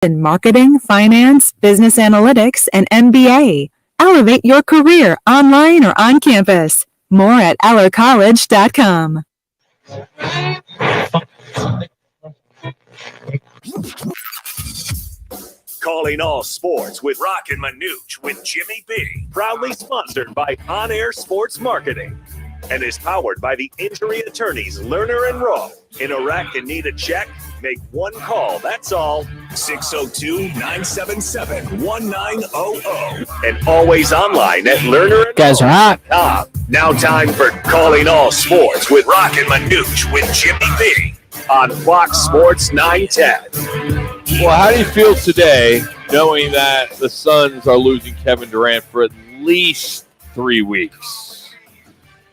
in marketing, finance, business analytics, and MBA. Elevate your career online or on campus. More at ellercollege.com. Calling all sports with Roc and Manuch with Jimmy B. Proudly sponsored by On Air Sports Marketing and is powered by the injury attorneys Lerner and Rowe. In a wreck and need a check? Make one call, that's all. 602-977-1900. And always online at lernerandrowe.com. Now time for Calling All Sports with Roc and Manuch with Jimmy B. on Fox Sports 910. Well, how do you feel today knowing that the Suns are losing Kevin Durant for at least 3 weeks?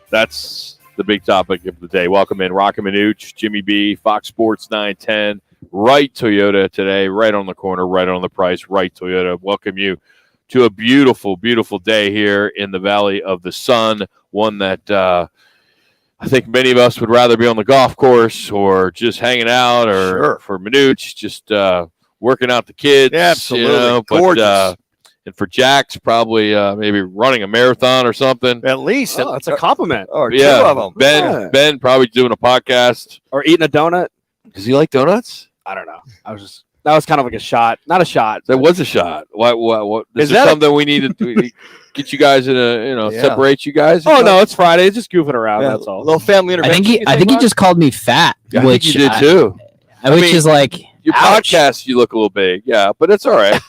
That's the big topic of the day. Welcome in, Roc and Manuch, Jimmy B, Fox Sports 910, Right Toyota today, right on the corner, right on the price, Right Toyota. Welcome you to a beautiful, beautiful day here in the Valley of the Sun, one that I think many of us would rather be on the golf course or just hanging out, or for Manuch, just working out the kids. Yeah, absolutely. You know, gorgeous. And for Jax, probably maybe running a marathon or something. At least. Oh, that's a compliment. Or two of them. Ben probably doing a podcast. Or eating a donut. Does he like donuts? I don't know. That was kind of like a shot. Not a shot. That was a shot. What is there something we need to get you guys in a, separate you guys? Oh, no, it's Friday. It's just goofing around. That's all. A little family intervention. I think he just called me fat. I think you did too. Which is like, your ouch. podcast, you look a little big. Yeah, but it's all right.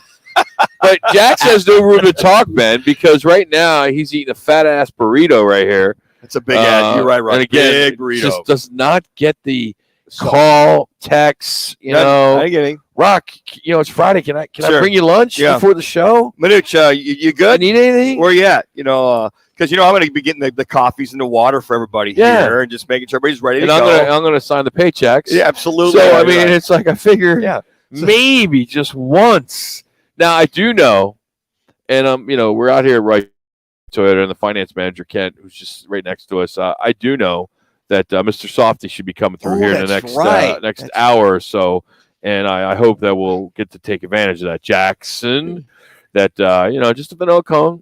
But Jax has no room to talk, Ben, because right now he's eating a fat-ass burrito right here. It's a big ad. You're right, Rob. And again, big burrito. Just does not get the call, text, I'm getting. Rock, it's Friday. Can I bring you lunch before the show? Manuch, you good? Need anything? Where you at? Because I'm going to be getting the coffees and the water for everybody here, and just making sure everybody's ready to go. I'm going to sign the paychecks. Yeah, absolutely. So it's like I figure, maybe just once. Now I do know, and we're out here at Right Toyota, and the finance manager Kent, who's just right next to us. I do know that Mr. Softy should be coming through here in the next hour or so. And I hope that we'll get to take advantage of that. Jackson, that, just a vanilla cone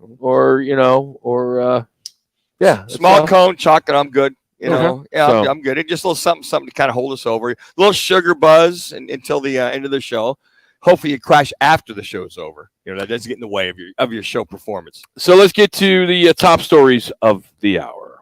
small cone, chocolate, I'm good. I'm good. And just a little something to kind of hold us over. A little sugar buzz until the end of the show. Hopefully you crash after the show's over. That doesn't get in the way of your show performance. So let's get to the top stories of the hour.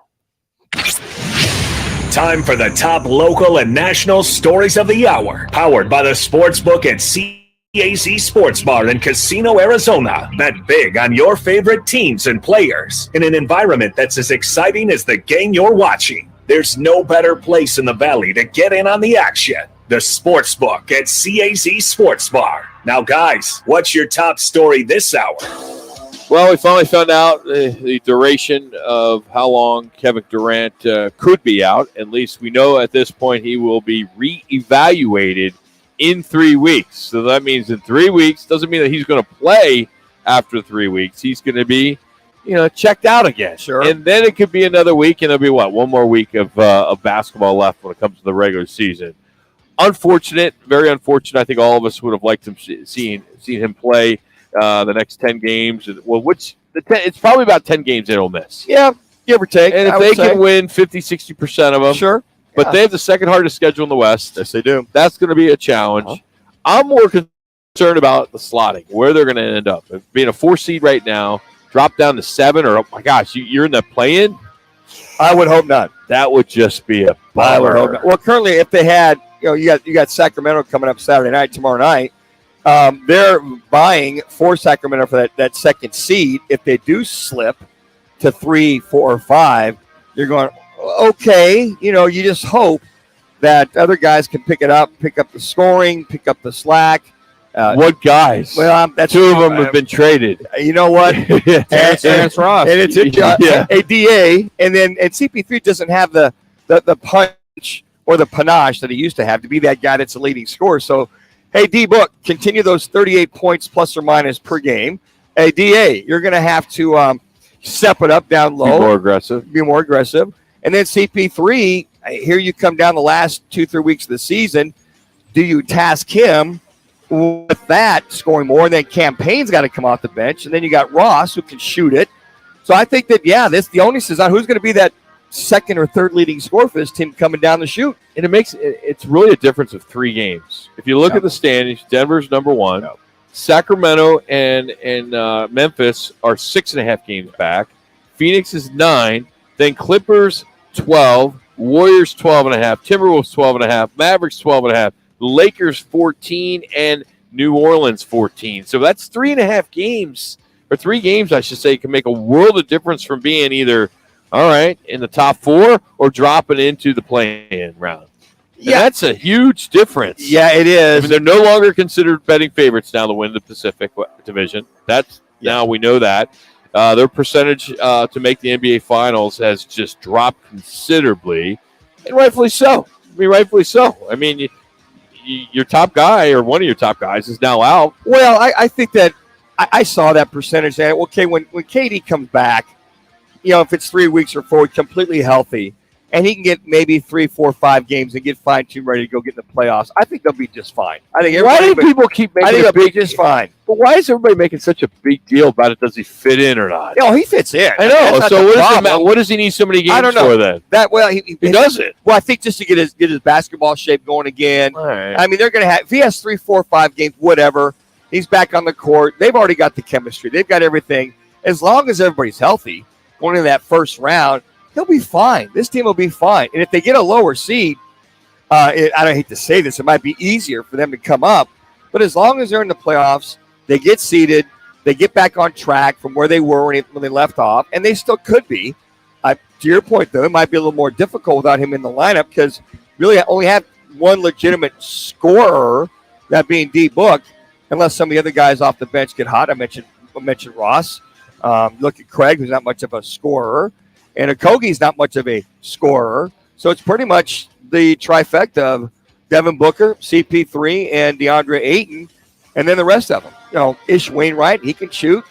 Time for the top local and national stories of the hour. Powered by the Sportsbook at CAC Sports Bar in Casino, Arizona. Bet big on your favorite teams and players in an environment that's as exciting as the game you're watching. There's no better place in the Valley to get in on the action. The Sportsbook at CAC Sports Bar. Now, guys, what's your top story this hour? Well, we finally found out the duration of how long Kevin Durant could be out. At least we know at this point he will be reevaluated in 3 weeks. So that means in 3 weeks, doesn't mean that he's going to play after 3 weeks. He's going to be, checked out again. Sure. And then it could be another week, and there'll be, one more week of basketball left when it comes to the regular season. Unfortunate, very unfortunate. I think all of us would have liked him seeing him play the next 10 games. Well, it's probably about 10 games they'll miss. Yeah, give or take. And if they can win 50, 60% of them. Sure. But they have the second hardest schedule in the West. Yes, they do. That's going to be a challenge. I'm more concerned about the slotting, where they're going to end up. Being a 4 seed right now, drop down to 7, or, oh my gosh, you're in the play-in? I would hope not. That would just be a bummer. I would hope not. Well, currently, if they had, you got Sacramento coming up Saturday night, tomorrow night. They're buying for Sacramento for that second seed. If they do slip to 3, 4, or 5, you're going, okay. You just hope that other guys can pick up the scoring, pick up the slack. What guys? Well, that's 2 of them have been traded. You know what? Terrence Ross. And it's a DA, and CP3 doesn't have the punch or the panache that he used to have to be that guy that's a leading scorer. So, hey, D-Book, continue those 38 points plus or minus per game. Hey, DA, you're going to have to step it up down low. Be more aggressive. And then CP3, here you come down the last 2-3 weeks of the season. Do you task him with that scoring more, and then Campaign's got to come off the bench, and then you got Ross who can shoot it. So I think that the onus is on who's going to be that second or third leading scorer for this team coming down the chute. And it's really a difference of 3 games. If you look at the standings, Denver's number 1. Sacramento and Memphis are 6.5 games back. Phoenix is 9. Then Clippers 12. Warriors 12.5. Timberwolves 12.5. Mavericks 12.5. Lakers 14 and New Orleans 14. So that's 3.5 games, or 3 games, I should say, can make a world of difference from being either all right in the top 4 or dropping into the play-in round. And that's a huge difference. Yeah, it is. I mean, they're no longer considered betting favorites now to win the Pacific Division. Now we know that. Their percentage to make the NBA Finals has just dropped considerably, and rightfully so. I mean, your top guy or one of your top guys is now out. Well, I think that I saw that percentage. That okay, when KD comes back, if it's 3 weeks or 4, completely healthy, and he can get maybe 3, 4, 5 games and get fine-tuned, ready to go get in the playoffs, I think they'll be just fine. I think why do people keep making they'll be just fine. But why is everybody making such a big deal about it? Does he fit in or not? No, he fits in. I know. So what does he need so many games for then? He doesn't. Well, I think just to get his basketball shape going again. All right. I mean, they're going to have, if he has 3, 4, 5 games, whatever, he's back on the court. They've already got the chemistry. They've got everything. As long as everybody's healthy going into that first round, he'll be fine. This team will be fine. And if they get a lower seed, I don't hate to say this, it might be easier for them to come up. But as long as they're in the playoffs, they get seeded, they get back on track from where they were when they left off, and they still could be. To your point, though, it might be a little more difficult without him in the lineup because really I only have one legitimate scorer, that being D. Book, unless some of the other guys off the bench get hot. I mentioned Ross. Look at Craig, who's not much of a scorer. And Okogie's not much of a scorer. So it's pretty much the trifecta of Devin Booker, CP3, and DeAndre Ayton, and then the rest of them. Ish Wainwright, he can shoot.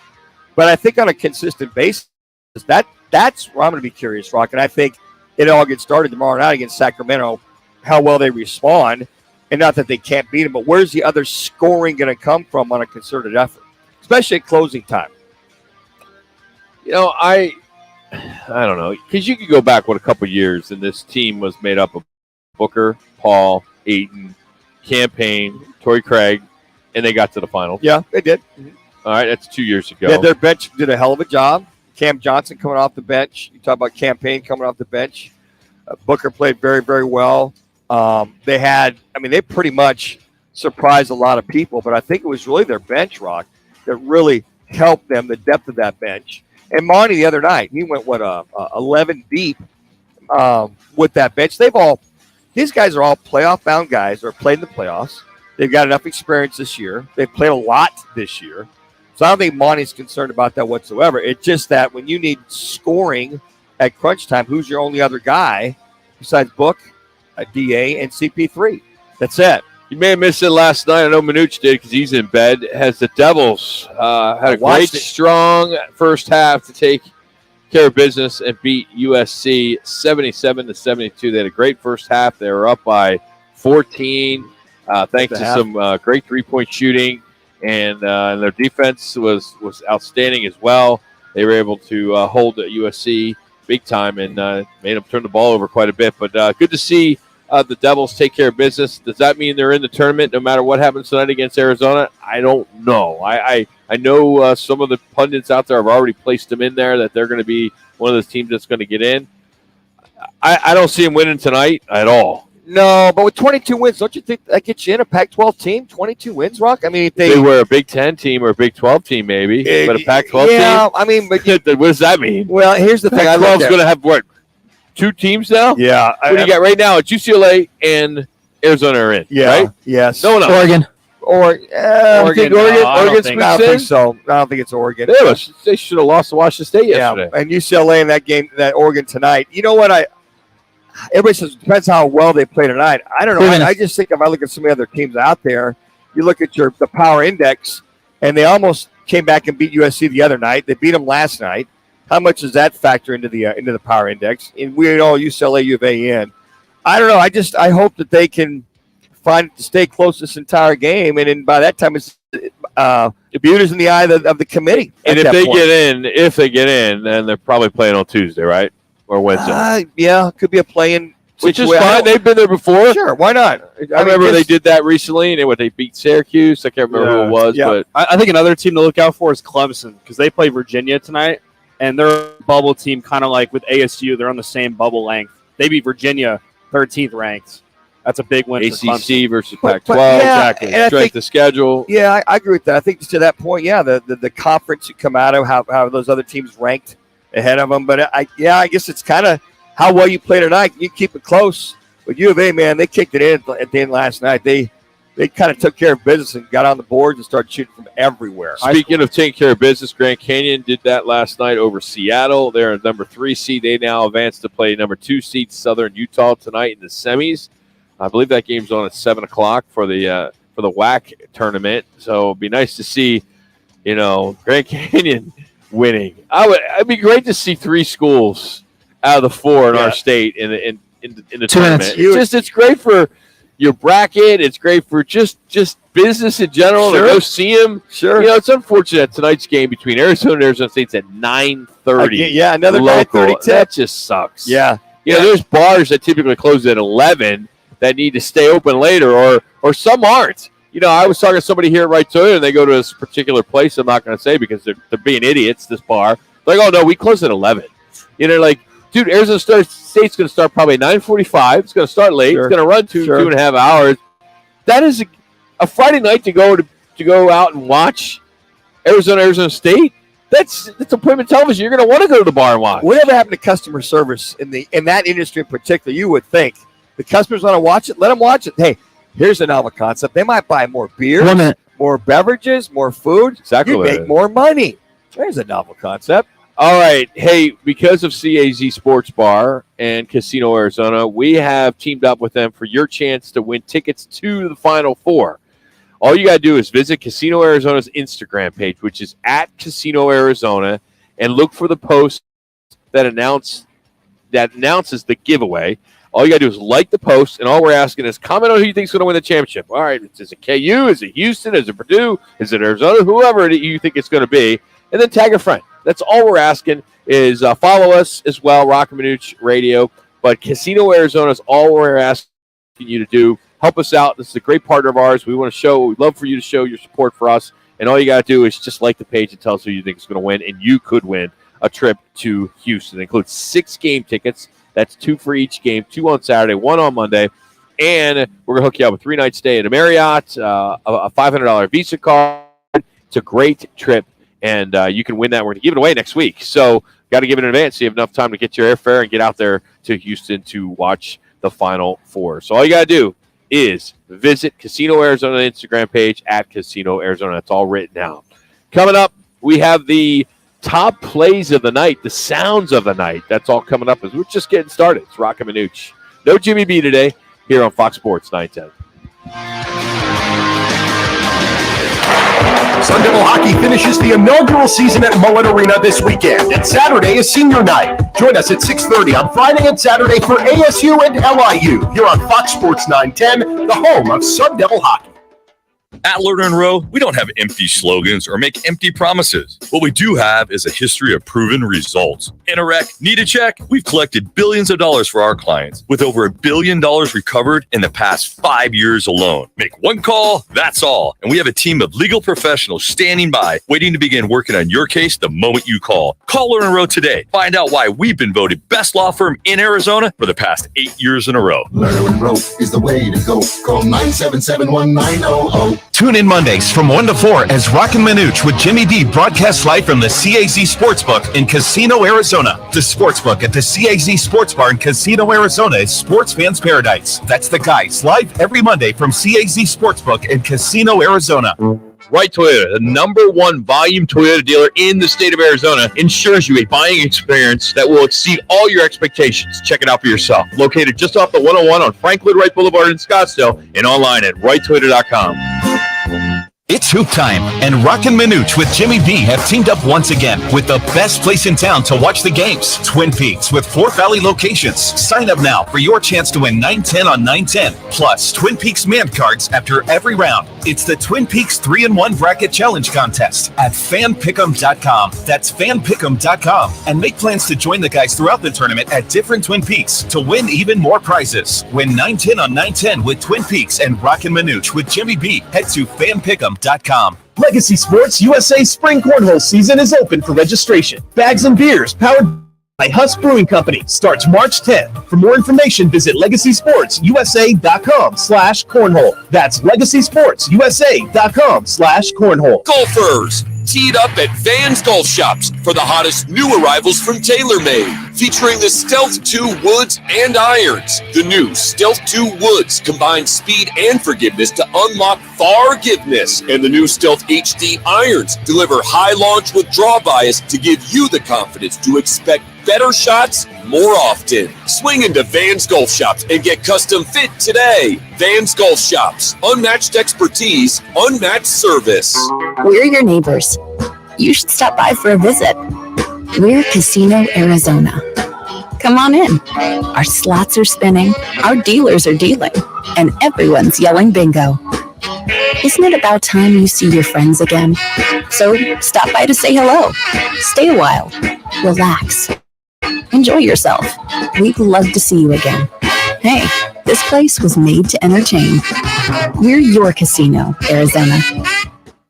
But I think on a consistent basis, that's where I'm going to be curious, Rock. And I think it all gets started tomorrow night against Sacramento, how well they respond. And not that they can't beat them, but where's the other scoring going to come from on a concerted effort, especially at closing time? I don't know, because you could go back a couple years, and this team was made up of Booker, Paul, Ayton, Campaign, Torrey Craig, and they got to the finals. Yeah, they did. All right, that's 2 years ago. Yeah, their bench did a hell of a job. Cam Johnson coming off the bench. You talk about Campaign coming off the bench. Booker played very, very well. They pretty much surprised a lot of people, but I think it was really their bench, Rock, that really helped them, the depth of that bench. And Monty the other night, he went 11 deep with that bench. These guys are all playoff bound guys or played in the playoffs. They've got enough experience this year. They've played a lot this year. So I don't think Monty's concerned about that whatsoever. It's just that when you need scoring at crunch time, who's your only other guy besides Book, DA, and CP3? That's it. You may have missed it last night. I know Manuch did because he's in bed. Has the Devils had a great, strong first half to take care of business and beat USC 77-72. They had a great first half. They were up by 14 thanks to some great three-point shooting, and their defense was outstanding as well. They were able to hold USC big time and made them turn the ball over quite a bit. But good to see the Devils take care of business. Does that mean they're in the tournament no matter what happens tonight against Arizona? I don't know. I know some of the pundits out there have already placed them in there, that they're going to be one of those teams that's going to get in. I don't see them winning tonight at all. No, but with 22 wins, don't you think that gets you in a Pac-12 team? 22 wins, Rock? I mean, if they were a Big 10 team or a Big 12 team, maybe, but a Pac-12 team? Yeah, I mean, but what does that mean? Well, here's the thing. Pac-12 is going to have, what, 2 teams now? Yeah. What do you got right now? It's UCLA and Arizona are in, right? Yes. No. Oregon. Oregon. Oregon Oregon I don't think so. I don't think it's Oregon. They should have lost to Washington State yesterday. And UCLA in that game, that Oregon tonight. You know what? Everybody says it depends how well they play tonight. I don't know. I just think if I look at some of the other teams out there, you look at the power index, and they almost came back and beat USC the other night. They beat them last night. How much does that factor into the power index? And we know UCLA, U of A in. I don't know. I hope that they can find it to stay close this entire game, and then by that time it's Butte is in the eye of the committee. And if they get in, then they're probably playing on Tuesday, right, or Wednesday. Yeah, could be a play-in. Which is fine. They've been there before. Sure, why not? I remember they did that recently, and they beat Syracuse. I can't remember who it was, but I think another team to look out for is Clemson because they play Virginia tonight, and they're a bubble team, kind of like with ASU. They're on the same bubble length. They beat Virginia, 13th ranked. That's a big win. ACC versus Pac-12. Exactly. Strength of schedule. Yeah, I agree with that. I think to that point, the conference you come out of, how those other teams ranked ahead of them. But I guess it's kind of how well you play tonight. You keep it close. But U of A, man, they kicked it in at the end last night. They kind of took care of business and got on the boards and started shooting from everywhere. Speaking of taking care of business, Grand Canyon did that last night over Seattle. They're a number 3 seed. They now advance to play number 2 seed Southern Utah tonight in the semis. I believe that game's on at 7 o'clock for the WAC tournament. So it'd be nice to see, Grand Canyon winning. It'd be great to see 3 schools out of the 4 in our state in the tournament. It's great for your bracket. It's great for just business in general. Sure. To go see them. Sure. It's unfortunate that tonight's game between Arizona and Arizona State's at 9:30. Another local. 9:30 tip. That just sucks. Yeah. There's bars that typically close at 11 that need to stay open later, or some aren't. I was talking to somebody here at Right Toyota, and they go to this particular place. I'm not going to say because they're being idiots. This bar, like, oh no, we close at 11. Dude, Arizona State's going to start probably 9:45. It's going to start late. Sure. It's going to run 2.5 hours. That is a Friday night to go out and watch Arizona State. That's appointment television. You're going to want to go to the bar and watch. Whatever happened to customer service in that industry in particular? You would think the customers want to watch it. Let them watch it. Hey, here's a novel concept. They might buy more beers, more beverages, more food. Exactly. You make more money. There's a novel concept. All right. Hey, because of CAZ Sports Bar and Casino Arizona, we have teamed up with them for your chance to win tickets to the Final Four. All you got to do is visit Casino Arizona's Instagram page, which is at Casino Arizona, and look for the post that announces the giveaway. All you got to do is like the post, and all we're asking is comment on who you think is going to win the championship. All right, is it KU? Is it Houston? Is it Purdue? Is it Arizona? Whoever you think it's going to be, and then tag a friend. That's all we're asking is follow us as well, Roc and Manuch Radio. But Casino Arizona is all we're asking you to do. Help us out. This is a great partner of ours. We'd love for you to show your support for us. And all you got to do is just like the page and tell us who you think is going to win. And you could win a trip to Houston. It includes 6 game tickets. That's 2 for each game, 2 on Saturday, 1 on Monday. And we're going to hook you up with 3-night stay at a Marriott, a $500 Visa card. It's a great trip. And you can win that. We're going to give it away next week. So got to give it in advance so you have enough time to get your airfare and get out there to Houston to watch the Final Four. So all you got to do is visit Casino Arizona Instagram page at Casino Arizona. That's all written out. Coming up, we have the top plays of the night, the sounds of the night. That's all coming up as we're just getting started. It's Roc and Manuch. No Jimmy B today here on Fox Sports 910. Sun Devil Hockey finishes the inaugural season at Mullet Arena this weekend, and Saturday is senior night. Join us at 6:30 on Friday and Saturday for ASU and LIU here on Fox Sports 910, the home of Sun Devil Hockey. At Lerner & Rowe, we don't have empty slogans or make empty promises. What we do have is a history of proven results. In a wreck, need a check? We've collected billions of dollars for our clients, with over $1 billion recovered in the past 5 years alone. Make one call, that's all. And we have a team of legal professionals standing by, waiting to begin working on your case the moment you call. Call Lerner & Rowe today. Find out why we've been voted best law firm in Arizona for the past 8 years in a row. Lerner & Rowe is the way to go. Call 977-1900. Tune in Mondays from 1 to 4 as Roc and Manuch with Jimmy B broadcasts live from the CAZ Sportsbook in Casino, Arizona. The Sportsbook at the CAZ Sports Bar in Casino, Arizona is sports fans' paradise. That's the guys live every Monday from CAZ Sportsbook in Casino, Arizona. Right Toyota, the #1 volume Toyota dealer in the state of Arizona, ensures you a buying experience that will exceed all your expectations. Check it out for yourself. Located just off the 101 on Franklin Wright Boulevard in Scottsdale and online at righttoyota.com. It's hoop time, and Roc and Manuch with Jimmy B have teamed up once again with the best place in town to watch the games, Twin Peaks with 4 Valley locations. Sign up now for your chance to win 910 on 910, plus Twin Peaks man cards after every round. It's the Twin Peaks 3-in-1 Bracket Challenge Contest at fanpick'em.com. That's fanpick'em.com. And make plans to join the guys throughout the tournament at different Twin Peaks to win even more prizes. Win 910 on 910 with Twin Peaks and Roc and Manuch with Jimmy B. Head to fanpick'em.com. Legacy Sports USA Spring Cornhole season is open for registration. Bags and Beers, powered by Huss Brewing Company, starts March 10th. For more information, visit legacysportsusa.com/cornhole. That's legacysportsusa.com/cornhole. Golfers, teed up at Van's Golf Shops for the hottest new arrivals from TaylorMade, featuring the Stealth 2 Woods and Irons. The new Stealth 2 Woods combines speed and forgiveness to unlock forgiveness, and the new Stealth HD Irons deliver high launch with draw bias to give you the confidence to expect better shots more often. Swing into Van's Golf Shops and get custom fit today. Van's Golf Shops, unmatched expertise, unmatched service. We're your neighbors. You should stop by for a visit. We're Casino Arizona. Come on in. Our slots are spinning, our dealers are dealing, and everyone's yelling bingo. Isn't it about time you see your friends again? So stop by to say hello. Stay a while. Relax. Enjoy yourself. We'd love to see you again. Hey, this place was made to entertain. We're your Casino, Arizona.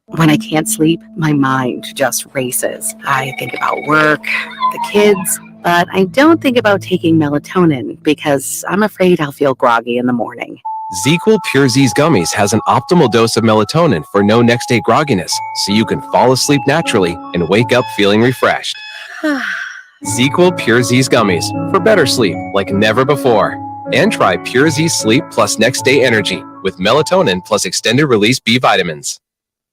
When I can't sleep, my mind just races. I think about work, the kids, but I don't think about taking melatonin because I'm afraid I'll feel groggy in the morning. ZzzQuil Pure Z's Gummies has an optimal dose of melatonin for no next day grogginess, so you can fall asleep naturally and wake up feeling refreshed. ZzzQuil Pure Z's Gummies for better sleep like never before. And try Pure Z Sleep plus Next Day Energy with melatonin plus extended release B vitamins.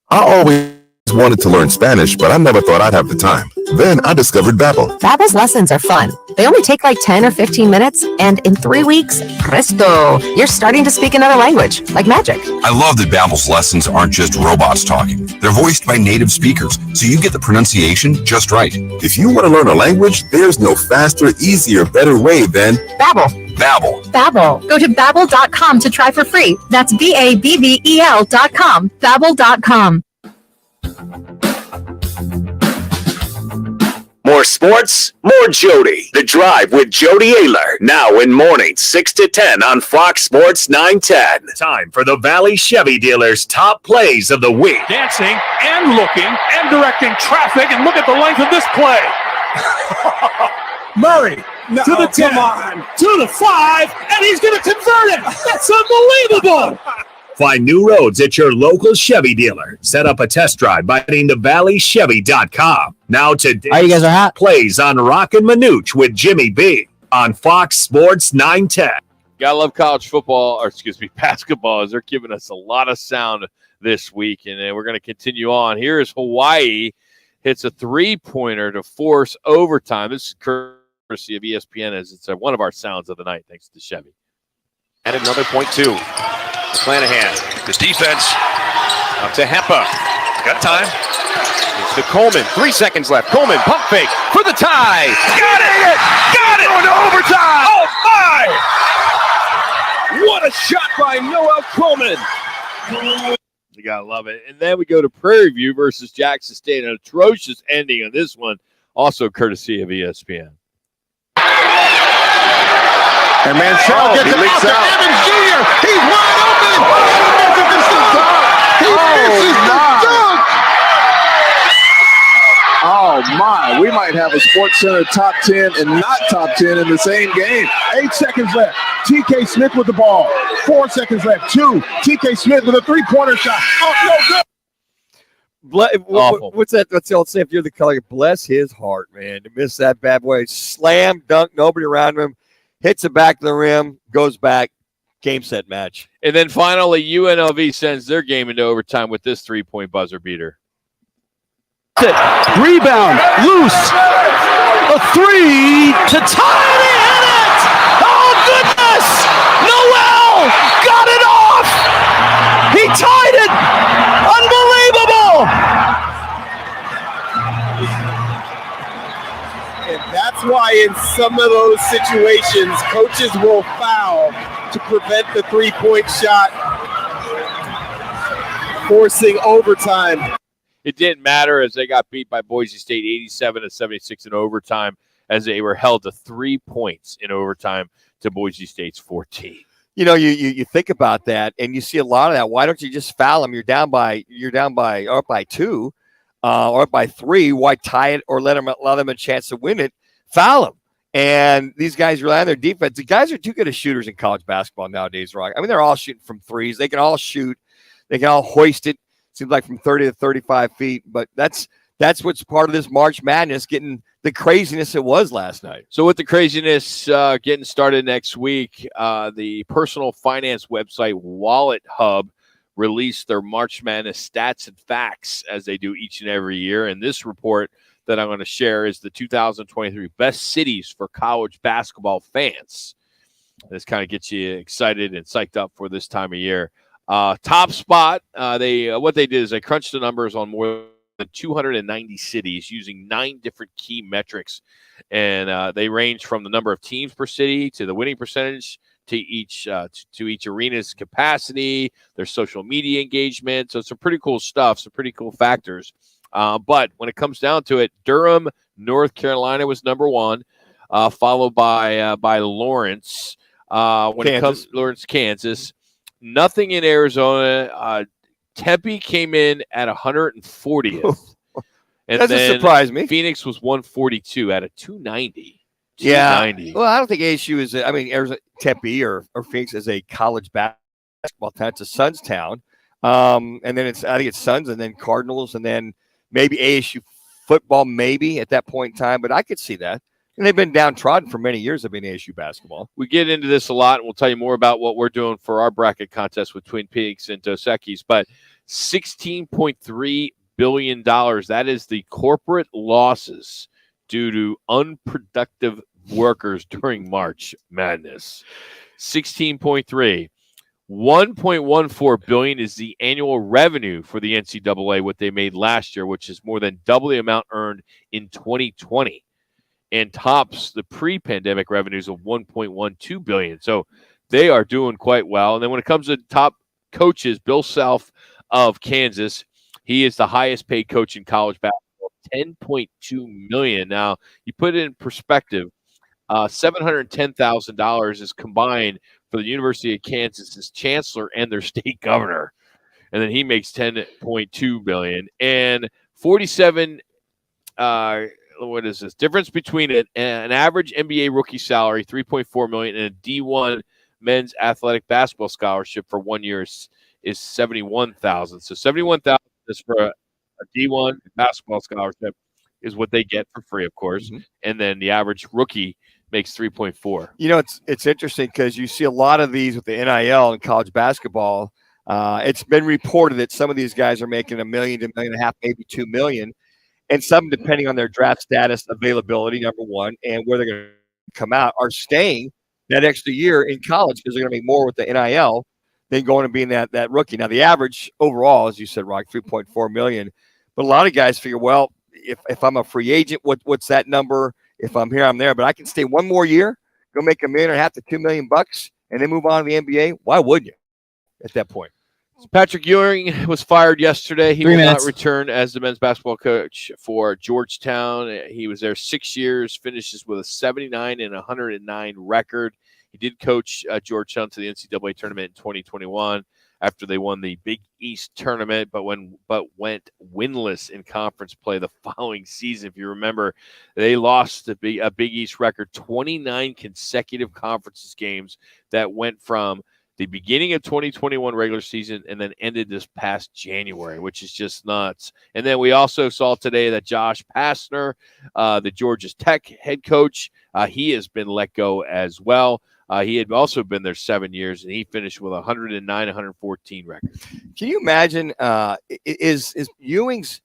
I always wanted to learn Spanish, but I never thought I'd have the time. Then I discovered Babbel. Babbel's lessons are fun. They only take like 10 or 15 minutes, and in 3 weeks, presto, you're starting to speak another language, like magic. I love that Babbel's lessons aren't just robots talking. They're voiced by native speakers, so you get the pronunciation just right. If you want to learn a language, there's no faster, easier, better way than Babbel. Babbel. Babbel. Go to Babbel.com to try for free. That's BABBEL.com. Babbel.com. More sports, more Jody. The Drive with Jody Ayler. Now in mornings 6 to 10 on Fox Sports 910. Time for the Valley Chevy dealers' top plays of the week. Dancing and looking and directing traffic, and look at the length of this play. Murray to the 10, to the 5, and he's going to convert it. That's unbelievable. Find new roads at your local Chevy dealer. Set up a test drive by heading to valleychevy.com. Now today's you guys are hot. plays on Roc and Manuch with Jimmy B on Fox Sports 910. Gotta love college football, or excuse me, basketball, as they're giving us a lot of sound this week, and we're going to continue on. Here is Hawaii hits a three-pointer to force overtime. This is courtesy of ESPN, as it's one of our sounds of the night, thanks to Chevy. And another point, too. McClanahan. His defense. Up to Hepa. Got time. It's to Coleman. 3 seconds left. Coleman, pump fake for the tie. Got it! Got it! Going to overtime! Oh, my! What a shot by Noel Coleman. You gotta love it. And then we go to Prairie View versus Jackson State. An atrocious ending on this one, also courtesy of ESPN. And Manchell gets it out to Evans Jr. He's wide open. He misses the dunk. Oh, my. We might have a Sports Center top 10 and not top 10 in the same game. 8 seconds left. TK Smith with the ball. 4 seconds left. 2. TK Smith with a three-pointer shot. Oh, no good. What's that? What's the old saying? If you're the color, bless his heart, man. To miss that bad boy. Slam, dunk, nobody around him. Hits the back of the rim, goes back, game, set, match. And then finally, UNLV sends their game into overtime with this three-point buzzer beater. Rebound, loose, a three to tie it, hit it! Oh, goodness! Noel got it off! He tied it! Unbelievable! why in some of those situations coaches will foul to prevent the three-point shot, forcing overtime. It didn't matter as they got beat by Boise State 87-76 in overtime as they were held to 3 points in overtime to Boise State's 14. You know, you think about that, and you see a lot of that. Why don't you just foul them? You're down by or up by 2, or up by 3. Why tie it or allow them a chance to win it? Foul them. And these guys rely on their defense. The guys are too good as shooters in college basketball nowadays, Rock. I mean, they're all shooting from threes. They can all shoot. They can all hoist it. Seems like from 30 to 35 feet. But that's what's part of this March Madness, getting the craziness it was last night. So with the craziness getting started next week, the personal finance website Wallet Hub released their March Madness stats and facts as they do each and every year. And this report that I'm going to share is the 2023 best cities for college basketball fans. This kind of gets you excited and psyched up for this time of year. Top spot, what they did is they crunched the numbers on more than 290 cities using 9 different key metrics, and they range from the number of teams per city to the winning percentage to each arena's capacity, their social media engagement. So some pretty cool stuff, some pretty cool factors. But when it comes down to it, Durham, North Carolina was number 1, followed by Lawrence. Lawrence, Kansas. Nothing in Arizona. Tempe came in at 140th. And doesn't surprise me. Phoenix was 142 out of 290. Yeah. Well, I don't think ASU is. I mean, Arizona, Tempe or Phoenix is a college basketball town. It's a Suns town. And then I think it's Suns and then Cardinals and then maybe ASU football, maybe at that point in time. But I could see that. And they've been downtrodden for many years of being ASU basketball. We get into this a lot, and we'll tell you more about what we're doing for our bracket contest with Twin Peaks and Dos Equis. But $16.3 billion, that is the corporate losses due to unproductive workers during March Madness. 16.3. $1.14 billion is the annual revenue for the NCAA, what they made last year, which is more than double the amount earned in 2020. And tops the pre-pandemic revenues of $1.12 billion. So they are doing quite well. And then when it comes to top coaches, Bill Self of Kansas, he is the highest paid coach in college basketball, $10.2 million. Now, you put it in perspective, $710,000 is combined for the University of Kansas's chancellor and their state governor. And then he makes $10.2 billion. And 47 what is this difference between an average NBA rookie salary, $3.4 million, and a D1 men's athletic basketball scholarship for 1 year is $71,000. So $71,000 is for a D1 basketball scholarship is what they get for free, of course. Mm-hmm. And then the average rookie makes 3.4. You know, it's interesting because you see a lot of these with the NIL in college basketball. It's been reported that some of these guys are making $1 million to $1.5 million, maybe $2 million. And some, depending on their draft status, availability, number one, and where they're going to come out, are staying that extra year in college because they're going to make more with the NIL than going to being that rookie. Now, the average overall, as you said, Rock, $3.4 million. But a lot of guys figure, well, if I'm a free agent, what's that number? If I'm here, I'm there. But I can stay one more year, go make $1.5 million to $2 million, and then move on to the NBA. Why wouldn't you at that point? Patrick Ewing was fired yesterday. He 3 will minutes. not return as the men's basketball coach for Georgetown. He was there 6 years, finishes with a 79 and 109 record. He did coach Georgetown to the NCAA tournament in 2021 after they won the Big East tournament, but went winless in conference play the following season. If you remember, they lost a Big East record, 29 consecutive conferences games that went from the beginning of 2021 regular season and then ended this past January, which is just nuts. And then we also saw today that Josh Pastner, the Georgia Tech head coach, he has been let go as well. He had also been there 7 years, and he finished with 109, 114 record. Can you imagine, is Ewing's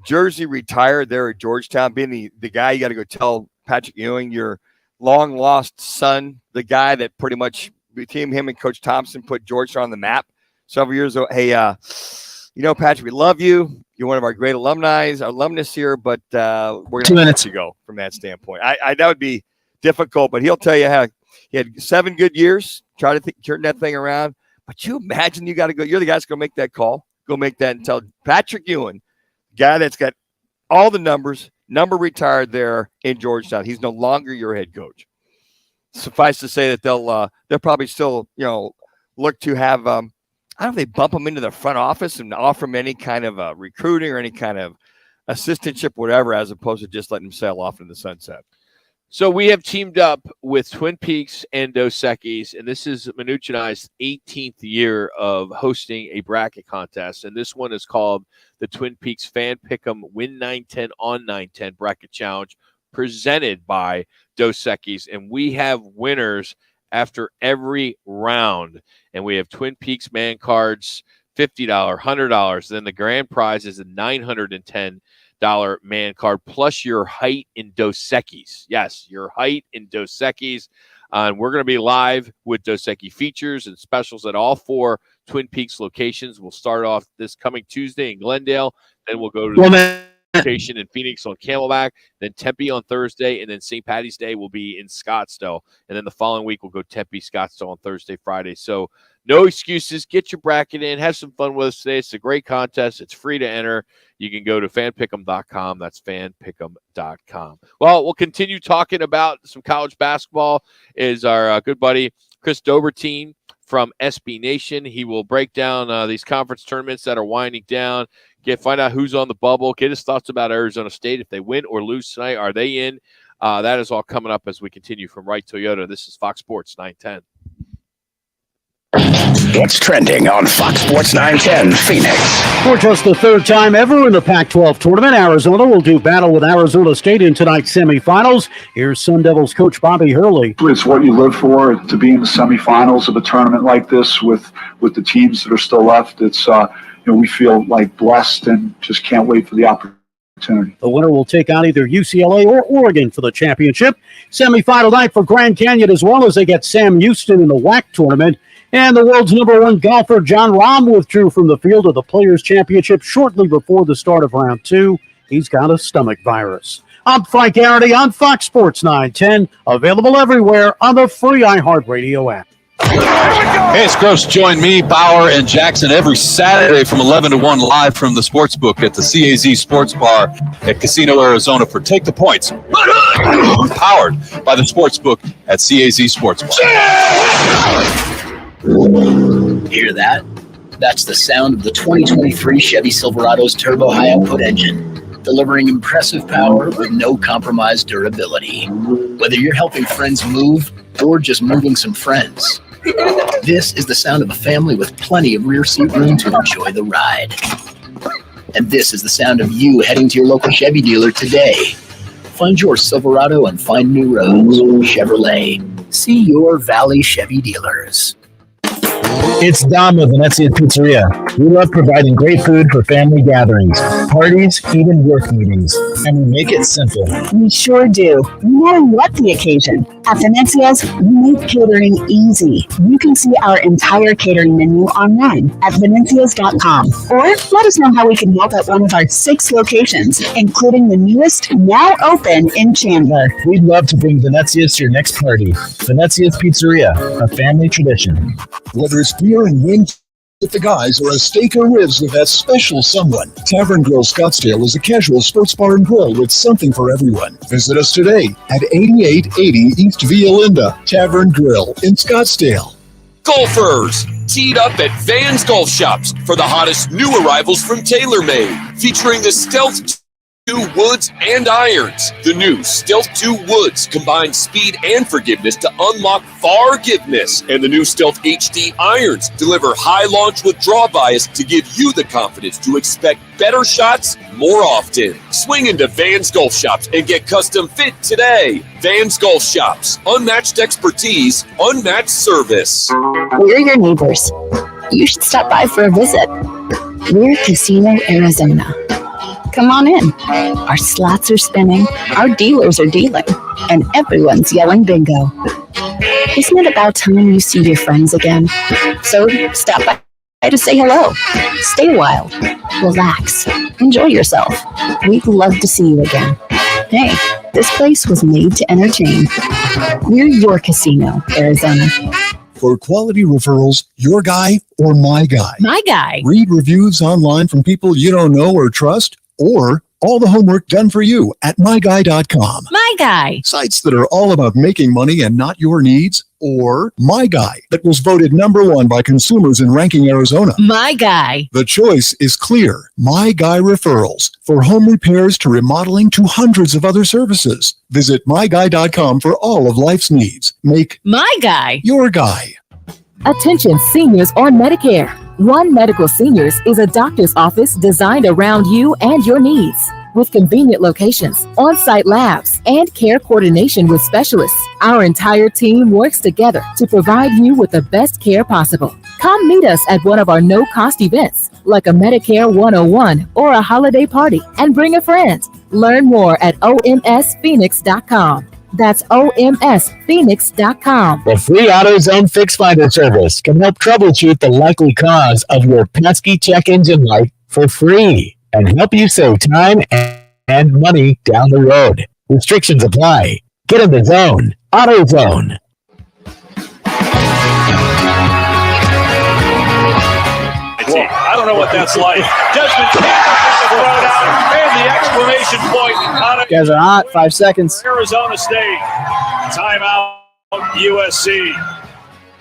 jersey retired there at Georgetown, being the guy you got to go tell Patrick Ewing, your long-lost son, the guy that pretty much between him and Coach Thompson put Georgetown on the map several years ago. Hey, Patrick, we love you. You're one of our great alumnus here, but we're going to let you go from that standpoint. That would be difficult, but he'll tell you how he had 7 good years, try to turn that thing around. But you imagine you got to go. You're the guy that's going to make that call. Go make that and tell Patrick Ewan, guy that's got all the numbers, number retired there in Georgetown. He's no longer your head coach. Suffice to say that they'll probably still, look to have, I don't know if they bump him into the front office and offer him any kind of recruiting or any kind of assistantship, whatever, as opposed to just letting him sail off into the sunset. So we have teamed up with Twin Peaks and Dos Equis, and this is Manuch and I's 18th year of hosting a bracket contest, and this one is called the Twin Peaks Fan Pick'em Win 910 on 910 Bracket Challenge, presented by Dos Equis, and we have winners after every round, and we have Twin Peaks man cards, $50, $100. Then the grand prize is a $910 man card plus your height in Dos Equis. Yes, your height in Dos Equis. And we're going to be live with Dos Equis features and specials at all 4 Twin Peaks locations. We'll start off this coming Tuesday in Glendale. Then we'll go to the location in Phoenix on Camelback, then Tempe on Thursday, and then St. Patty's Day will be in Scottsdale. And then the following week we'll go Tempe, Scottsdale on Thursday, Friday. So no excuses. Get your bracket in. Have some fun with us today. It's a great contest. It's free to enter. You can go to fanpick'em.com. That's fanpick'em.com. Well, we'll continue talking about some college basketball. Is our good buddy Chris Dobertine from SB Nation. He will break down these conference tournaments that are winding down, find out who's on the bubble, get his thoughts about Arizona State. If they win or lose tonight, are they in? That is all coming up as we continue from Wright Toyota. This is Fox Sports 910. It's trending on Fox Sports 910 Phoenix. For just the 3rd time ever in the Pac-12 tournament, Arizona will do battle with Arizona State in tonight's semifinals. Here's Sun Devils coach Bobby Hurley. It's what you live for, to be in the semifinals of a tournament like this with the teams that are still left. It's we feel like blessed and just can't wait for the opportunity. The winner will take on either UCLA or Oregon for the championship. Semifinal night for Grand Canyon as well, as they get Sam Houston in the WAC tournament. And the world's #1 golfer, John Rahm, withdrew from the field of the Players' Championship shortly before the start of round 2. He's got a stomach virus. I'm Frank Garrity on Fox Sports 910, available everywhere on the free iHeartRadio app. Hey, it's Gross. Join me, Bauer, and Jackson every Saturday from 11 to 1 live from the Sportsbook at the CAZ Sports Bar at Casino, Arizona for Take the Points. Powered by the Sportsbook at CAZ Sports Bar. Hear that? That's the sound of the 2023 Chevy Silverado's turbo high-output engine, delivering impressive power with no compromised durability. Whether you're helping friends move or just moving some friends, this is the sound of a family with plenty of rear seat room to enjoy the ride. And this is the sound of you heading to your local Chevy dealer today. Find your Silverado and find new roads. Chevrolet. See your Valley Chevy dealers. It's Dom with Venezia Pizzeria. We love providing great food for family gatherings, parties, even work meetings, and we make it simple. We sure do, no matter what the occasion. At Venezia's, we make catering easy. You can see our entire catering menu online at venezias.com, or let us know how we can help at one of our 6 locations, including the newest, now open in Chandler. We'd love to bring Venezia's to your next party. Venezia's Pizzeria, a family tradition. Whether it's beer and wings with the guys or a steak or ribs with that special someone, Tavern Grill Scottsdale is a casual sports bar and grill with something for everyone. Visit us today at 8880 East Via Linda, Tavern Grill in Scottsdale. Golfers, teed up at Vans Golf Shops for the hottest new arrivals from TaylorMade, featuring the Stealth 2 Woods and Irons. The new Stealth 2 Woods combines speed and forgiveness to unlock forgiveness. And the new Stealth HD Irons deliver high launch with draw bias to give you the confidence to expect better shots more often. Swing into Vans Golf Shops and get custom fit today. Vans Golf Shops. Unmatched expertise, unmatched service. We're your neighbors. You should stop by for a visit. We're Casino, Arizona. Come on in. Our slots are spinning, our dealers are dealing, and everyone's yelling bingo. Isn't it about time you see your friends again? So stop by to say hello. Stay a while. Relax. Enjoy yourself. We'd love to see you again. Hey, This place was made to entertain. We're your casino, Arizona. For quality referrals, your guy or my guy? My guy. Read reviews online from people you don't know or trust, or all the homework done for you at myguy.com. My guy. Sites that are all about making money and not your needs, or My Guy, that was voted #1 by consumers in Ranking Arizona. My guy. The choice is clear. My Guy Referrals, for home repairs to remodeling to hundreds of other services. Visit myguy.com for all of life's needs. Make My guy. your guy. Attention seniors on Medicare. One Medical Seniors is a doctor's office designed around you and your needs. With convenient locations, on-site labs, and care coordination with specialists, our entire team works together to provide you with the best care possible. Come meet us at one of our no-cost events, like a Medicare 101 or a holiday party, and bring a friend. Learn more at omsphoenix.com. That's omsphoenix.com. The free AutoZone Fix Finder service can help troubleshoot the likely cause of your pesky check engine light for free and help you save time and money down the road. Restrictions apply. Get in the zone. AutoZone. I don't know what that's like. Desmond and the exclamation point out of You guys are hot. 5 seconds. Arizona State. Timeout, USC.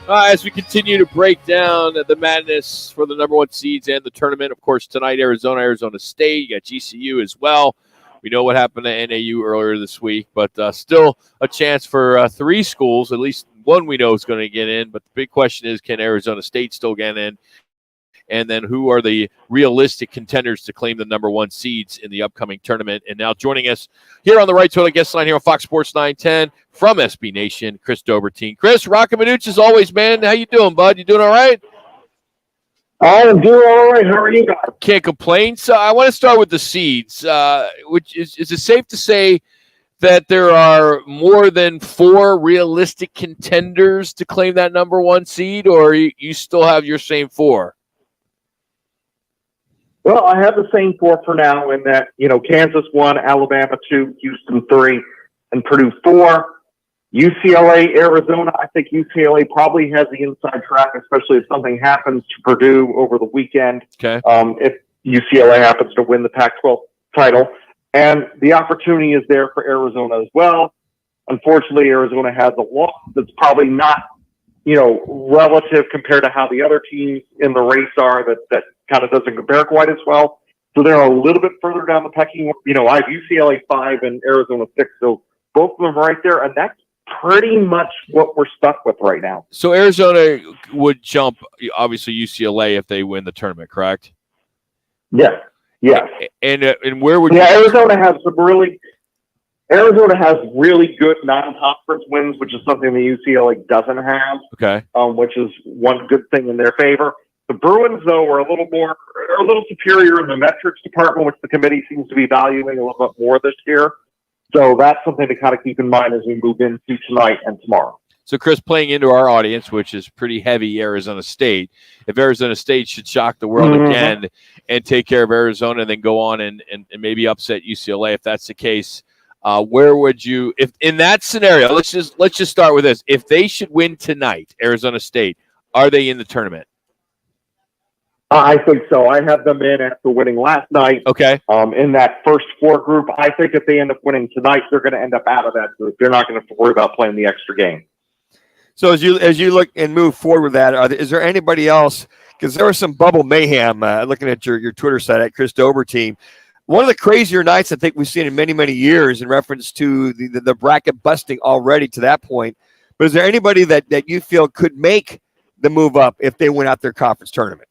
As we continue to break down the madness for the #1 seeds and the tournament, of course, tonight, Arizona State. You got GCU as well. We know what happened to NAU earlier this week, but still a chance for 3 schools. At least one we know is going to get in, but the big question is, can Arizona State still get in? And then who are the realistic contenders to claim the #1 seeds in the upcoming tournament? And now joining us here on the Right Toilet guest line here on Fox Sports 910 from SB Nation, Chris Dobertine. Chris, Roc and Manuch as always, man. How you doing, bud? You doing all right? I am doing all right. How are you guys? Can't complain. So I want to start with the seeds. Which is it safe to say that there are more than 4 realistic contenders to claim that #1 seed, or you still have your same 4? Well, I have the same 4 for now in that, Kansas 1, Alabama 2, Houston 3, and Purdue 4. UCLA, Arizona, I think UCLA probably has the inside track, especially if something happens to Purdue over the weekend. Okay. If UCLA happens to win the Pac-12 title. And the opportunity is there for Arizona as well. Unfortunately, Arizona has a loss that's probably not, relative compared to how the other teams in the race are that kind of doesn't compare quite as well. So they're a little bit further down the pecking order. I have UCLA 5 and Arizona 6. So both of them right there. And that's pretty much what we're stuck with right now. So Arizona would jump, obviously, UCLA if they win the tournament, correct? Yes. Yes. And where would Arizona has really good non-conference wins, which is something the UCLA doesn't have. Okay. Which is one good thing in their favor. The Bruins, though, are a little superior in the metrics department, which the committee seems to be valuing a little bit more this year. So that's something to kind of keep in mind as we move into tonight and tomorrow. So, Chris, playing into our audience, which is pretty heavy Arizona State, if Arizona State should shock the world again and take care of Arizona and then go on and maybe upset UCLA, if that's the case, where would you, if in that scenario, let's just start with this. If they should win tonight, Arizona State, are they in the tournament? I think so. I have them in after winning last night. Okay. In that first 4 group, I think if they end up winning tonight, they're going to end up out of that group. They're not going to have to worry about playing the extra game. So as you look and move forward with that, is there anybody else? Because there was some bubble mayhem. Looking at your Twitter site at Chris Dobertine, one of the crazier nights I think we've seen in many years in reference to the bracket busting already to that point. But is there anybody that you feel could make the move up if they win out their conference tournament?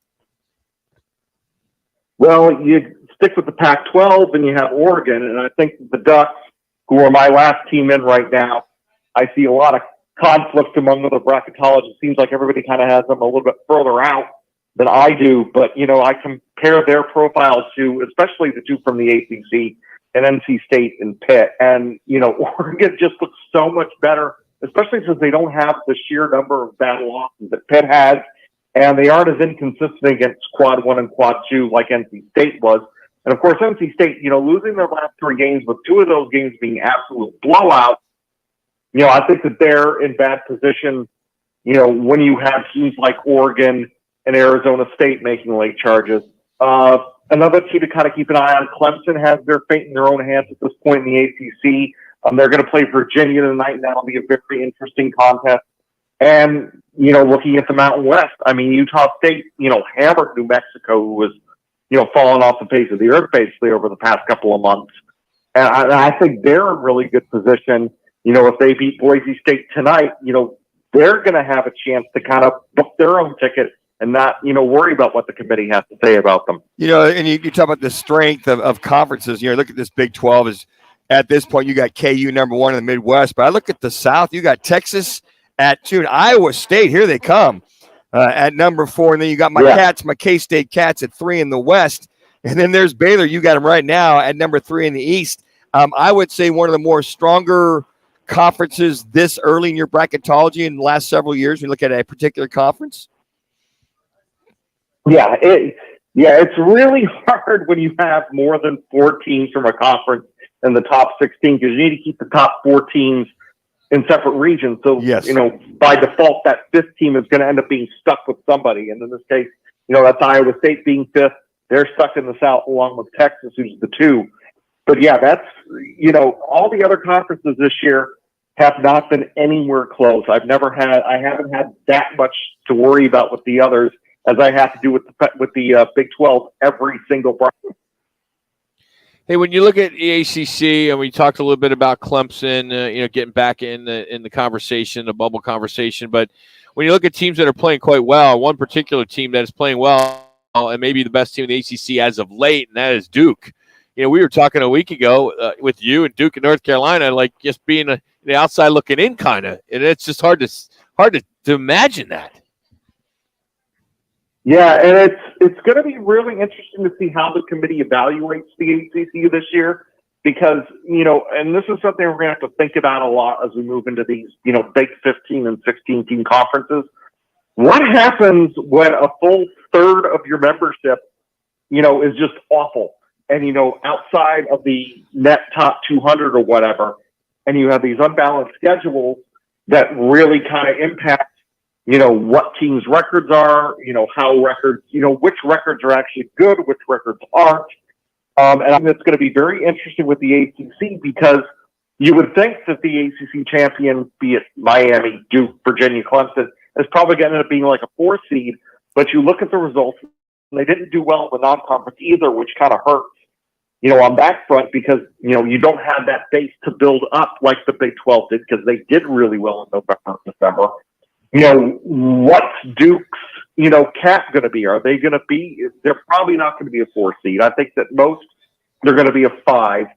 Well, you stick with the Pac-12 and you have Oregon, and I think the Ducks, who are my last team in right now, I see a lot of conflict among other bracketologists. It seems like everybody kind of has them a little bit further out than I do, but, I compare their profiles to, especially the 2 from the ACC and NC State and Pitt, and, Oregon just looks so much better, especially since they don't have the sheer number of bad losses that Pitt has. And they aren't as inconsistent against quad 1 and quad 2 like NC State was. And of course, NC State, losing their last 3 games, with 2 of those games being absolute blowouts, I think that they're in bad position, when you have teams like Oregon and Arizona State making late charges. Another team to kind of keep an eye on, Clemson has their fate in their own hands at this point in the ACC. They're going to play Virginia tonight, and that'll be a very interesting contest. And, looking at the Mountain West, Utah State, hammered New Mexico, who was, falling off the face of the earth basically over the past couple of months. And I think they're in really good position. If they beat Boise State tonight, they're going to have a chance to kind of book their own ticket and not, worry about what the committee has to say about them. And you talk about the strength of conferences. Look at this Big 12 is at this point, you got KU number 1 in the Midwest, but I look at the South, you got Texas at 2, and Iowa State, here they come at number 4, and then you got my K-State Cats at 3 in the West, and then there's Baylor, you got them right now at number 3 in the East. I would say one of the more stronger conferences this early in your bracketology in the last several years when you look at a particular conference. Yeah, it's really hard when you have more than 4 teams from a conference in the top 16, because you need to keep the top 4 teams in separate regions. So, by default, that 5th team is going to end up being stuck with somebody. And in this case, that's Iowa State being 5th. They're stuck in the South along with Texas, who's the 2. But yeah, that's, all the other conferences this year have not been anywhere close. I haven't had that much to worry about with the others as I have to do with the Big 12 every single bracket. Hey, when you look at the ACC, and we talked a little bit about Clemson, getting back in the conversation, the bubble conversation, but when you look at teams that are playing quite well, one particular team that is playing well, and maybe the best team in the ACC as of late, and that is Duke. We were talking a week ago with you and Duke in North Carolina, like just being the outside looking in kind of, and it's just hard to imagine that. Yeah, and it's going to be really interesting to see how the committee evaluates the ACC this year, because, and this is something we're going to have to think about a lot as we move into these, big 15 and 16 team conferences. What happens when a full third of your membership, is just awful? And, outside of the net top 200 or whatever, and you have these unbalanced schedules that really kind of impact, what teams' records are, how records, which records are actually good, which records aren't. And I think it's going to be very interesting with the ACC, because you would think that the ACC champion, be it Miami, Duke, Virginia, Clemson, is probably going to end up being like a 4 seed. But you look at the results, and they didn't do well in the non-conference either, which kind of hurts, on that front, because, you don't have that base to build up like the Big 12 did, because they did really well in November and December. What's Duke's, cap going to be? Are they going to be, they're probably not going to be a 4 seed. I think that most, they're going to be a 5.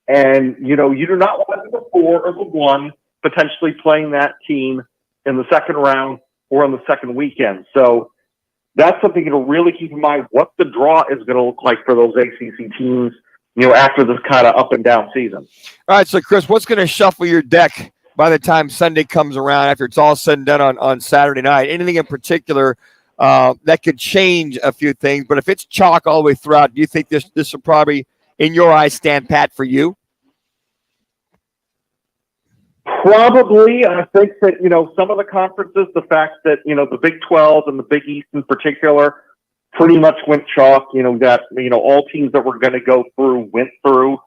And, you do not want the 4 or the 1 potentially playing that team in the second round or on the second weekend. So that's something to really keep in mind, what the draw is going to look like for those ACC teams, after this kind of up and down season. All right, so Chris, what's going to shuffle your deck by the time Sunday comes around, after it's all said and done on Saturday night? Anything in particular that could change a few things? But if it's chalk all the way throughout, do you think this will probably, in your eyes, stand pat for you? Probably. I think that, some of the conferences, the fact that, the Big 12 and the Big East in particular pretty much went chalk, that, all teams that were going to go through went through.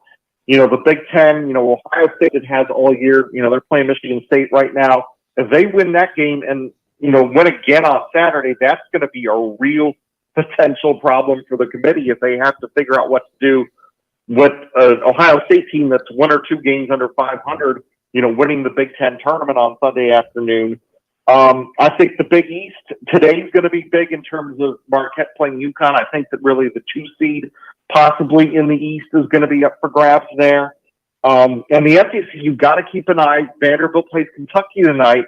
The Big 10, Ohio State, it has all year, they're playing Michigan State right now. If they win that game and, win again on Saturday, that's going to be a real potential problem for the committee if they have to figure out what to do with an Ohio State team that's 1 or 2 games under 500, winning the Big 10 tournament on Sunday afternoon. I think the Big East today is going to be big in terms of Marquette playing UConn. I think that really the 2 seed possibly in the East is going to be up for grabs there. And the SEC, you've got to keep an eye. Vanderbilt plays Kentucky tonight.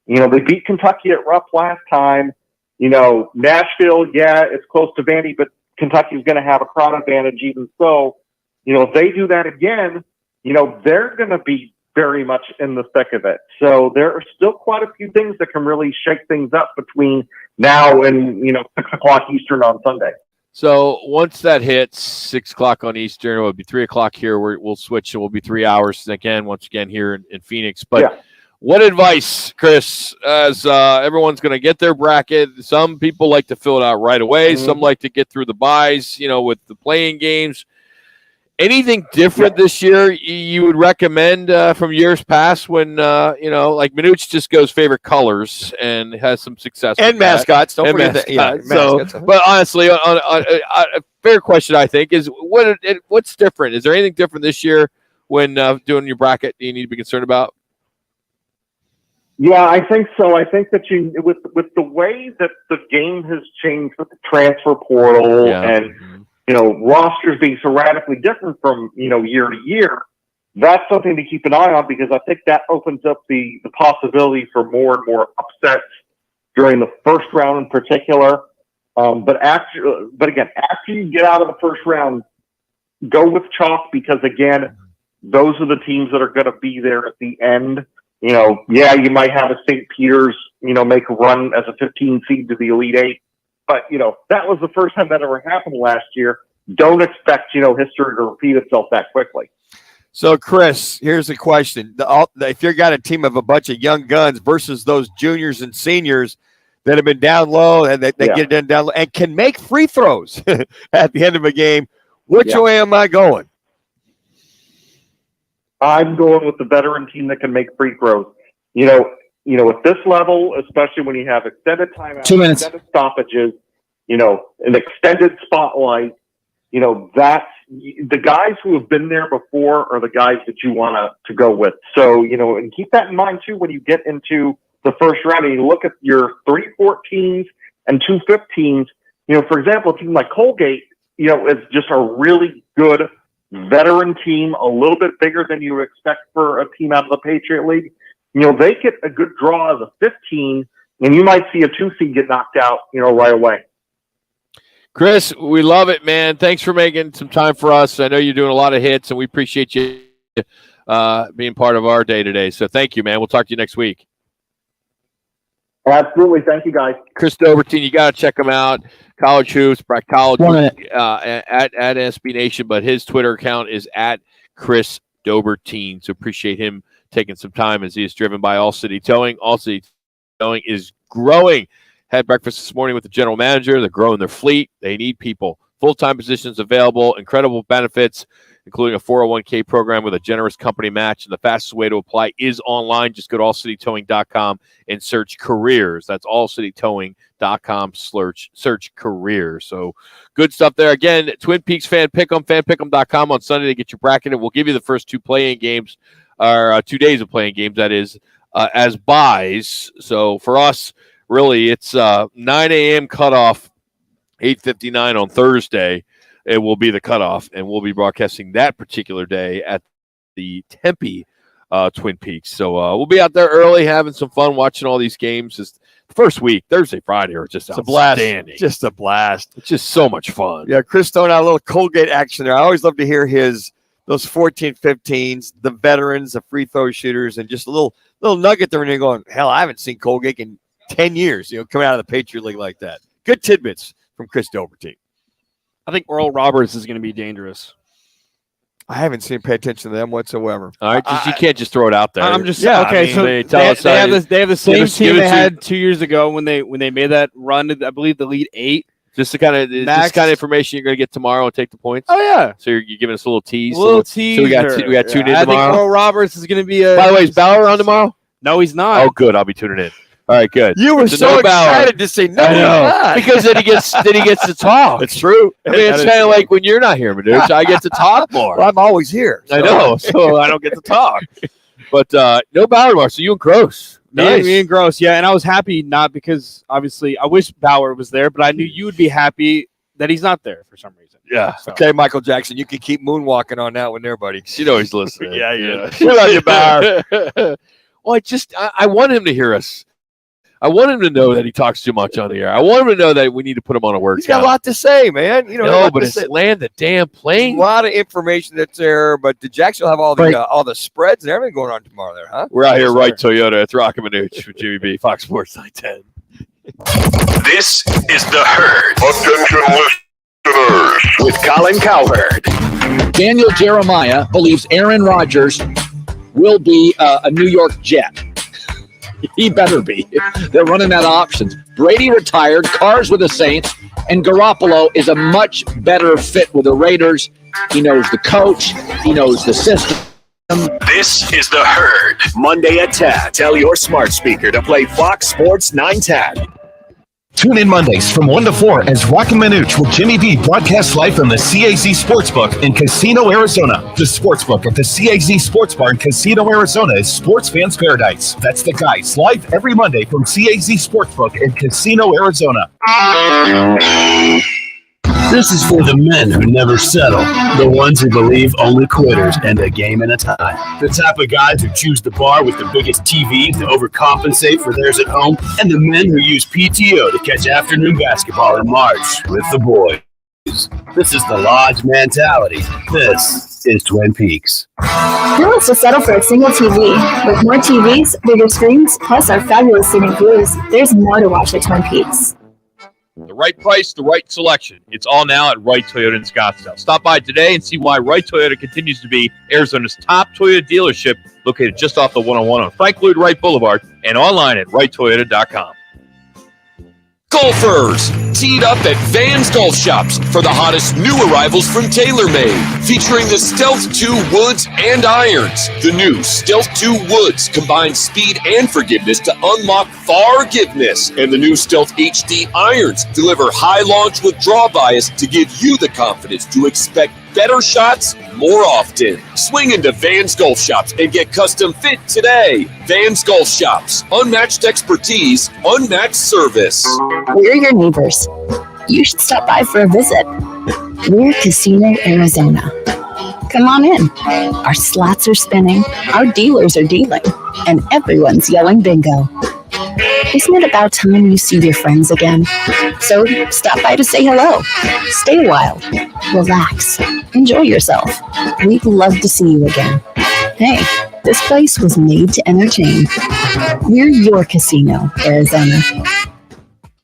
They beat Kentucky at Rupp last time. Nashville, yeah, it's close to Vandy, but Kentucky's going to have a crowd advantage even so. If they do that again, they're going to be very much in the thick of it. So there are still quite a few things that can really shake things up between now and, 6 o'clock Eastern on Sunday. So once that hits 6 o'clock on Eastern, it will be 3 o'clock here. We'll switch. It will be 3 hours once again here in Phoenix. But what advice, Chris, as everyone's going to get their bracket? Some people like to fill it out right away. Some like to get through the buys, with the playing games. Anything different this year you would recommend from years past when, like Manuch just goes favorite colors and has some success. And with that. mascots. Don't forget that. Yeah, mascots. But honestly, a fair question, I think, is what's different? Is there anything different this year when doing your bracket you need to be concerned about? Yeah, I think so. I think that with the way that the game has changed with the transfer portal and rosters being so radically different from year to year, that's something to keep an eye on, because I think that opens up the possibility for more and more upsets during the first round in particular. But again, after you get out of the first round, go with chalk, because again, those are the teams that are going to be there at the end. You might have a St. Peter's, make a run as a 15 seed to the Elite Eight. But, that was the first time that ever happened last year. Don't expect, history to repeat itself that quickly. So, Chris, here's the question. If you've got a team of a bunch of young guns versus those juniors and seniors that have been down low and they get it down low and can make free throws at the end of a game, which way am I going? I'm going with the veteran team that can make free throws. At this level, especially when you have extended timeouts, 2 minutes, extended stoppages, an extended spotlight, that's the guys who have been there before are the guys that you want to go with. So, and keep that in mind too when you get into the first round and you look at your 3 14s and 2 15s. For example, a team like Colgate, is just a really good veteran team, a little bit bigger than you would expect for a team out of the Patriot League. They get a good draw as a 15, and you might see a 2 seed get knocked out, right away. Chris, we love it, man. Thanks for making some time for us. I know you're doing a lot of hits, and we appreciate you being part of our day today. So thank you, man. We'll talk to you next week. Absolutely. Thank you, guys. Chris Dobertine, you got to check him out. College Hoops, Bracketology at SB Nation, but his Twitter account is at Chris Dobertine. So appreciate him taking some time as he is driven by All City Towing. All City Towing is growing. Had breakfast this morning with the general manager. They're growing their fleet. They need people. Full-time positions available, incredible benefits, including a 401k program with a generous company match. And the fastest way to apply is online. Just go to allcitytowing.com and search careers. That's allcitytowing.com search careers. So good stuff there. Again, Twin Peaks fan pick'em, fanpick'em.com on Sunday to get your bracket. We'll give you the first 2 playing games, or 2 days of playing games, that is, as buys. So for us, really, it's 9 a.m. cutoff, 8:59 on Thursday. It will be the cutoff, and we'll be broadcasting that particular day at the Tempe Twin Peaks. So we'll be out there early, having some fun, watching all these games. It's the first week, Thursday, Friday, are just outstanding. Just a blast. It's just so much fun. Yeah, Chris throwing out a little Colgate action there. I always love to hear those 14-15s, the veterans, the free throw shooters, and just a little nugget there, and you're going, hell, I haven't seen Colgate in 10 years, coming out of the Patriot League like that. Good tidbits from Chris Dobertine. I think Earl Roberts is going to be dangerous. I haven't seen pay attention to them whatsoever. All right, you can't just throw it out there. I'm just okay. So they have the same team they had 2 years ago when they made that run. I believe the Elite Eight. Just the kind of information you're going to get tomorrow and take the points. Oh yeah. So you're giving us a little tease. Tease. So we got tuned in tomorrow. I think Earl Roberts is going to be a. By the way, is Bauer on tomorrow? No, he's not. Oh, good. I'll be tuning in. All right, good. You were so excited to say no. I know. Because then he gets to talk. It's true. I mean, it's kind of like when you're not here, Manuch. I get to talk more. Well, I'm always here. So. I know, so I don't get to talk. But no Bauer tomorrow. So you and Gross. Nice. Me and Gross, yeah. And I was happy, not because obviously I wish Bauer was there, but I knew you would be happy that he's not there for some reason. Yeah. So. Okay, Michael Jackson, you can keep moonwalking on that one there, buddy. You know he's listening. Yeah. We love you, Bauer. Well, I want him to hear us. I want him to know that he talks too much on the air. I want him to know that we need to put him on a workout. He's got a lot to say, man. But it's land the damn plane. A lot of information that's there, but did Jackson have all the spreads and everything going on tomorrow there, huh? We're out here, right, Toyota. It's Roc and Manuch with Jimmy B, Fox Sports 910. This is The Herd. Attention, list. with Colin Cowherd. Daniel Jeremiah believes Aaron Rodgers will be a New York Jet. He better be. They're running out of options. Brady retired, Carr's with the Saints, and Garoppolo is a much better fit with the Raiders. He knows the coach. He knows the system. This is The Herd. Monday at 10. Tell your smart speaker to play Fox Sports 910. Tune in Mondays from 1 to 4 as Roc and Manuch with Jimmy B broadcast live from the CAZ Sportsbook in Casino, Arizona. The Sportsbook at the CAZ Sports Bar in Casino, Arizona is sports fans' paradise. That's the guys live every Monday from CAZ Sportsbook in Casino, Arizona. This is for the men who never settle, the ones who believe only quitters end a game in a tie, the type of guys who choose the bar with the biggest TV to overcompensate for theirs at home, and the men who use PTO to catch afternoon basketball in March with the boys. This is the Lodge mentality. This is Twin Peaks. Who wants to settle for a single TV? With more TVs, bigger screens, plus our fabulous scenic views, there's more to watch at Twin Peaks. The right price, the right selection. It's all now at Wright Toyota in Scottsdale. Stop by today and see why Wright Toyota continues to be Arizona's top Toyota dealership, located just off the 101 on Frank Lloyd Wright Boulevard and online at wrighttoyota.com. Golfers, teed up at Vans Golf Shops for the hottest new arrivals from TaylorMade, featuring the Stealth 2 Woods and Irons. The new Stealth 2 Woods combines speed and forgiveness to unlock forgiveness, and the new Stealth HD Irons deliver high launch with draw bias to give you the confidence to expect better shots more often. Swing into Vans Golf Shops and get custom fit today. Vans Golf Shops, unmatched expertise, unmatched service. We're your neighbors. You should stop by for a visit. We're Casino, Arizona. Come on in. Our slots are spinning, our dealers are dealing, and everyone's yelling bingo. Isn't it about time you see your friends again? So stop by to say hello. Stay a while. Relax. Enjoy yourself. We'd love to see you again. Hey, this place was made to entertain. We're your Casino, Arizona.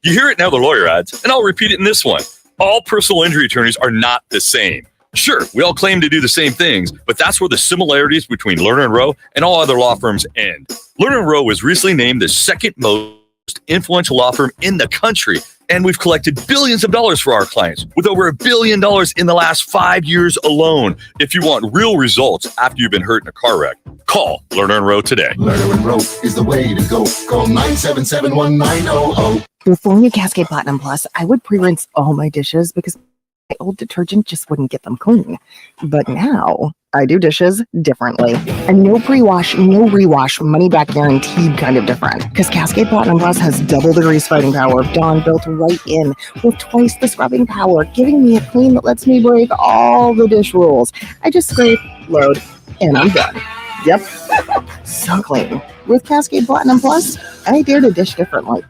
You hear it in other lawyer ads, and I'll repeat it in this one. All personal injury attorneys are not the same. Sure, we all claim to do the same things, but that's where the similarities between Lerner & Rowe and all other law firms end. Lerner & Rowe was recently named the second most influential law firm in the country, and we've collected billions of dollars for our clients, with over $1 billion in the last 5 years alone. If you want real results after you've been hurt in a car wreck, call Lerner & Rowe today. Lerner & Rowe is the way to go. Call 977-1900. Before new Cascade Platinum Plus, I would pre-rinse all my dishes because my old detergent just wouldn't get them clean. But now I do dishes differently. And no pre-wash, no rewash, money back guaranteed kind of different. Because Cascade Platinum Plus has double the grease fighting power of Dawn built right in with twice the scrubbing power, giving me a clean that lets me break all the dish rules. I just scrape, load, and I'm done. Yep. So clean. With Cascade Platinum Plus, I dare to dish differently.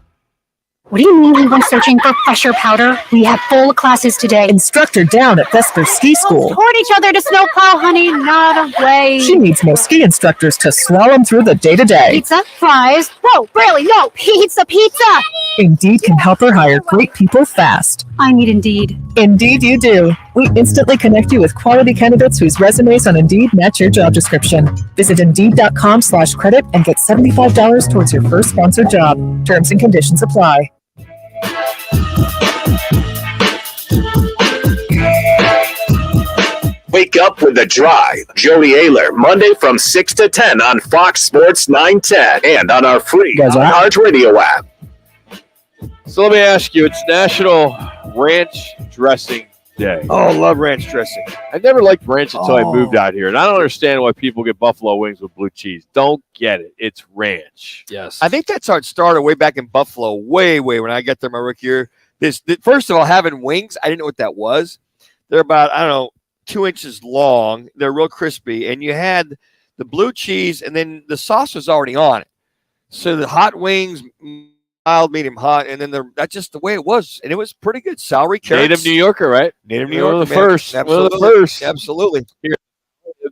What do you mean we went searching for fresher powder? We have full classes today. Instructor down at Vesper Ski School. Toward each other to snowplow, honey, not away. She needs more ski instructors to slalom through the day-to-day. Pizza, fries. Whoa, really? No, pizza. Indeed can help her hire great people fast. I need Indeed. Indeed you do. We instantly connect you with quality candidates whose resumes on Indeed match your job description. Visit Indeed.com/credit and get $75 towards your first sponsored job. Terms and conditions apply. Wake up with The Drive. Jody Ayler, Monday from 6 to 10 on Fox Sports 910 and on our free iHeart Radio app. So let me ask you, it's National Ranch Dressing Day. Oh, love ranch dressing. I never liked ranch until I moved out here, and I don't understand why people get buffalo wings with blue cheese. Don't get it. It's ranch. Yes. I think that's how it started way back in Buffalo, way when I got there my rookie year. First of all, having wings, I didn't know what that was. They're about, 2 inches long. They're real crispy, and you had the blue cheese, and then the sauce was already on it. So the hot wings, mild, medium, hot, and then that's just the way it was, and it was pretty good. Celery, carrots. Native New Yorker, right? Native New Yorker, One of the first. Absolutely. Here,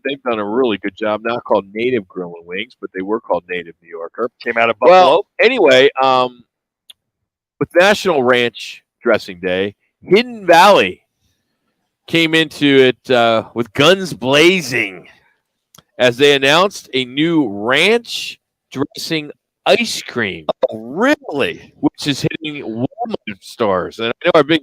they've done a really good job now called Native Grilling Wings, but they were called Native New Yorker. Came out of Buffalo. Well, anyway, with National Ranch Dressing Day, Hidden Valley came into it with guns blazing as they announced a new ranch dressing ice cream. Oh, really? Which is hitting Walmart stores. And I know our buddy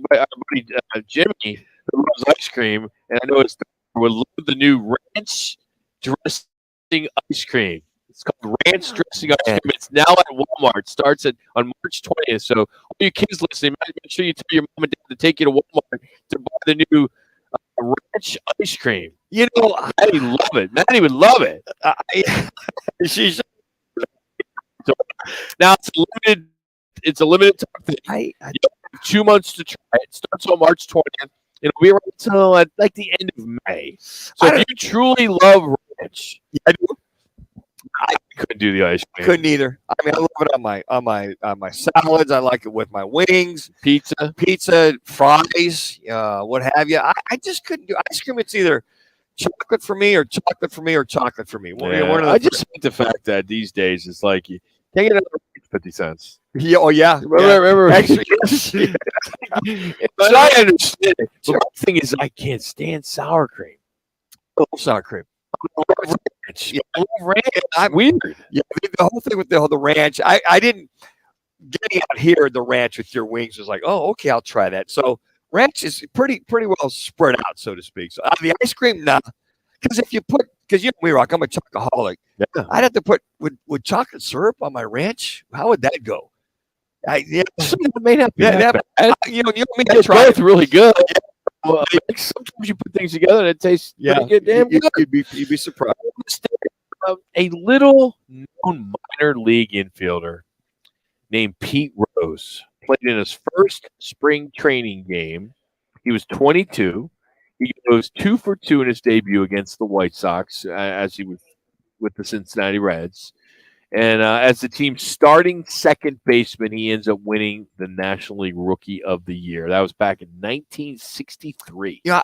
Jimmy, who loves ice cream, and I know his would love the new ranch dressing ice cream. It's called ranch dressing ice cream. It's now at Walmart. Starts on March 20th. So all you kids listening, make sure you tell your mom and dad to take you to Walmart to buy the new ranch ice cream. You know, I love it. Maddie would love it. She's now it's a limited time thing. You have 2 months to try it. It starts on March 20th. It'll be around until like the end of May. So if you truly love ranch, I do. I couldn't do the ice cream. Couldn't either. I mean, I love it on my salads. I like it with my wings, pizza, fries, what have you. I just couldn't do ice cream. It's either chocolate for me or chocolate for me or chocolate for me. I just hate the fact that these days it's like you can't get another 50 cents. Yeah, oh yeah. Remember Actually, but I understand it. The one thing is I can't stand sour cream. I love sour cream. I love ranch. I love ranch. I'm weird. Yeah, the whole thing with the ranch, I didn't getting out here the ranch with your wings was like, oh, okay, I'll try that. So ranch is pretty well spread out, so to speak. So the ice cream, nah. Because if you put, because you know me, Rock, I'm a chocoholic. Yeah. I'd have to put with chocolate syrup on my ranch. How would that go? It may not be that bad. You know me. It's both really good. Yeah. Well, sometimes you put things together and it tastes pretty good. Damn good. You'd be surprised. A little known minor league infielder named Pete Rose played in his first spring training game. He was 22. He goes 2 for 2 in his debut against the White Sox as he was with the Cincinnati Reds. And as the team's starting second baseman, he ends up winning the National League Rookie of the Year. That was back in 1963. Yeah,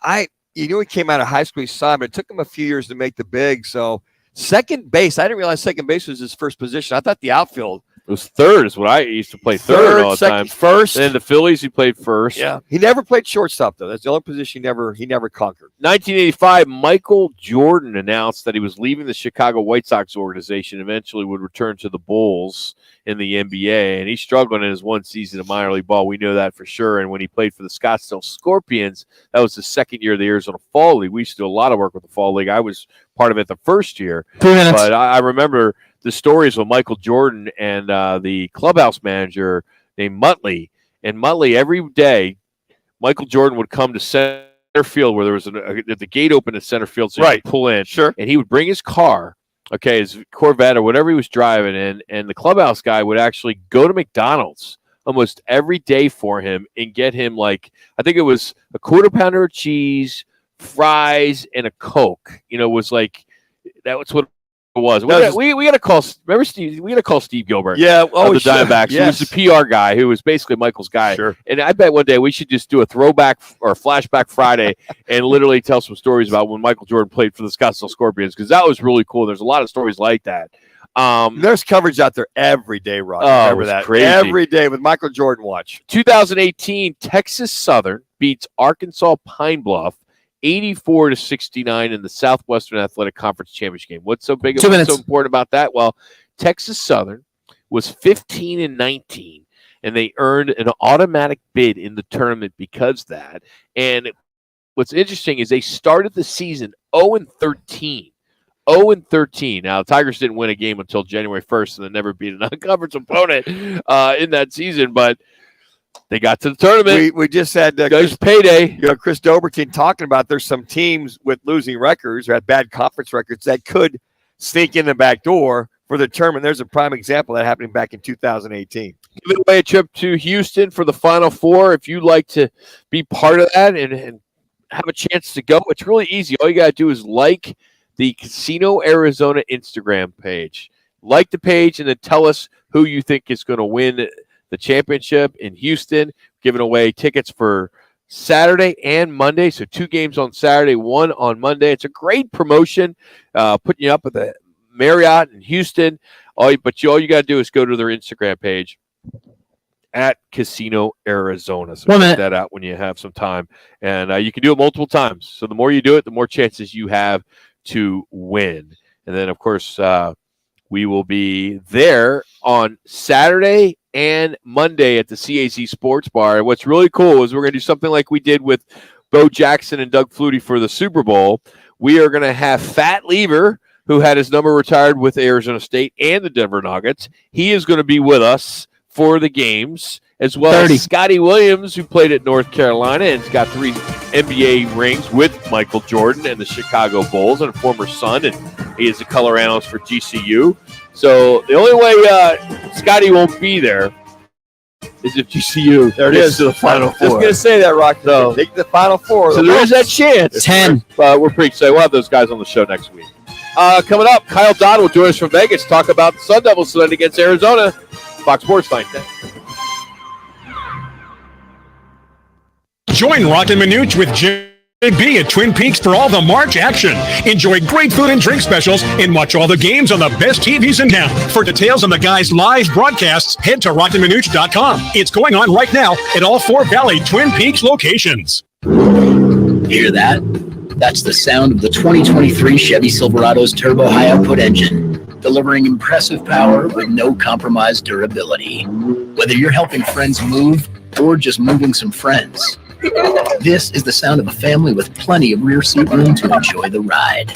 he came out of high school, he saw, but it took him a few years to make the big. So second base, I didn't realize second base was his first position. I thought the outfield. It was third is what I used to play third all the time. First. And then the Phillies, he played first. Yeah. He never played shortstop, though. That's the only position he never conquered. 1985, Michael Jordan announced that he was leaving the Chicago White Sox organization, eventually would return to the Bulls in the NBA, and he struggled in his one season of minor league ball. We know that for sure. And when he played for the Scottsdale Scorpions, that was the second year of the Arizona Fall League. We used to do a lot of work with the Fall League. I was part of it the first year. 3 minutes. But I remember the stories with Michael Jordan and the clubhouse manager named Muttley. And Muttley, every day, Michael Jordan would come to center field where there was the gate open to center field so you could pull in. Sure. And he would bring his car, his Corvette or whatever he was driving in, and the clubhouse guy would actually go to McDonald's almost every day for him and get him, like, I think it was a quarter pounder of cheese, fries, and a Coke. You know, was like, that was what it was. We got to call, remember Steve? We got to call Steve Gilbert. Yeah. Of the Diamondbacks. Yes. He was the PR guy who was basically Michael's guy. Sure. And I bet one day we should just do a throwback or flashback Friday and literally tell some stories about when Michael Jordan played for the Scottsdale Scorpions, because that was really cool. There's a lot of stories like that. There's coverage out there every day, Roger. Remember that. Crazy. Every day with Michael Jordan watch. 2018, Texas Southern beats Arkansas Pine Bluff 84-69 in the Southwestern Athletic Conference Championship game. What's so big? What's so important about that? Well, Texas Southern was 15-19, and they earned an automatic bid in the tournament because of that. And what's interesting is they started the season 0-13. 0-13. Now, the Tigers didn't win a game until January 1st, and they never beat a non-conference opponent in that season, but they got to the tournament. We just had payday. Chris Dobertin talking about there's some teams with losing records or at bad conference records that could sneak in the back door for the tournament. There's a prime example of that happening back in 2018. Giving away a trip to Houston for the Final Four. If you'd like to be part of that and have a chance to go, it's really easy. All you got to do is like the Casino Arizona Instagram page. Like the page and then tell us who you think is going to win the championship in Houston. Giving away tickets for Saturday and Monday. So 2 games on Saturday, 1 on Monday. It's a great promotion, putting you up at the Marriott in Houston. All you got to do is go to their Instagram page at Casino Arizona. So 1 check minute. that out when you have some time. And you can do it multiple times. So the more you do it, the more chances you have to win. And then, of course, we will be there on Saturday and Monday at the CAC Sports Bar. And what's really cool is we're going to do something like we did with Bo Jackson and Doug Flutie for the Super Bowl. We are going to have Fat Lever, who had his number retired with Arizona State and the Denver Nuggets. He is going to be with us for the games, as well 30. as Scotty Williams, who played at North Carolina and has got 3 NBA rings with Michael Jordan and the Chicago Bulls, and a former Sun, and he is a color analyst for GCU. So the only way Scotty won't be there is if GCU gets to the Final Four. Just going to say that, Rock. So, take the Final Four. So there is that chance. 10. We're pretty excited. We'll have those guys on the show next week. Coming up, Kyle Dodd will join us from Vegas to talk about the Sun Devils tonight against Arizona. Fox Sports 910. Join Roc and Manuch with JB at Twin Peaks for all the March action. Enjoy great food and drink specials and watch all the games on the best TVs in town. For details on the guys' live broadcasts, head to rockandmanuch.com. It's going on right now at all 4 Valley Twin Peaks locations. Hear that? That's the sound of the 2023 Chevy Silverado's turbo high-output engine, delivering impressive power with no compromised durability. Whether you're helping friends move or just moving some friends, this is the sound of a family with plenty of rear seat room to enjoy the ride.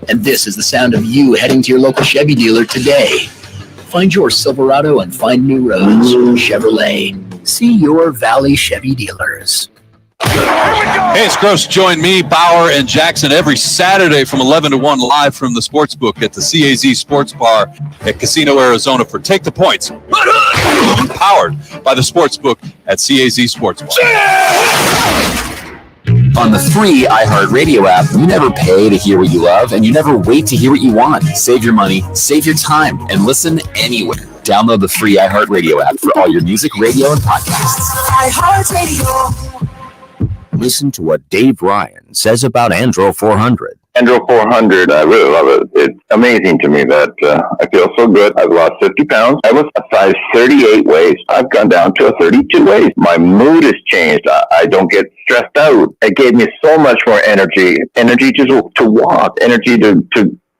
And this is the sound of you heading to your local Chevy dealer today. Find your Silverado and find new roads. Chevrolet. See your Valley Chevy dealers. Hey, it's Gross. Join me, Bauer, and Jackson every Saturday from 11 to 1 live from the Sportsbook at the CAZ Sports Bar at Casino Arizona for Take the Points. Powered by the Sportsbook at CAZ Sports Bar. On the free iHeartRadio app, you never pay to hear what you love, and you never wait to hear what you want. Save your money, save your time, and listen anywhere. Download the free iHeartRadio app for all your music, radio, and podcasts. iHeartRadio. Listen to what Dave Ryan says about Andro 400. Andro 400, I really love it. It's amazing to me that I feel so good. I've lost 50 pounds. I was a size 38 waist. I've gone down to a 32 waist. My mood has changed. I don't get stressed out. It gave me so much more energy to walk, energy to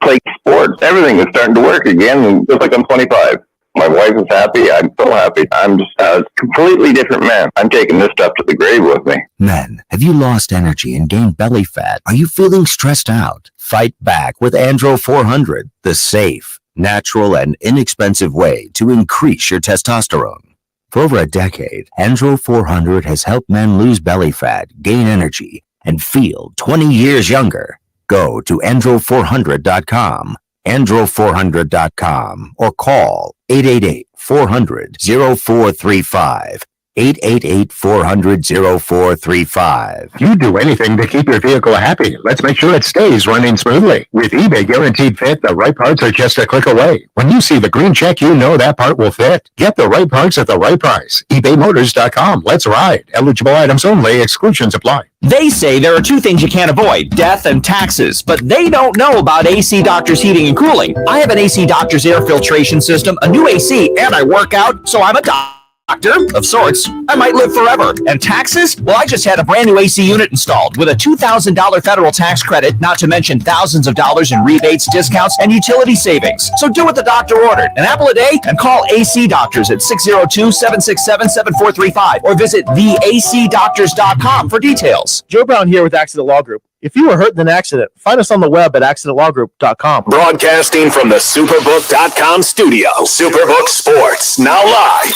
play sports. Everything is starting to work again. It's like I'm 25. My wife is happy. I'm so happy. I'm just a completely different man. I'm taking this stuff to the grave with me. Men, have you lost energy and gained belly fat? Are you feeling stressed out? Fight back with Andro 400, the safe, natural, and inexpensive way to increase your testosterone. For over a decade, Andro 400 has helped men lose belly fat, gain energy, and feel 20 years younger. Go to andro400.com. andro400.com or call 888-400-0435. 888-400-0435. You do anything to keep your vehicle happy. Let's make sure it stays running smoothly. With eBay Guaranteed Fit, the right parts are just a click away. When you see the green check, you know that part will fit. Get the right parts at the right price. ebaymotors.com. Let's ride. Eligible items only. Exclusions apply. They say there are 2 things you can't avoid, death and taxes, but they don't know about AC Doctors Heating and Cooling. I have an AC Doctors air filtration system, a new AC, and I work out, so I'm a doctor of sorts. I might live forever. And taxes? Well, I just had a brand new AC unit installed with a $2,000 federal tax credit, not to mention thousands of dollars in rebates, discounts, and utility savings. So do what the doctor ordered. An apple a day, and call AC Doctors at 602-767-7435 or visit theacdoctors.com for details. Joe Brown here with Accident Law Group. If you were hurt in an accident, find us on the web at accidentlawgroup.com. Broadcasting from the Superbook.com studio. Superbook Sports, now live.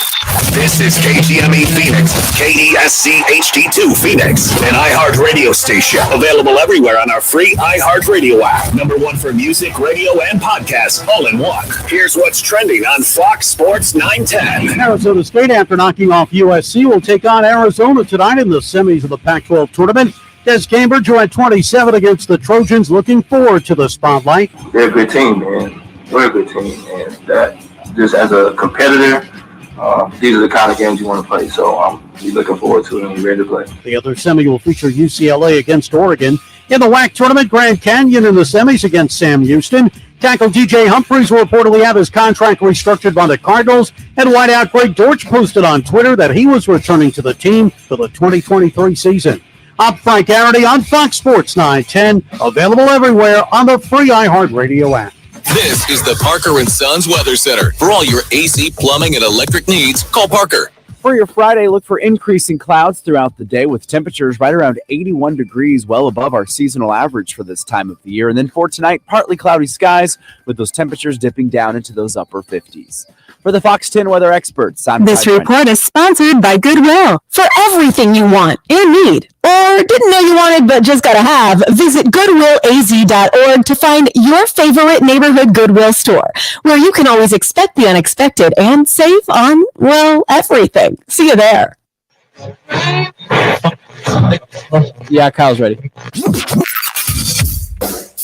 This is KGME Phoenix, KESC HD2 Phoenix, an iHeart radio station. Available everywhere on our free iHeart radio app. #1 for music, radio, and podcasts, all in one. Here's what's trending on Fox Sports 910. Arizona State, after knocking off USC, will take on Arizona tonight in the semis of the Pac-12 tournament. Des Cambridge went 27 against the Trojans, looking forward to the spotlight. They're a good team, man. We're a good team, and that just as a competitor, these are the kind of games you want to play. So I'm looking forward to it and ready to play. The other semi will feature UCLA against Oregon. In the WAC tournament, Grand Canyon in the semis against Sam Houston. Tackle DJ Humphreys will reportedly have his contract restructured by the Cardinals. And wideout Greg Dortch posted on Twitter that he was returning to the team for the 2023 season. I'm Frank Garrity on Fox Sports 910, available everywhere on the free iHeartRadio app. This is the Parker & Sons Weather Center. For all your AC, plumbing, and electric needs, call Parker. For your Friday, look for increasing clouds throughout the day with temperatures right around 81 degrees, well above our seasonal average for this time of the year. And then for tonight, partly cloudy skies with those temperatures dipping down into those upper 50s. For the Fox 10 weather experts, this report is sponsored by Goodwill. For everything you want and need, or didn't know you wanted but just gotta have, visit GoodwillAZ.org to find your favorite neighborhood Goodwill store, where you can always expect the unexpected and save on, well, everything. See you there. Yeah, Kyle's ready.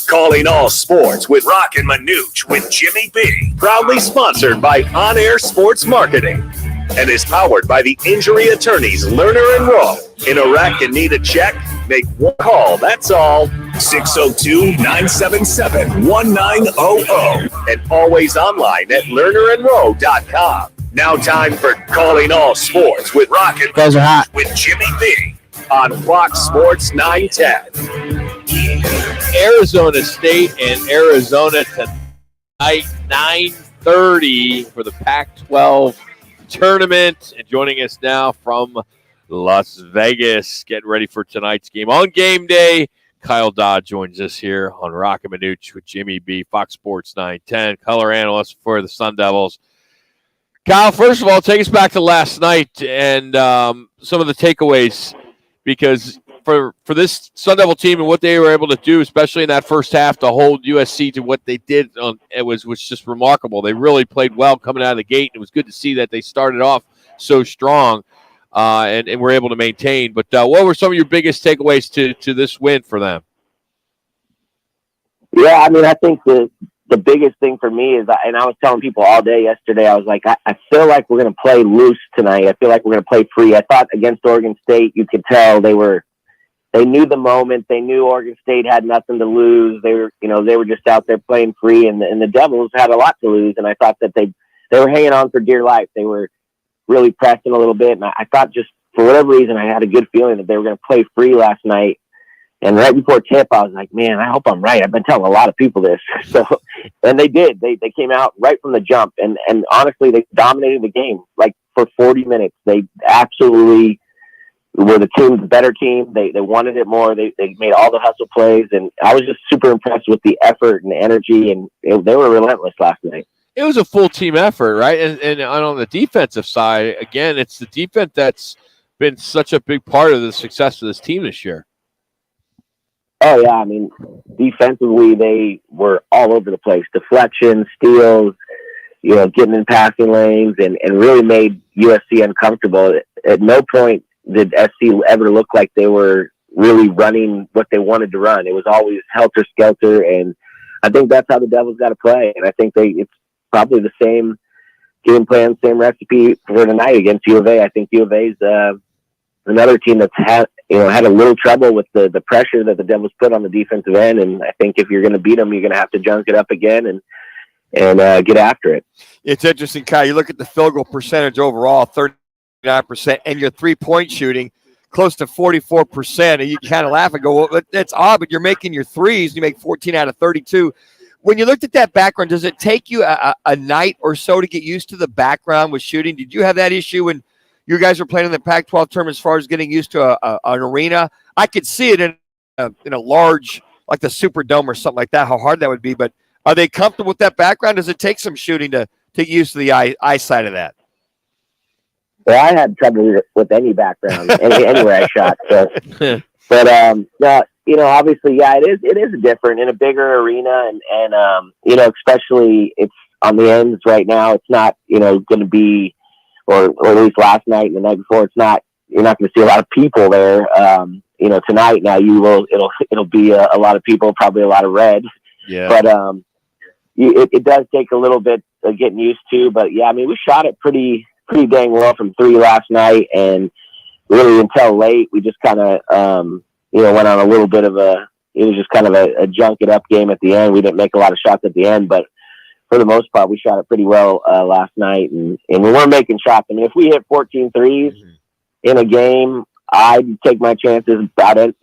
Calling all sports with Roc and Manuch with Jimmy B. Proudly sponsored by On Air Sports Marketing and is powered by the injury attorneys Lerner and Rowe. In a wreck and need a check? Make one call, that's all. 602-977-1900 and always online at lernerandrowe.com. Now time for Calling All Sports with Roc and Guys are hot. with Jimmy B on Fox Sports 910. Arizona State and Arizona tonight, 9:30 for the Pac-12 tournament. And joining us now from Las Vegas, getting ready for tonight's game on game day, Kyle Dodd joins us here on Roc and Manuch with Jimmy B, Fox Sports 910, color analyst for the Sun Devils. Kyle, first of all, take us back to last night and some of the takeaways, because for this Sun Devil team and what they were able to do, especially in that first half, to hold USC to what they did, it was just remarkable. They really played well coming out of the gate. It was good to see that they started off so strong and were able to maintain. But what were some of your biggest takeaways to this win for them? Yeah, I mean, I think the biggest thing for me is, and I was telling people all day yesterday, I was like, I feel like we're going to play loose tonight. I feel like we're going to play free. I thought against Oregon State, you could tell they knew the moment. They knew Oregon State had nothing to lose. They were just out there playing free, and the Devils had a lot to lose. And I thought that they were hanging on for dear life. They were really pressing a little bit. And I thought, just for whatever reason, I had a good feeling that they were going to play free last night. And right before tip, I was like, man, I hope I'm right. I've been telling a lot of people this. So, and they did. They came out right from the jump. And honestly, they dominated the game. Like, for 40 minutes, they absolutely were the better team. They wanted it more. They made all the hustle plays. And I was just super impressed with the effort and the energy. And they were relentless last night. It was a full team effort, right? And on the defensive side, again, it's the defense that's been such a big part of the success of this team this year. Oh, yeah. I mean, defensively, they were all over the place. Deflections, steals, getting in passing lanes, and really made USC uncomfortable. At no point did SC ever look like they were really running what they wanted to run. It was always helter-skelter, and I think that's how the Devils got to play. And I think it's probably the same game plan, same recipe for tonight against U of A. I think U of A is another team that's had a little trouble with the pressure that the Devils put on the defensive end. And I think if you're going to beat them, you're going to have to junk it up again and get after it. It's interesting, Kyle. You look at the field goal percentage overall, 39%, and your three-point shooting close to 44%. And you kind of laugh and go, well, that's odd, but you're making your threes. You make 14 out of 32. When you looked at that background, does it take you a night or so to get used to the background with shooting? Did you have that issue when you guys were playing in the Pac-12 tournament as far as getting used to an arena? I could see it in a large, like the Superdome or something like that, how hard that would be. But are they comfortable with that background? Does it take some shooting to get used to the eyesight of that? Well, I had trouble with any background anywhere I shot. So. But obviously, yeah, it is different in a bigger arena, and especially it's on the ends right now. It's not going to be, or at least last night and the night before, it's not. You're not going to see a lot of people there. Tonight now you will. It'll be a lot of people, probably a lot of red. Yeah. But it does take a little bit of getting used to. But yeah, I mean, we shot it pretty dang well from three last night, and really until late we just kind of went on a little bit of a it was just kind of a junk it up game at the end. We didn't make a lot of shots at the end, but for the most part, we shot it pretty well last night, and we weren't making shots. I mean, if we hit 14 threes in a game, I'd take my chances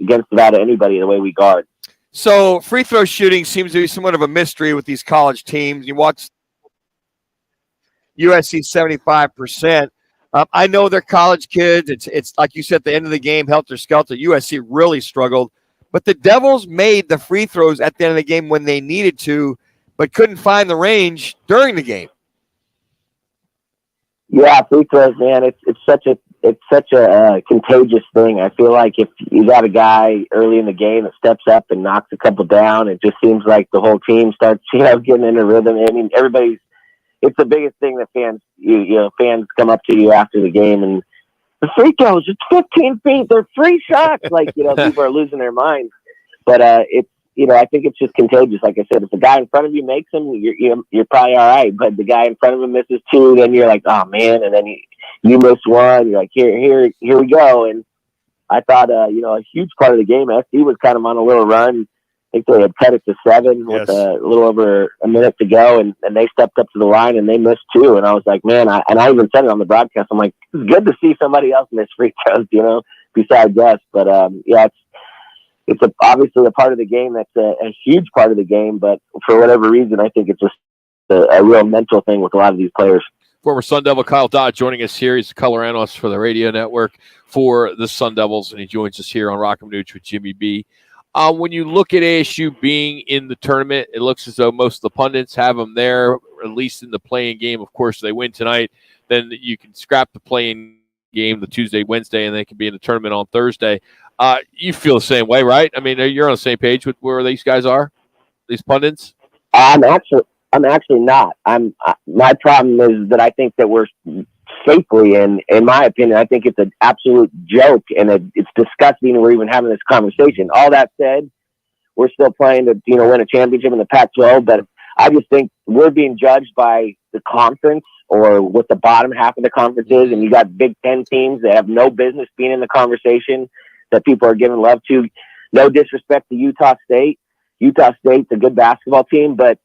against about anybody the way we guard. So free throw shooting seems to be somewhat of a mystery with these college teams. You watch USC 75%. I know they're college kids. It's like you said, at the end of the game, helter-skelter. USC really struggled. But the Devils made the free throws at the end of the game when they needed to, but couldn't find the range during the game. Yeah, free throws, man. It's such a contagious thing. I feel like if you got a guy early in the game that steps up and knocks a couple down, it just seems like the whole team starts, getting in a rhythm. I mean, it's the biggest thing that fans come up to you after the game, and the free throws, it's 15 feet. They're free shots. People are losing their minds. But I think it's just contagious. Like I said, if the guy in front of you makes them, you're probably all right. But the guy in front of him misses two, then you're like, oh man. And then you miss one. You're like, here we go. And I thought, a huge part of the game, SC was kind of on a little run. I think they had cut it to 7 with a little over a minute to go, and they stepped up to the line and they missed 2. And I was like, man, I even said it on the broadcast. I'm like, it's good to see somebody else miss free throws, besides us. But it's obviously a part of the game that's a huge part of the game. But for whatever reason, I think it's just a real mental thing with a lot of these players. Former Sun Devil Kyle Dodd joining us here. He's the color analyst for the radio network for the Sun Devils, and he joins us here on Roc and Manuch with Jimmy B. When you look at ASU being in the tournament, it looks as though most of the pundits have them there, at least in the playing game. Of course, they win tonight. Then you can scrap the playing game the Tuesday, Wednesday, and they can be in the tournament on Thursday. You feel the same way, right? I mean, you're on the same page with where these guys are, these pundits? I'm actually not. My problem is that I think that we're safely, and in my opinion, I think it's an absolute joke, and it's disgusting we're even having this conversation. All that said, we're still playing to win a championship in the Pac-12, but I just think we're being judged by the conference or what the bottom half of the conference is, and you got Big Ten teams that have no business being in the conversation that people are giving love to. No disrespect to Utah State. Utah State's a good basketball team, but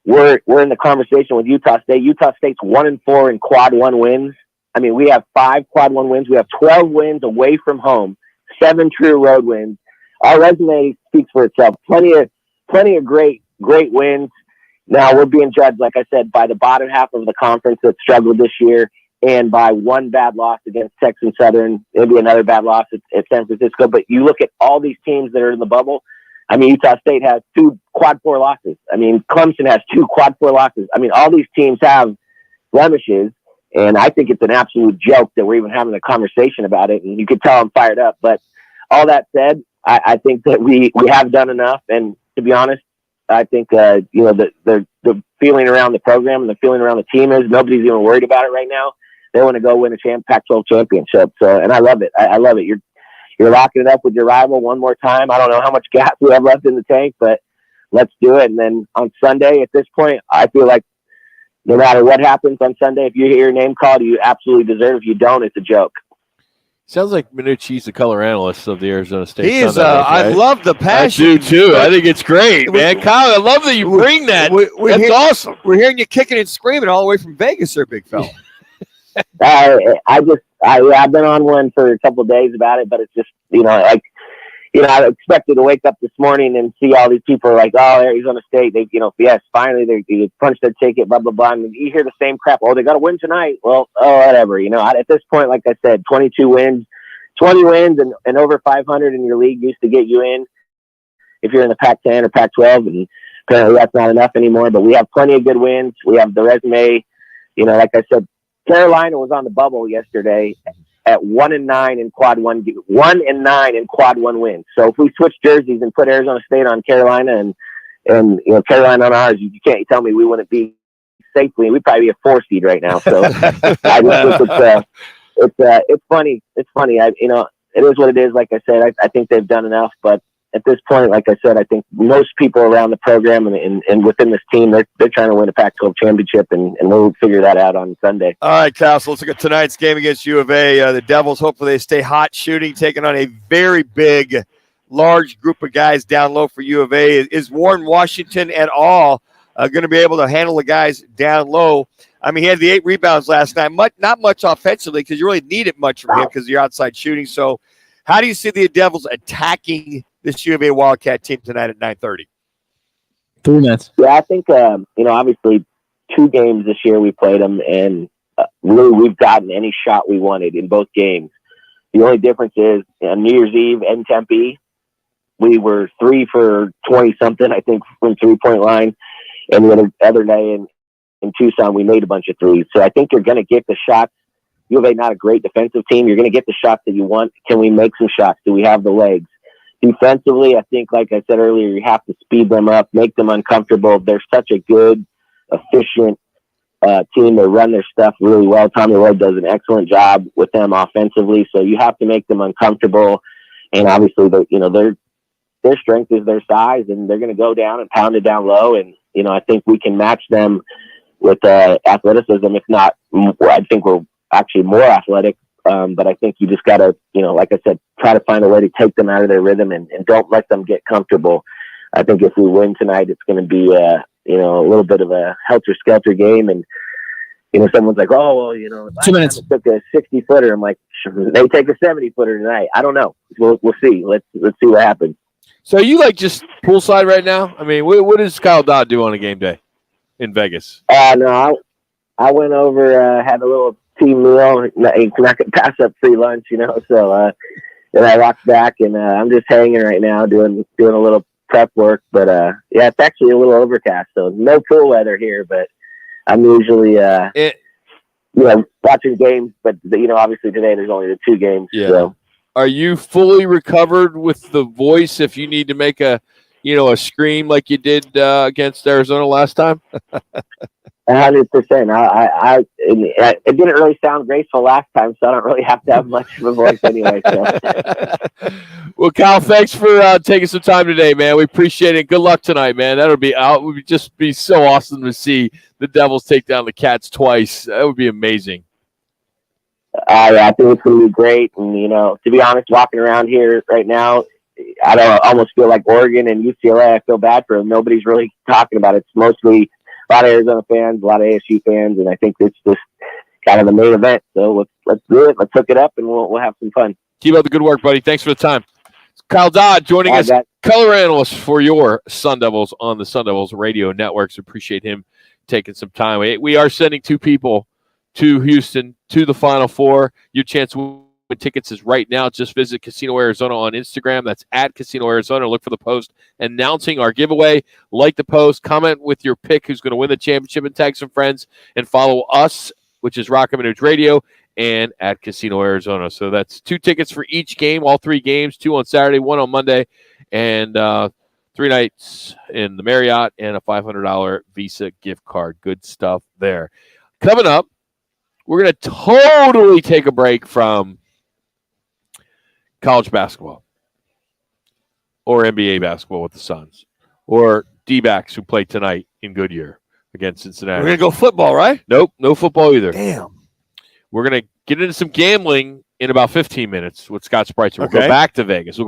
we're in the conversation with Utah State. Utah State's 1-4 in quad 1 wins. I mean, we have 5 quad 1 wins. We have 12 wins away from home, 7 true road wins. Our resume speaks for itself. Plenty of great wins. Now we're being judged, like I said, by the bottom half of the conference that struggled this year, and by one bad loss against Texas Southern, maybe another bad loss at San Francisco. But you look at all these teams that are in the bubble. I mean, Utah State has 2 quad 4 losses. I mean, Clemson has 2 quad 4 losses. I mean, all these teams have blemishes, and I think it's an absolute joke that we're even having a conversation about it. And you could tell I'm fired up. But all that said, I think that we have done enough. And to be honest, I think the feeling around the program and the feeling around the team is nobody's even worried about it right now. They want to go win a Pac-12 championship. So, and I love it. I love it. You're locking it up with your rival one more time. I don't know how much gas we have left in the tank, but let's do it. And then on Sunday, at this point, I feel like no matter what happens on Sunday, if you hear your name called, you absolutely deserve. If you don't, it's a joke. Sounds like Manucci's the color analyst of the Arizona State. He is. I love the passion. I do too. I think it's great, man. Kyle, I love that you bring that. That's awesome. We're hearing you kicking and screaming all the way from Vegas, there, big fella. I've been on one for a couple of days about it, but it's just I expected to wake up this morning and see all these people like, oh, Arizona State, they yes, finally they punched their ticket, blah blah blah. And you hear the same crap. Oh, they got to win tonight. Well, whatever. At this point, like I said, 22 wins, 20 wins, and over 500 in your league used to get you in if you're in the Pac-10 or Pac-12, and apparently that's not enough anymore. But we have plenty of good wins. We have the resume. Like I said, Carolina was on the bubble yesterday at 1-9 in quad 1, 1-9 in quad 1 wins. So if we switch jerseys and put Arizona State on Carolina and Carolina on ours, you can't tell me we wouldn't be safely. We'd probably be a 4 seed right now. So I just think it's funny. It's funny. It is what it is. Like I said, I think they've done enough, but at this point, like I said, I think most people around the program and within this team, they're trying to win a Pac-12 championship, and we'll figure that out on Sunday. All right, Cal, so let's look at tonight's game against U of A. The Devils, hopefully they stay hot shooting, taking on a very big large group of guys down low for U of A. Is Warren Washington at all going to be able to handle the guys down low? I mean, he had the 8 rebounds last night. Not much offensively because you really need it much from him because of your outside shooting. So how do you see the Devils attacking this U of A Wildcat team tonight at 9:30? 3 minutes. Yeah, I think, obviously 2 games this year we played them, and really we've gotten any shot we wanted in both games. The only difference is on New Year's Eve in Tempe, we were 3 for 20-something, I think, from three-point line. And the other day in Tucson, we made a bunch of threes. So I think you're going to get the shots. U of A, not a great defensive team. You're going to get the shots that you want. Can we make some shots? Do we have the legs? Defensively, I think, like I said earlier, you have to speed them up, make them uncomfortable. They're such a good, efficient team. They run their stuff really well. Tommy Lloyd does an excellent job with them offensively. So you have to make them uncomfortable. And obviously, their strength is their size, and they're going to go down and pound it down low. And, I think we can match them with athleticism. If not, I think we're actually more athletic. But I think you just got to, like I said, try to find a way to take them out of their rhythm and don't let them get comfortable. I think if we win tonight, it's going to be, a little bit of a helter-skelter game. And, someone's like, oh, well, 2 minutes. I took a 60-footer. I'm like, they take a 70-footer tonight. I don't know. We'll see. Let's see what happens. So are you just poolside right now? I mean, what does Kyle Dodd do on a game day in Vegas? No, I went over, had a little team meal. You not gonna pass up free lunch, So then I walked back, and I'm just hanging right now, doing a little prep work. But yeah, it's actually a little overcast, so no pool weather here. But I'm usually watching games. But obviously today there's only the 2 games. Yeah. So. Are you fully recovered with the voice if you need to make a scream like you did against Arizona last time? 100%. It didn't really sound graceful last time, so I don't really have to have much of a voice anyway. So. Well, Kyle, thanks for taking some time today, man. We appreciate it. Good luck tonight, man. It would just be so awesome to see the Devils take down the Cats twice. That would be amazing. Yeah, I think it's going to be great. And, to be honest, walking around here right now, I almost feel like Oregon and UCLA. I feel bad for them. Nobody's really talking about it. It's mostly a lot of Arizona fans, a lot of ASU fans, and I think it's just kind of the main event. So let's do it. Let's hook it up, and we'll have some fun. Keep up the good work, buddy. Thanks for the time. Kyle Dodd joining us, color analyst for your Sun Devils on the Sun Devils radio networks. Appreciate him taking some time. We are sending 2 people to Houston, to the Final Four. Your chance to win tickets is right now. Just visit Casino Arizona on Instagram. That's at Casino Arizona. Look for the post announcing our giveaway. Like the post. Comment with your pick who's going to win the championship, and tag some friends. And follow us, which is Roc and Manuch Radio, and at Casino Arizona. So that's 2 tickets for each game, all 3 games, 2 on Saturday, 1 on Monday, and 3 nights in the Marriott, and a $500 Visa gift card. Good stuff there. Coming up, we're going to totally take a break from college basketball or NBA basketball with the Suns or D-backs who play tonight in Goodyear against Cincinnati. We're going to go football, right? Nope, no football either. Damn. We're going to get into some gambling in about 15 minutes with Scott Spreitzer. We'll Okay. go back to Vegas. We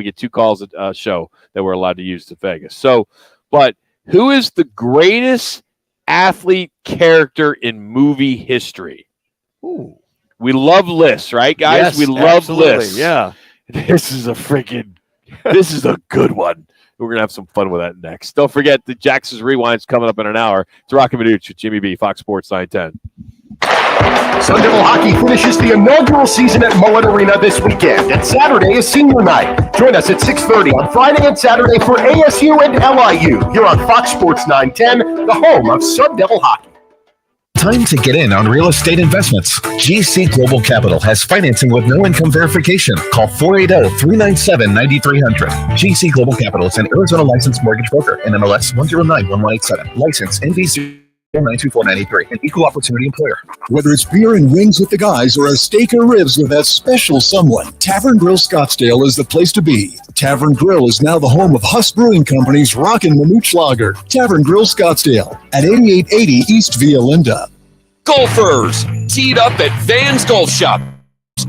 get 2 calls a show that we're allowed to use to Vegas. So, but who is the greatest athlete character in movie history? Ooh. We love lists, right, guys? Yes, we love absolutely, lists. yeah. This is a good one. We're going to have some fun with that next. Don't forget the Jackson's Rewind's coming up in an hour. It's Roc and Manuch with Jimmy B, Fox Sports 910. Sun Devil Hockey finishes the inaugural season at Mullet Arena this weekend, and Saturday is senior night. Join us at 6:30 on Friday and Saturday for ASU and LIU here on Fox Sports 910, the home of Sun Devil Hockey. Time to get in on real estate investments. GC Global Capital has financing with no income verification. Call 480-397-9300. GC Global Capital is an Arizona licensed mortgage broker, NMLS 1091187. License NV 92493, an equal opportunity employer. Whether it's beer and wings with the guys or a steak or ribs with that special someone, Tavern Grill Scottsdale is the place to be. Tavern Grill is now the home of Huss Brewing Company's Roc and Manuch Lager. Tavern Grill Scottsdale at 8880 East Via Linda. Golfers, teed up at Van's Golf Shop.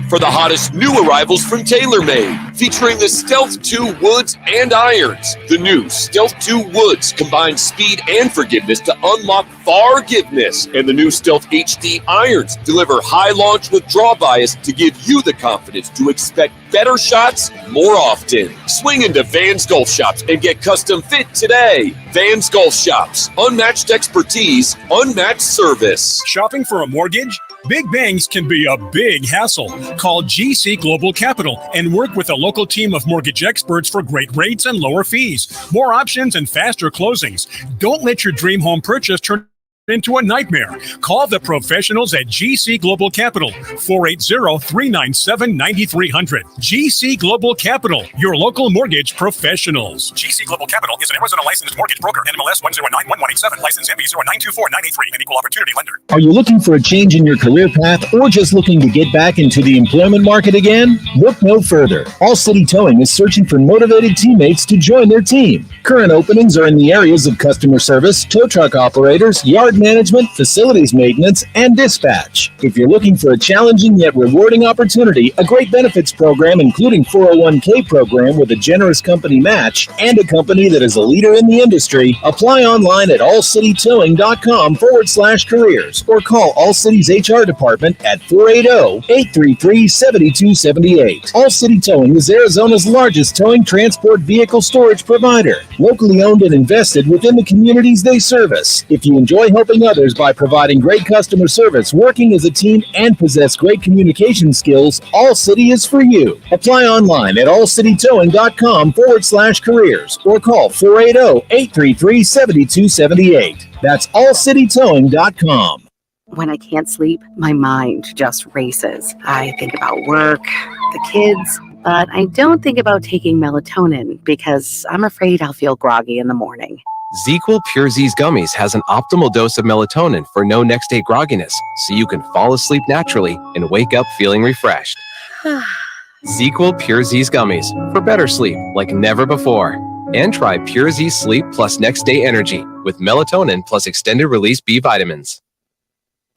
for the hottest new arrivals from TaylorMade, featuring the Stealth 2 Woods and Irons. The new Stealth 2 Woods combines speed and forgiveness to unlock forgiveness, and the new Stealth HD Irons deliver high launch with draw bias to give you the confidence to expect better shots more often. Swing into Vans Golf Shops and get custom fit today. Vans Golf Shops, unmatched expertise, unmatched service. Shopping for a mortgage? Big banks can be a big hassle. Call GC Global Capital and work with a local team of mortgage experts for great rates and lower fees, more options, and faster closings. Don't let your dream home purchase turn into a nightmare. Call the professionals at GC Global Capital, 480-397-9300. GC Global Capital, your local mortgage professionals. GC Global Capital is an Arizona licensed mortgage broker. NMLS 1091187, license MB 0924983, an equal opportunity lender. Are you looking for a change in your career path or just looking to get back into the employment market again? Look no further. All City Towing is searching for motivated teammates to join their team. Current openings are in the areas of customer service, tow truck operators, yard management, facilities maintenance, and dispatch. If you're looking for a challenging yet rewarding opportunity, a great benefits program including 401k program with a generous company match, and a company that is a leader in the industry, apply online at allcitytowing.com/careers or call All City's HR department at 480-833-7278. All City Towing is Arizona's largest towing transport vehicle storage provider, locally owned and invested within the communities they service. If you enjoy helping others by providing great customer service, working as a team, and possess great communication skills, All City is for you. Apply online at allcitytowing.com/careers or call 480-833-7278. That's allcitytowing.com. When I can't sleep, my mind just races. I think about work, the kids, but I don't think about taking melatonin because I'm afraid I'll feel groggy in the morning. ZzzQuil Pure Z's Gummies has an optimal dose of melatonin for no next day grogginess, so you can fall asleep naturally and wake up feeling refreshed. ZzzQuil Pure Z's Gummies for better sleep like never before. And try Pure Z Sleep plus Next Day Energy with melatonin plus extended release B vitamins.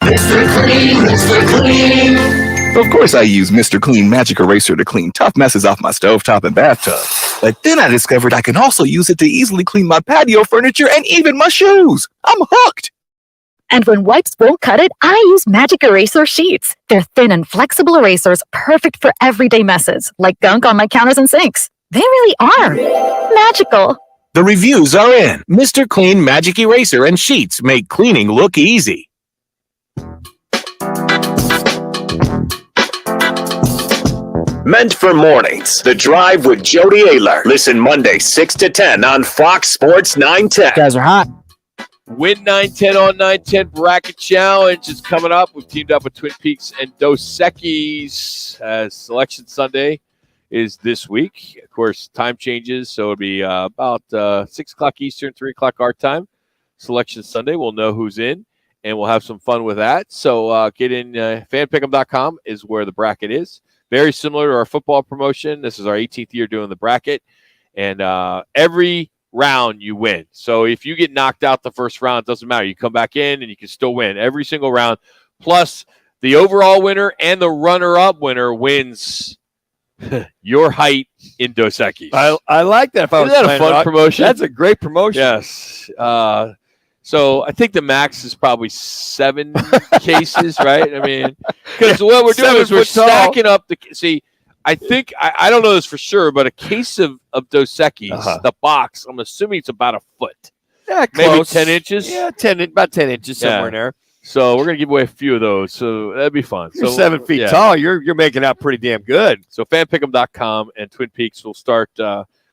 Mr. Clean, Mr. Clean. Of course I use Mr. Clean Magic Eraser to clean tough messes off my stovetop and bathtub. But then I discovered I can also use it to easily clean my patio furniture and even my shoes. I'm hooked. And when wipes won't cut it, I use Magic Eraser Sheets. They're thin and flexible erasers, perfect for everyday messes, like gunk on my counters and sinks. They really are magical. The reviews are in. Mr. Clean Magic Eraser and Sheets make cleaning look easy. Meant for mornings, The Drive with Jody Ayler. Listen Monday, 6 to 10 on Fox Sports 910. Guys are hot. Win 910 on 910 Bracket Challenge is coming up. We've teamed up with Twin Peaks and Dos Equis as Selection Sunday is this week. Of course, time changes, so it'll be about 6 o'clock Eastern, 3 o'clock our time. Selection Sunday, we'll know who's in, and we'll have some fun with that. So get in, fanpick'em.com is where the bracket is. Very similar to our football promotion. This is our 18th year doing the bracket, and every round you win. So if you get knocked out the first round, it doesn't matter. You come back in and you can still win every single round. Plus, the overall winner and the runner-up winner wins your height in Dos Equis. I like that. Isn't that a fun promotion? That's a great promotion. Yes. So I think the max is probably 7 cases, right? I mean, because what we're doing is we're stacking up the. See, I think I don't know this for sure, but a case of Dos Equis, the box, I'm assuming it's about a foot. Yeah, maybe close. 10 inches. Yeah, about 10 inches somewhere in there. So we're gonna give away a few of those. So that'd be fun. You're so 7 feet tall. You're making out pretty damn good. So fanpick'em.com and Twin Peaks will start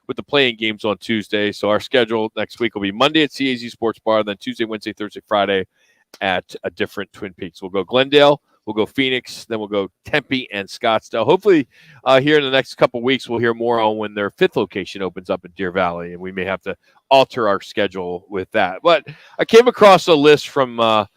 with the playing games on Tuesday. So our schedule next week will be Monday at CAZ Sports Bar, then Tuesday, Wednesday, Thursday, Friday at a different Twin Peaks. We'll go Glendale, we'll go Phoenix, then we'll go Tempe and Scottsdale. Hopefully here in the next couple of weeks, we'll hear more on when their 5th location opens up in Deer Valley, and we may have to alter our schedule with that. But I came across a list from the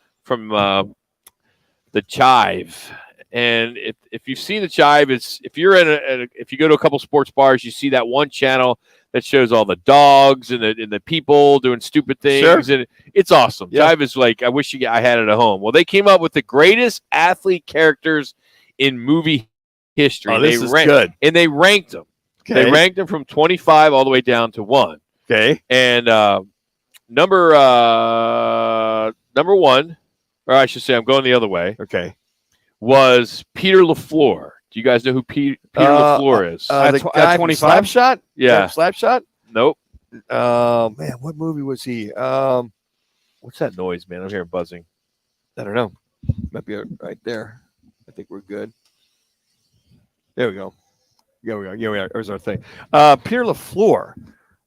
Chive. And if you see the Chive, it's if you're if you go to a couple sports bars, you see that one channel that shows all the dogs and the people doing stupid things, and it's awesome. Yeah. Chive is like, I wish I had it at home. Well, they came up with the greatest athlete characters in movie history. Oh, this is good. And they ranked them. Okay. They ranked them from 25 all the way down to 1. Okay. And number 1, or I should say, I'm going the other way. Okay. Was Peter LaFleur. Do you guys know who Peter LaFleur is? The guy 25 shot? Yeah. Slap shot? Nope. Man, what movie was he? What's that noise, man? I'm hearing buzzing. I don't know. Might be right there. I think we're good. There we go. Yeah, we are. Yeah, we are. There's our thing. Peter LaFleur.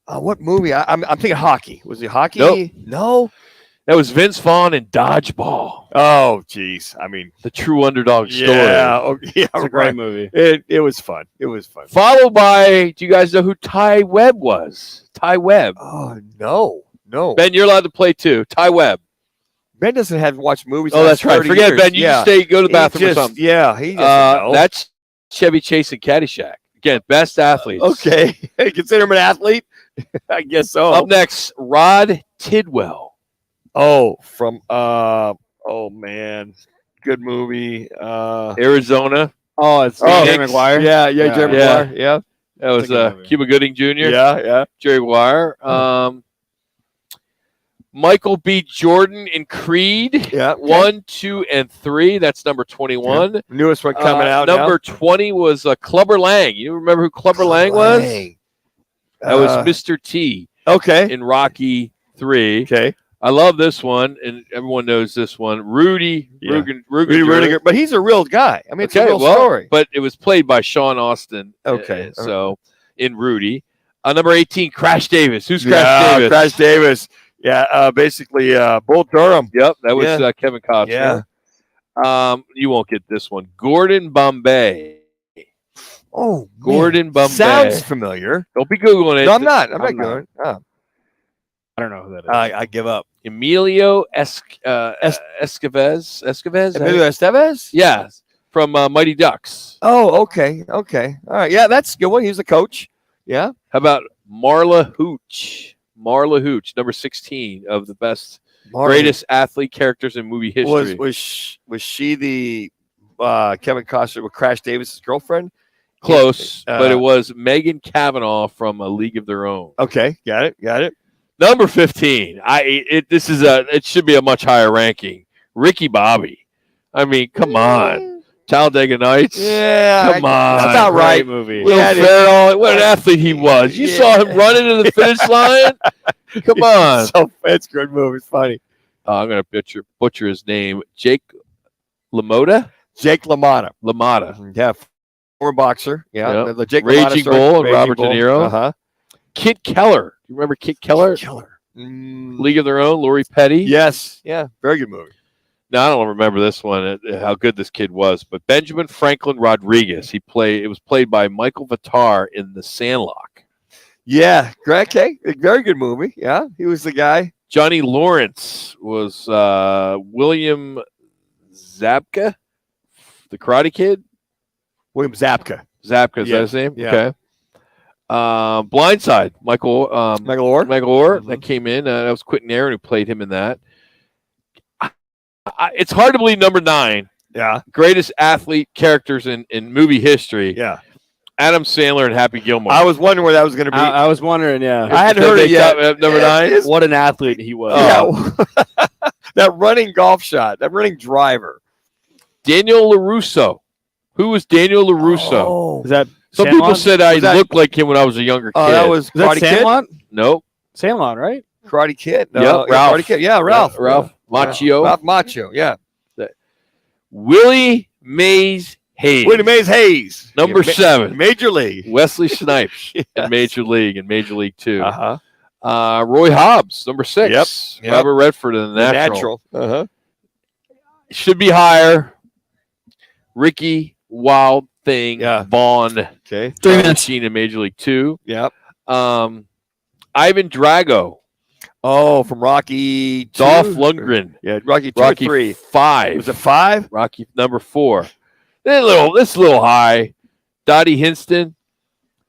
What movie? I'm thinking hockey. Was he hockey? Nope. No. That was Vince Vaughn in Dodgeball. Oh, geez. I mean, the true underdog story. Yeah, oh, yeah, It's a great movie. It was fun. It was fun. Followed by, do you guys know who Ty Webb was? Ty Webb. Oh, no. Ben, you're allowed to play too. Ty Webb. Ben doesn't have watched movies. Oh, that's right. Forget years. Ben. You just go to the bathroom or something. Yeah, he doesn't know. That's Chevy Chase and Caddyshack. Again, best athletes. Okay. Consider him an athlete? I guess so. Up next, Rod Tidwell. Oh, from oh man, good movie. Arizona. Oh, it's Jerry Maguire. Yeah, Jerry Maguire. Yeah, that was Cuba Gooding Jr. Yeah. Jerry Maguire. Michael B. Jordan in Creed. Yeah, okay. 1, 2, and 3. That's number 21. Yeah. Newest one coming out. Number 20 was Clubber Lang. You remember who Clubber Lang was? That was Mr. T. Okay. In Rocky 3. Okay. I love this one, and everyone knows this one. Rudy Rudiger, but he's a real guy. I mean, it's a real story. But it was played by Sean Austin. Okay. So in Rudy. Number 18, Crash Davis. Who's Crash Davis? Crash Davis. Yeah, basically Bull Durham. Yep, that was Kevin Costner. Yeah. You won't get this one. Gordon Bombay. Oh, Gordon Bombay. Sounds familiar. Don't be Googling it. No, I'm not. I'm not going. Oh. I don't know who that is. I give up. Emilio Estevez. Emilio Estevez? Yeah, from Mighty Ducks. Oh, okay. All right. Yeah, that's a good one. He's a coach. Yeah. How about Marla Hooch? Marla Hooch, number 16 of the best, greatest athlete characters in movie history. Was she the Kevin Costner with Crash Davis's girlfriend? Close, but it was Megan Cavanaugh from A League of Their Own. Okay, got it. Number 15. It should be a much higher ranking. Ricky Bobby. I mean, come on. Talladega Nights. Yeah, come on. That's about right. Movie. Will Ferrell, what an athlete he was. You saw him running to the finish line. Come on. It's a good movie. It's funny. I'm going to butcher his name. Jake LaMotta. Jake LaMotta. Yeah, former boxer. Yeah, yep. the Jake Raging Bull and Robert De Niro. Uh-huh. Kit Keller. You remember Kit Keller? League of Their Own. Lori Petty. Yes. Yeah. Very good movie. No, I don't remember this one. How good this kid was, but Benjamin Franklin Rodriguez. It was played by Michael Vitar in The Sandlot. Yeah. Okay. Very good movie. Yeah. He was the guy. Johnny Lawrence was William Zabka, the Karate Kid. William Zabka. Zabka, is that his name? Yeah. Okay. Blindside, Michael Orr. Mm-hmm. That came in. That was Quentin Aaron who played him in that. It's hard to believe number 9. Yeah. Greatest athlete characters in movie history. Yeah. Adam Sandler and Happy Gilmore. I was wondering where that was going to be. I was wondering, yeah. I hadn't heard it yet. Number 9. What an athlete he was. Yeah. That running golf shot, that running driver. Daniel LaRusso. Who was Daniel LaRusso? Oh. Is that Some people said I looked like him when I was a younger kid. Oh, that was Karate Kid? Sandlot? Nope. Sandlot, right? Karate Kid. No, Yep, Ralph. Karate Kid. Yeah, Ralph. Ralph Macchio. Ralph Macchio, yeah. Willie Mays Hayes. Willie Mays Hayes. Number 7. Major League. Wesley Snipes Yes. in Major League and Major League 2. Uh-huh. Roy Hobbs, number 6. Yep. Robert Redford in The Natural. Uh-huh. Should be higher. Ricky Wild Thing Vaughn. Okay. 3 minutes. Machine in Major League 2. Yep. Ivan Drago. Oh, from Rocky 2. Dolph Lundgren. Yeah, Rocky 2 Rocky or 3. 5. Was it 5? Rocky number 4. This little high. Dottie Hinston.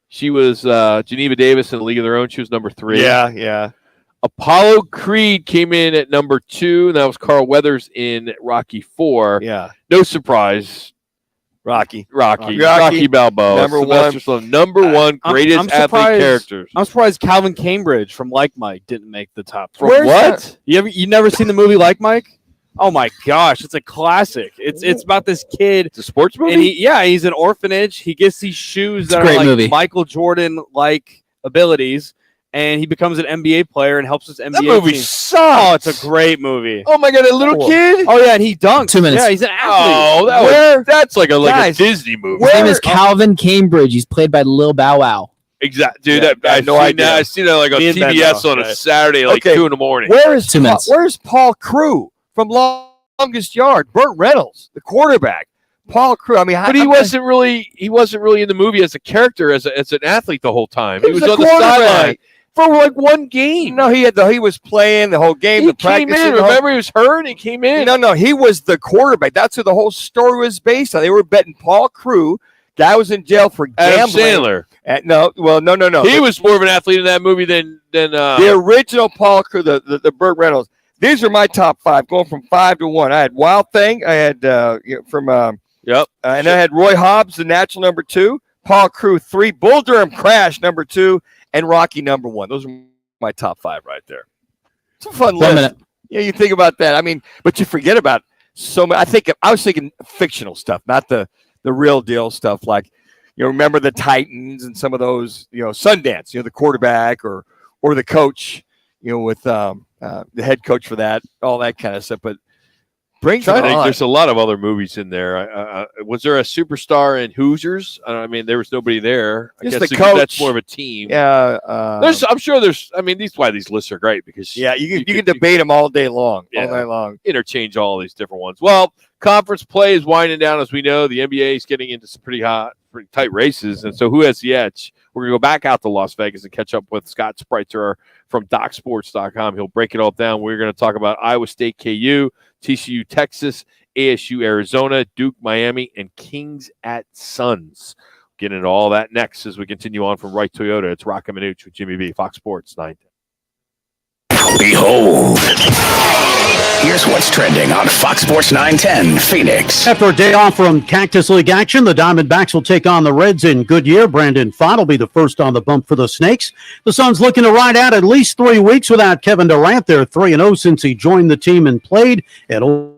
She was Geneva Davis in A League of Their Own. She was number 3. Yeah. Apollo Creed came in at number 2. And that was Carl Weathers in Rocky 4. Yeah. No surprise. Rocky Rocky Balboa, number Sylvester one. Stallone, number one greatest I'm athlete surprised- characters. I'm surprised Calvin Cambridge from Like Mike didn't make the top. From Where's what? that? You never seen the movie Like Mike? Oh my gosh, it's a classic. It's about this kid. It's a sports movie. And he's an orphanage. He gets these shoes that a are great like movie. Michael Jordan like abilities, and he becomes an NBA player and helps his NBA That movie team. sucks. Oh, it's a great movie. Oh my god, a little kid. Oh yeah, and he dunks. 2 minutes. Yeah, he's an athlete. Oh, that's like a Guys, Disney movie. His name is Calvin Cambridge. He's played by Lil Bow Wow. Exactly, dude. Yeah, I have no idea. I seen that like on Me and Ben TBS know. on a Okay. Saturday, like Okay. 2 a.m. Where's 2 minutes. Where's Paul Crewe from Longest Yard? Burt Reynolds, the quarterback. Paul Crewe. I mean, But he wasn't really in the movie as a character, as an athlete the whole time. He was a on the quarterback. sideline for like one game. No, he was playing the whole game. He the came practice. in. Remember, he was hurt. And he came in. No, he was the quarterback. That's who the whole story was based on. They were betting Paul Crewe. Guy was in jail for Adam gambling. Sandler. No. He was more of an athlete in that movie than the original Paul Crewe, the Burt Reynolds. These are my top 5, going from 5 to 1. I had Wild Thing. I had and I had Roy Hobbs, the natural, number 2. Paul Crewe, 3. Bull Durham Crash, number 2, and Rocky, number 1. Those are my top 5 right there. It's a fun 1 list. minute. Yeah, you think about that. I mean, but you forget about so much. I was thinking fictional stuff, not the real deal stuff. Like, remember the Titans and some of those, Sundance, the quarterback or the coach, with the head coach for that, all that kind of stuff. But brings it on. There's a lot of other movies in there. Was there a superstar in Hoosiers? I mean, there was nobody there. I Just guess the coach. that's more of a team. Yeah, I'm sure there's. I mean, why these lists are great because you can debate them all day long, all night long. Interchange all these different ones. Well, conference play is winding down, as we know. The NBA is getting into some pretty tight races, and so who has the edge? We're gonna go back out to Las Vegas and catch up with Scott Spreitzer from DocSports.com. He'll break it all down. We're going to talk about Iowa State, KU, TCU, Texas, ASU, Arizona, Duke, Miami, and Kings at Suns. Get into all that next as we continue on from Wright Toyota. It's Roc and Manuch with Jimmy B, Fox Sports 9. Behold, here's what's trending on Fox Sports 910 Phoenix. After a day off from Cactus League action, the Diamondbacks will take on the Reds in Goodyear. Brandon Pfaadt will be the first on the bump for the Snakes. The Suns looking to ride out at least 3 weeks without Kevin Durant. They're 3-0 since he joined the team and played at overall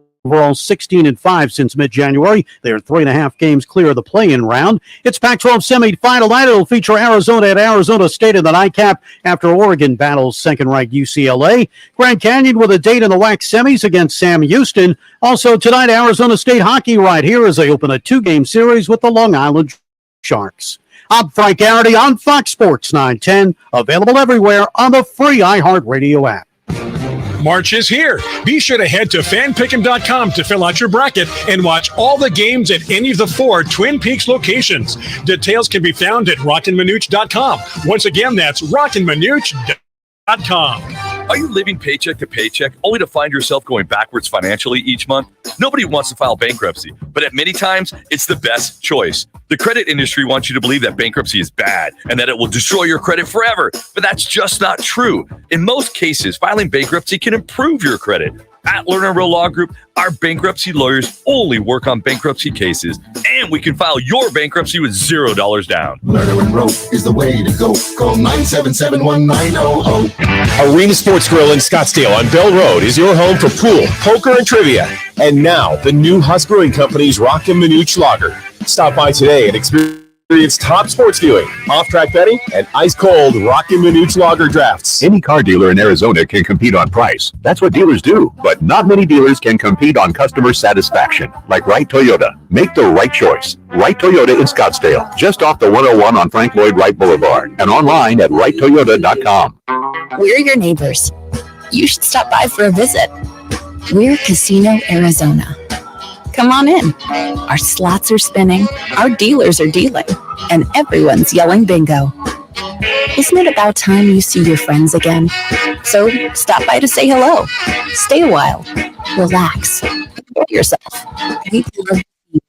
16-5 since mid-January. They are 3.5 games clear of the play-in round. It's Pac-12 semi-final night. It'll feature Arizona at Arizona State in the nightcap after Oregon battles second-ranked UCLA. Grand Canyon with a date in the WAC semis against Sam Houston. Also tonight, Arizona State hockey right here as they open a 2-game series with the Long Island Sharks. I'm Frank Garrity on Fox Sports 910, available everywhere on the free iHeartRadio app. March is here. Be sure to head to fanpick'em.com to fill out your bracket and watch all the games at any of the 4 Twin Peaks locations. Details can be found at rockandmanuch.com. Once again, that's rockandmanuch.com. Are you living paycheck to paycheck only to find yourself going backwards financially each month? Nobody wants to file bankruptcy, but at many times, it's the best choice. The credit industry wants you to believe that bankruptcy is bad and that it will destroy your credit forever, but that's just not true. In most cases, filing bankruptcy can improve your credit. At Lerner Real Law Group, our bankruptcy lawyers only work on bankruptcy cases, and we can file your bankruptcy with $0 down. Lerner and Rope is the way to go. Call 977-1900. Arena Sports Grill in Scottsdale on Bell Road is your home for pool, poker, and trivia. And now, the new Huss Brewing Company's Roc and Manuch Lager. Stop by today and experience top sports viewing, off-track betting, and ice-cold Roc and Manuch Lager drafts. Any car dealer in Arizona can compete on price. That's what dealers do. But not many dealers can compete on customer satisfaction. Like Wright Toyota. Make the right choice. Wright Toyota in Scottsdale. Just off the 101 on Frank Lloyd Wright Boulevard. And online at wrighttoyota.com. We're your neighbors. You should stop by for a visit. We're Casino Arizona. Come on in. Our slots are spinning, our dealers are dealing, and everyone's yelling bingo. Isn't it about time you see your friends again? So stop by to say hello. Stay a while. Relax. Enjoy yourself. We love you.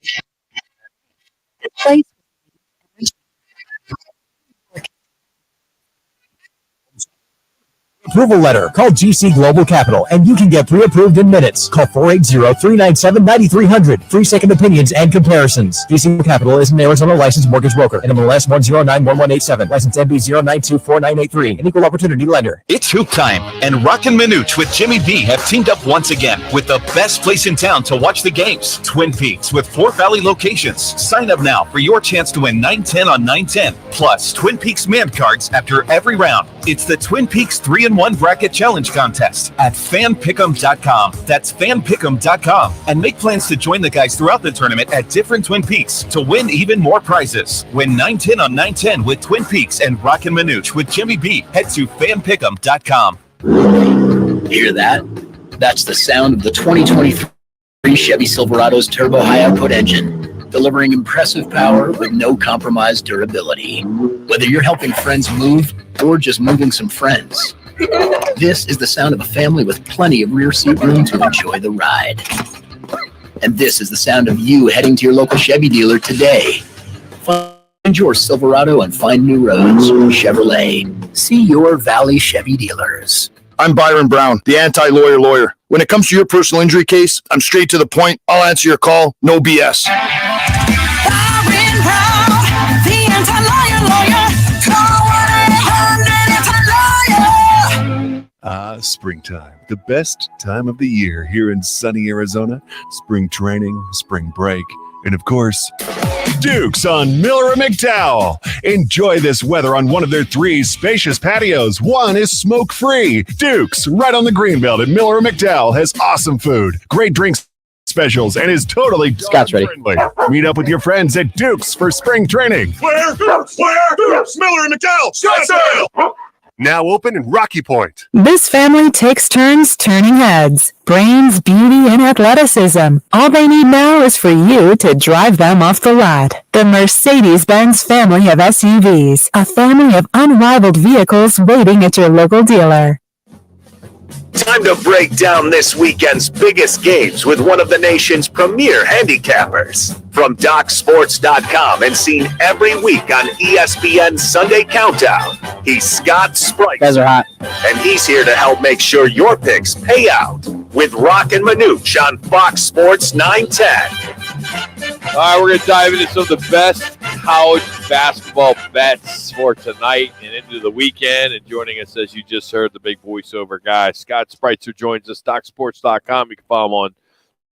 This place. approval letter. Call GC Global Capital and you can get pre-approved in minutes. Call 480-397-9300. Free second opinions and comparisons. GC Capital is an Arizona licensed mortgage broker. NMLS 1091187. License MB 0924983. An equal opportunity lender. It's hoop time, and Roc and Manuch with Jimmy B have teamed up once again with the best place in town to watch the games, Twin Peaks, with 4 Valley locations. Sign up now for your chance to win 910 on 910, plus Twin Peaks man cards after every round. It's the Twin Peaks 3-in-1 Bracket Challenge Contest at fanpick'em.com. That's fanpick'em.com. And make plans to join the guys throughout the tournament at different Twin Peaks to win even more prizes. Win 910 on 910 with Twin Peaks and Roc and Manuch with Jimmy B. Head to fanpick'em.com. Hear that? That's the sound of the 2023 Chevy Silverado's turbo high-output engine, delivering impressive power with no compromised durability. Whether you're helping friends move or just moving some friends, this is the sound of a family with plenty of rear seat room to enjoy the ride. And this is the sound of you heading to your local Chevy dealer today. Find your Silverado and find new roads. Chevrolet. See your Valley Chevy dealers. I'm Byron Brown, the anti-lawyer lawyer. When it comes to your personal injury case, I'm straight to the point. I'll answer your call. No BS. Byron Brown, the anti-lawyer lawyer. Call 1-800-ANTI-LAWYER. Springtime, the best time of the year here in sunny Arizona. Spring training, spring break, and of course, Duke's on Miller and McDowell. Enjoy this weather on one of their 3 spacious patios. One is smoke-free. Duke's, right on the Greenbelt at Miller and McDowell, has awesome food, great drinks, specials, and is totally Scott's ready. friendly. Meet up with your friends at Duke's for spring training. Where? Miller and McDowell. Scottsdale. Now open in Rocky Point. This family takes turns turning heads. Brains, beauty, and athleticism. All they need now is for you to drive them off the lot. The Mercedes-Benz family of SUVs. A family of unrivaled vehicles waiting at your local dealer. Time to break down this weekend's biggest games with one of the nation's premier handicappers. From DocSports.com and seen every week on ESPN's Sunday Countdown, he's Scott Sprite. Guys are hot. And he's here to help make sure your picks pay out with Roc and Manuch on Fox Sports 910. All right, we're going to dive into some of the best college basketball bets for tonight and into the weekend. And joining us, as you just heard, the big voiceover guy, Scott Spreitzer, joins us, DocSports.com. You can follow him on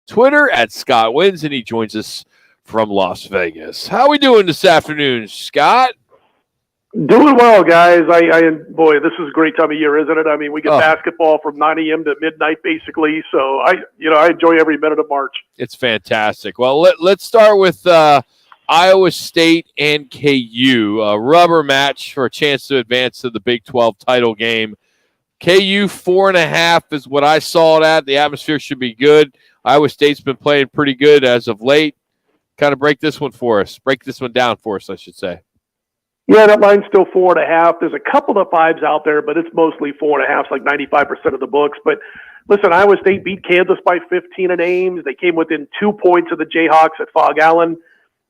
Twitter at Scott Wins, and he joins us from Las Vegas. How are we doing this afternoon, Scott? Doing well, guys. Boy, this is a great time of year, isn't it? I mean, we get basketball from 9 a.m. to midnight, basically. So I enjoy every minute of March. It's fantastic. Well, let's start with Iowa State and KU, a rubber match for a chance to advance to the Big 12 title game. KU 4.5 is what I saw it at. The atmosphere should be good. Iowa State's been playing pretty good as of late. Kind of break this one down for us, I should say. Yeah, that line's still 4.5. There's a couple of 5s out there, but it's mostly 4.5. It's like 95% of the books. But listen, Iowa State beat Kansas by 15 in Ames. They came within 2 points of the Jayhawks at Fog Allen.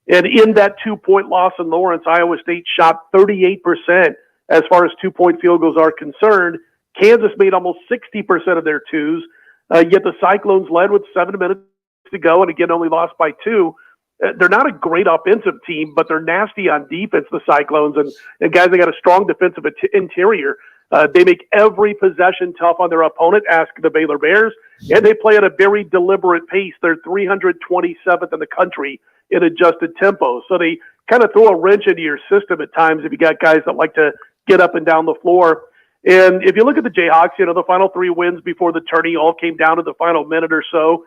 And in that 2-point loss in Lawrence, Iowa State shot 38% as far as 2-point field goals are concerned. Kansas made almost 60% of their 2s. Yet the Cyclones led with 7 minutes to go and again only lost by 2. They're not a great offensive team, but they're nasty on defense, the Cyclones. And guys, they got a strong defensive interior. They make every possession tough on their opponent, ask the Baylor Bears, and they play at a very deliberate pace. They're 327th in the country in adjusted tempo. So they kind of throw a wrench into your system at times if you got guys that like to get up and down the floor. And if you look at the Jayhawks, the final 3 wins before the tourney all came down to the final minute or so.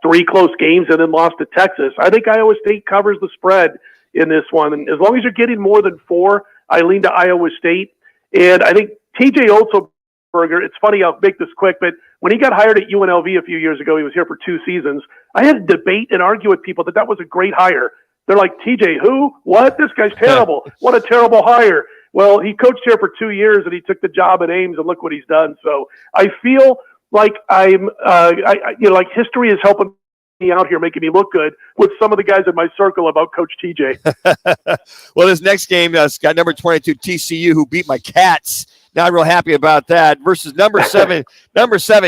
3 close games and then lost to Texas. I think Iowa State covers the spread in this one. And as long as you're getting more than 4, I lean to Iowa State. And I think TJ Otzelberger, it's funny, I'll make this quick, but when he got hired at UNLV a few years ago, he was here for 2 seasons. I had to debate and argue with people that was a great hire. They're like, TJ, who? What? This guy's terrible. What a terrible hire. Well, he coached here for 2 years and he took the job at Ames, and look what he's done. So I feel like like history is helping me out here, making me look good with some of the guys in my circle about Coach TJ. Well, this next game, Scott, number 22, TCU, who beat my Cats not real happy about that. Versus number 7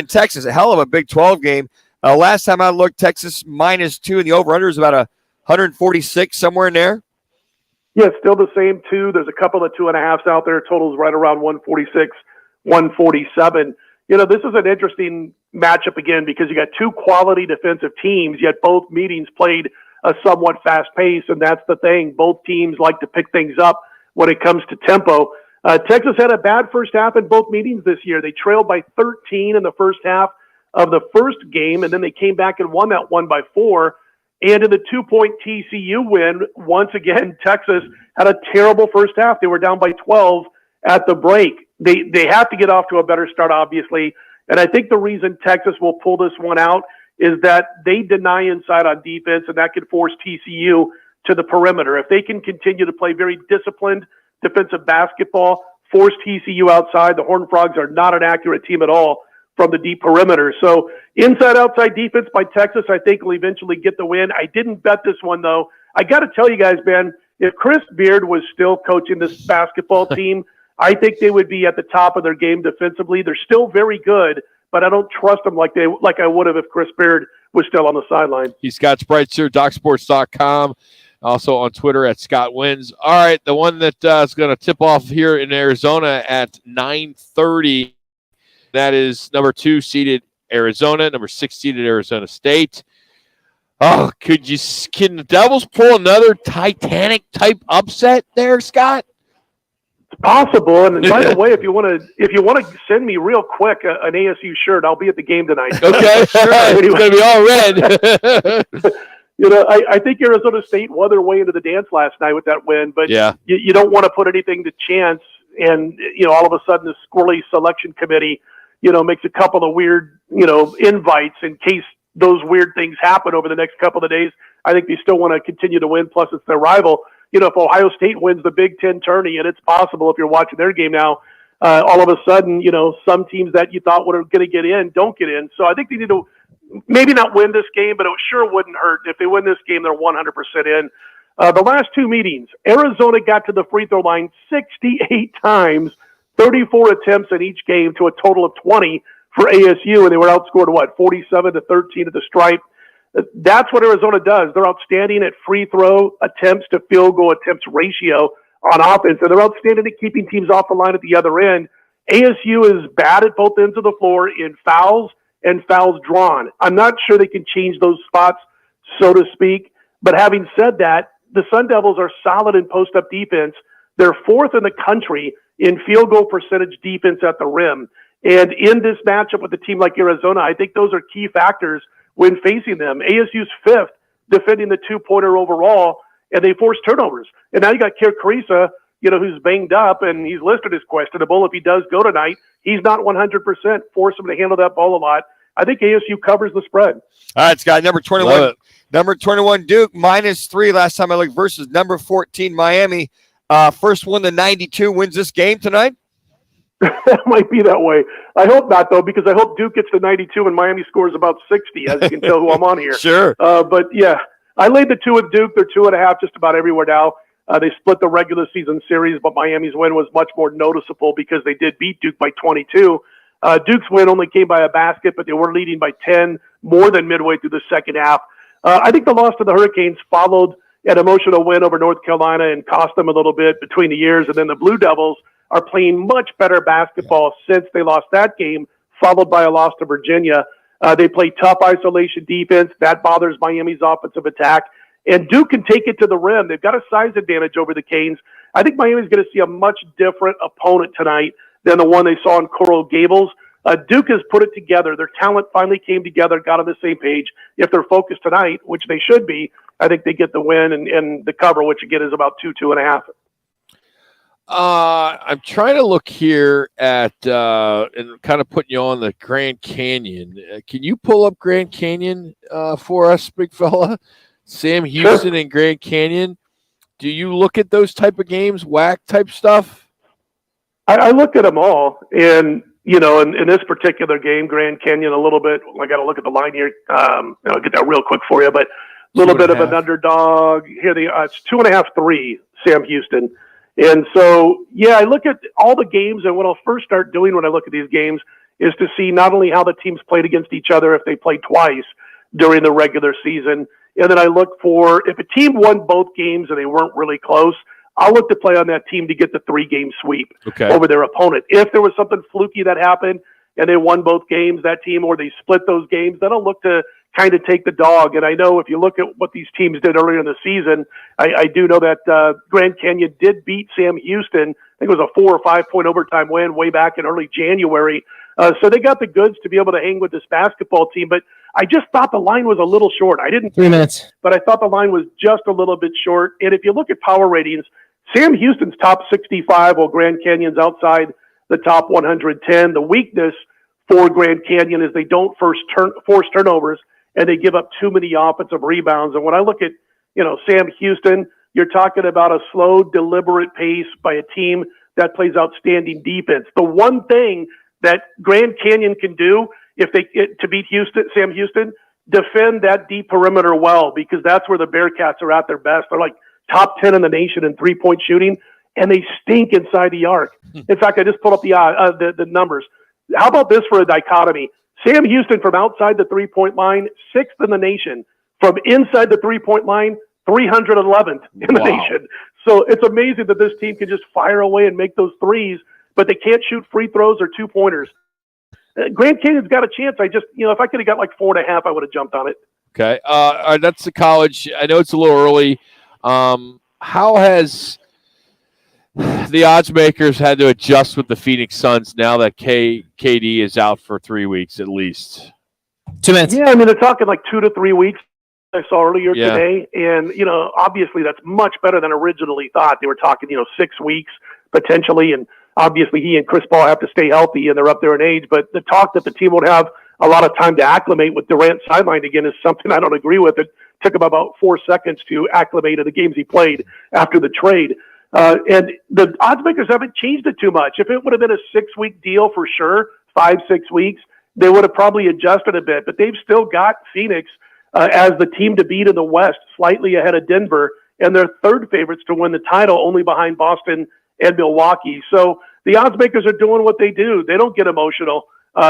Texas, a hell of a Big 12 game. Last time I looked, Texas -2, and the over-under is about 146, somewhere in there. Yeah, still the same two. There's a couple of 2.5s out there. Total's right around 146, 147. This is an interesting matchup again because you got two quality defensive teams, yet both meetings played a somewhat fast pace, and that's the thing. Both teams like to pick things up when it comes to tempo. Texas had a bad first half in both meetings this year. They trailed by 13 in the first half of the first game, and then they came back and won that one by 4. And in the 2-point TCU win, once again, Texas had a terrible first half. They were down by 12 at the break. They have to get off to a better start, obviously. And I think the reason Texas will pull this one out is that they deny inside on defense, and that could force TCU to the perimeter. If they can continue to play very disciplined defensive basketball, force TCU outside, the Horned Frogs are not an accurate team at all from the deep perimeter. So inside-outside defense by Texas, I think, will eventually get the win. I didn't bet this one, though. I got to tell you guys, Ben, if Chris Beard was still coaching this basketball team, I think they would be at the top of their game defensively. They're still very good, but I don't trust them like I would have if Chris Beard was still on the sideline. He's Scott Spreitzer, DocSports.com. Also on Twitter at Scott Wins. All right, the one that is going to tip off here in Arizona at 9:30. That is number 2 seeded Arizona, number 6 seeded Arizona State. Oh, can the Devils pull another Titanic type upset there, Scott? It's possible. And by the way, if you want to send me real quick an ASU shirt, I'll be at the game tonight. Okay, sure. Anyway. It's going to be all red. I think Arizona State won their way into the dance last night with that win, but yeah. you don't want to put anything to chance. And, all of a sudden the squirrely selection committee, makes a couple of weird, invites in case those weird things happen over the next couple of days. I think they still want to continue to win. Plus it's their rival. If Ohio State wins the Big Ten tourney, and it's possible if you're watching their game now, all of a sudden, some teams that you thought were going to get in don't get in. So I think they need to maybe not win this game, but it sure wouldn't hurt. If they win this game, they're 100% in. The last two meetings, Arizona got to the free throw line 68 times, 34 attempts in each game to a total of 20 for ASU, and they were outscored, 47-13 at the stripe. That's what Arizona does. They're outstanding at free throw attempts to field goal attempts ratio on offense, and they're outstanding at keeping teams off the line at the other end. ASU is bad at both ends of the floor in fouls and fouls drawn. I'm not sure they can change those spots, so to speak, but having said that, the Sun Devils are solid in post-up defense. They're 4th in the country in field goal percentage defense at the rim. And in this matchup with a team like Arizona, I think those are key factors when facing them. ASU's 5th defending the 2-pointer overall, and they force turnovers. And now you got Kier Carissa, who's banged up, and he's listed as questionable. If he does go tonight, he's not 100%. Force him to handle that ball a lot. I think ASU covers the spread. All right, Scott, number 21. Number 21, Duke, -3 last time I looked versus number 14, Miami. First one to 92 wins this game tonight. That might be that way. I hope not, though, because I hope Duke gets to 92 and Miami scores about 60, as you can tell who I'm on here. Sure. But, yeah, I laid the 2 with Duke. They're 2.5 just about everywhere now. They split the regular season series, but Miami's win was much more noticeable because they did beat Duke by 22. Duke's win only came by a basket, but they were leading by 10 more than midway through the second half. I think the loss to the Hurricanes followed an emotional win over North Carolina and cost them a little bit between the years. And then the Blue Devils are playing much better basketball since they lost that game, followed by a loss to Virginia. They play tough isolation defense. That bothers Miami's offensive attack. And Duke can take it to the rim. They've got a size advantage over the Canes. I think Miami's going to see a much different opponent tonight than the one they saw in Coral Gables. Duke has put it together. Their talent finally came together, got on the same page. If they're focused tonight, which they should be, I think they get the win and the cover, which again is about 2.5. I'm trying to look here at and kind of putting you on the Grand Canyon. Can you pull up Grand Canyon for us, big fella? Sam Houston and Grand Canyon. Do you look at those type of games, WAC type stuff? I look at them all, and in this particular game, Grand Canyon a little bit. I got to look at the line here. I'll get that real quick for you, but a little bit of an underdog here. It's 2.5-3 Sam Houston. And so, yeah, I look at all the games, and what I'll first start doing when I look at these games is to see not only how the teams played against each other if they played twice during the regular season, and then I look for if a team won both games and they weren't really close, I'll look to play on that team to get the 3-game sweep over their opponent. If there was something fluky that happened and they won both games, that team, or they split those games, then I'll look to kind of take the dog. And I know if you look at what these teams did earlier in the season, I do know that Grand Canyon did beat Sam Houston. I think it was a 4 or 5 point overtime win way back in early January. So they got the goods to be able to hang with this basketball team. But I just thought the line was a little short. I didn't 3 minutes, but I thought the line was just a little bit short. And if you look at power ratings, Sam Houston's top 65, while Grand Canyon's outside the top 110. The weakness for Grand Canyon is they don't force turnovers, and they give up too many offensive rebounds. And when I look at, Sam Houston, you're talking about a slow, deliberate pace by a team that plays outstanding defense. The one thing that Grand Canyon can do to beat Sam Houston, defend that deep perimeter well, because that's where the Bearcats are at their best. They're like top 10 in the nation in 3-point shooting, and they stink inside the arc. In fact, I just pulled up the numbers. How about this for a dichotomy? Sam Houston from outside the 3-point line, 6th in the nation. From inside the 3-point line, 311th in the nation. So it's amazing that this team can just fire away and make those threes, but they can't shoot free throws or 2-pointers. Grand Canyon's got a chance. I just, if I could have got like 4.5, I would have jumped on it. Okay. That's the college. I know it's a little early. How has the odds makers had to adjust with the Phoenix Suns now that KD is out for 3 weeks at least? 2 minutes. Yeah, I mean, they're talking like 2 to 3 weeks. I saw earlier today, and obviously that's much better than originally thought. They were talking 6 weeks potentially, and obviously he and Chris Paul have to stay healthy, and they're up there in age. But the talk that the team would have a lot of time to acclimate with Durant sidelined again is something I don't agree with. It took him about 4 seconds to acclimate to the games he played after the trade. And the odds makers haven't changed it too much. If it would have been a 6-week deal for sure, 5-6 weeks, they would have probably adjusted a bit. But they've still got Phoenix as the team to beat in the West, slightly ahead of Denver, and they're third favorites to win the title, only behind Boston and Milwaukee. So the odds makers are doing what they do. They don't get emotional.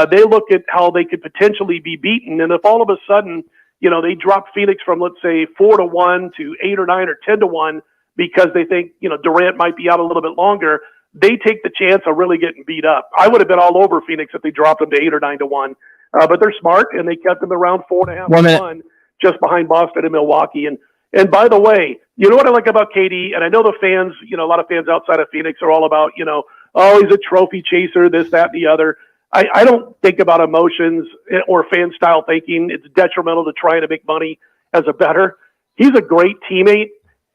They look at how they could potentially be beaten. And if all of a sudden, they drop Phoenix from, let's say, 4-1 to 8 or 9 or 10-1 because they think, Durant might be out a little bit longer, they take the chance of really getting beat up. I would have been all over Phoenix if they dropped them to 8 or 9-1. But they're smart, and they kept them around 4.5-1, just behind Boston and Milwaukee. And by the way, you know what I like about KD? And I know the fans, a lot of fans outside of Phoenix are all about, he's a trophy chaser, this, that, and the other. I don't think about emotions or fan-style thinking. It's detrimental to trying to make money as a bettor. He's a great teammate,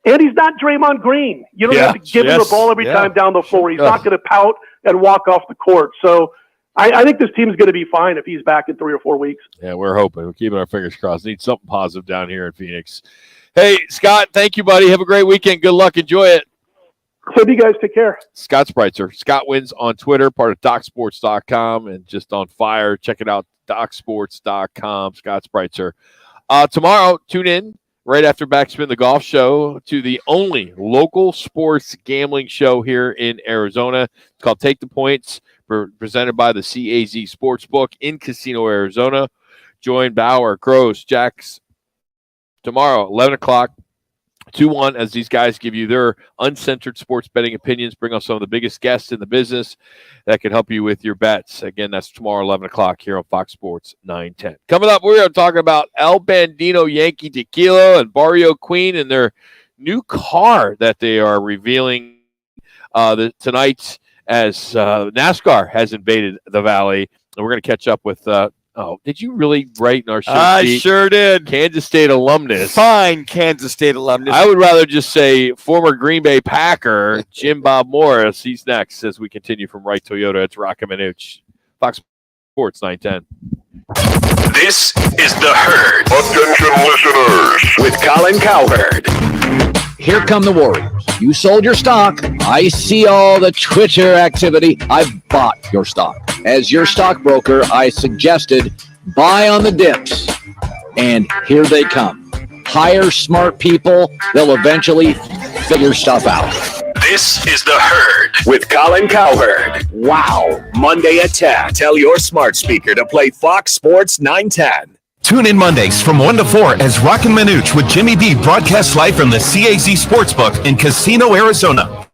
and he's not Draymond Green. You don't have to give him the ball every time down the floor. He's not going to pout and walk off the court. So I think this team's going to be fine if he's back in 3 or 4 weeks. Yeah, we're hoping. We're keeping our fingers crossed. Need something positive down here in Phoenix. Hey, Scott, thank you, buddy. Have a great weekend. Good luck. Enjoy it. So you guys take care. Scott Spreitzer. Scott wins on Twitter, part of DocSports.com, and just on fire. Check it out, DocSports.com. Scott Spreitzer. Tomorrow, tune in right after Backspin the Golf Show to the only local sports gambling show here in Arizona. It's called Take the Points, presented by the CAZ Sportsbook in Casino, Arizona. Join Bauer, Gross, Jacks tomorrow, 11 o'clock. 2-1 as these guys give you their uncensored sports betting opinions, bring on some of the biggest guests in the business that can help you with your bets. Again, that's tomorrow, 11 o'clock here on Fox Sports 910. Coming up, we're talking about El Bandino Yankee Tequila and Barrio Queen and their new car that they are revealing tonight as NASCAR has invaded the Valley. And we're going to catch up with did you really write in our show? I sure did. Kansas State alumnus. Fine, Kansas State alumnus. I would rather just say former Green Bay Packer, Jim Bob Morris. He's next as we continue from Wright Toyota. It's Roc and Manuch. Fox Sports 910. This is The Herd. Attention listeners. With Colin Cowherd. Here come the Warriors. You sold your stock. I see all the Twitter activity. I've bought your stock. As your stockbroker, I suggested buy on the dips. And here they come. Hire smart people. They'll eventually figure stuff out. This is The Herd with Colin Cowherd. Wow. Monday at 10. Tell your smart speaker to play Fox Sports 910. Tune in Mondays from 1 to 4 as Roc and Manuch with Jimmy B broadcasts live from the CAZ Sportsbook in Casino, Arizona.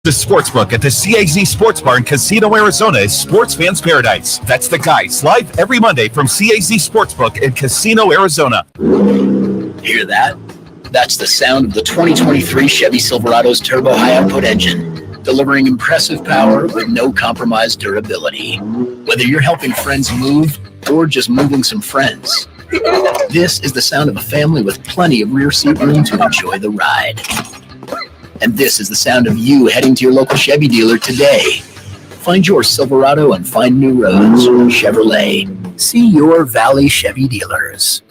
The Sportsbook at the CAZ Sports Bar in Casino, Arizona is sports fans' paradise. That's the Guys, live every Monday from CAZ Sportsbook in Casino, Arizona. Hear that? That's the sound of the 2023 Chevy Silverado's turbo high-output engine, delivering impressive power with no compromised durability. Whether you're helping friends move or just moving some friends, this is the sound of a family with plenty of rear seat room to enjoy the ride. And this is the sound of you heading to your local Chevy dealer today. Find your Silverado and find new roads. Chevrolet. See your Valley Chevy dealers.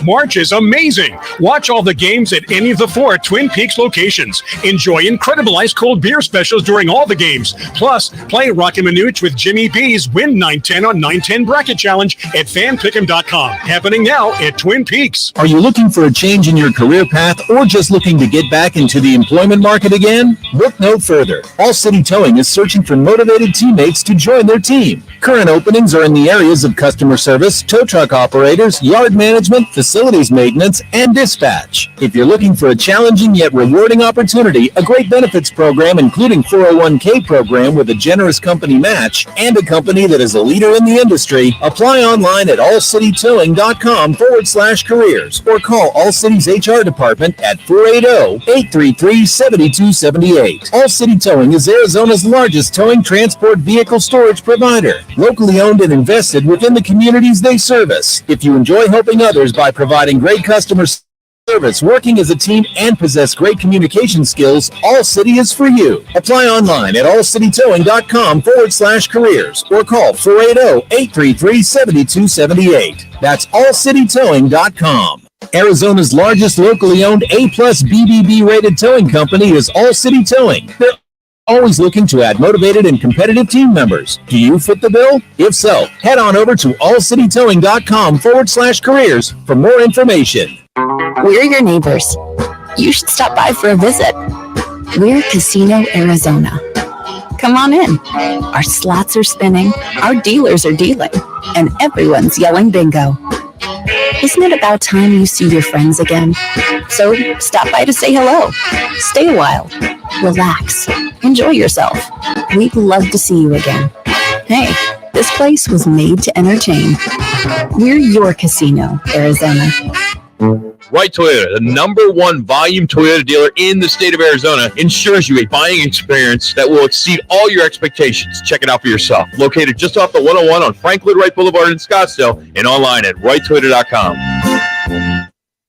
March is amazing. Watch all the games at any of the 4 Twin Peaks locations. Enjoy incredible ice-cold beer specials during all the games. Plus, play Roc and Manuch with Jimmy B's Win 910 on 910 Bracket Challenge at fanpick'em.com. Happening now at Twin Peaks. Are you looking for a change in your career path or just looking to get back into the employment market again? Look no further. All City Towing is searching for motivated teammates to join their team. Current openings are in the areas of customer service, tow truck operators, yard management, facilities maintenance, and dispatch. If you're looking for a challenging yet rewarding opportunity, a great benefits program including 401k program with a generous company match, and a company that is a leader in the industry, apply online at allcitytowing.com/careers or call All City's HR department at 480-833-7278. All City Towing is Arizona's largest towing transport vehicle storage provider, locally owned and invested within the communities they service. If you enjoy helping others by providing great customer service, working as a team, and possess great communication skills, All City is for you. Apply online at allcitytowing.com/careers or call 480-833-7278. That's allcitytowing.com. Arizona's largest locally owned A+ BBB rated towing company is All City Towing. They're always looking to add motivated and competitive team members. Do you fit the bill? If so, head on over to allcitytowing.com/careers for more information. We're your neighbors. You should stop by for a visit. We're Casino, Arizona. Come on in. Our slots are spinning, our dealers are dealing, and everyone's yelling bingo. Isn't it about time you see your friends again? So stop by to say hello. Stay a while. Relax. Enjoy yourself. We'd love to see you again. Hey, this place was made to entertain. We're your Casino, Arizona. Right Toyota, the #1 volume Toyota dealer in the state of Arizona, ensures you a buying experience that will exceed all your expectations. Check it out for yourself. Located just off the 101 on Franklin Wright Boulevard in Scottsdale and online at righttoyota.com.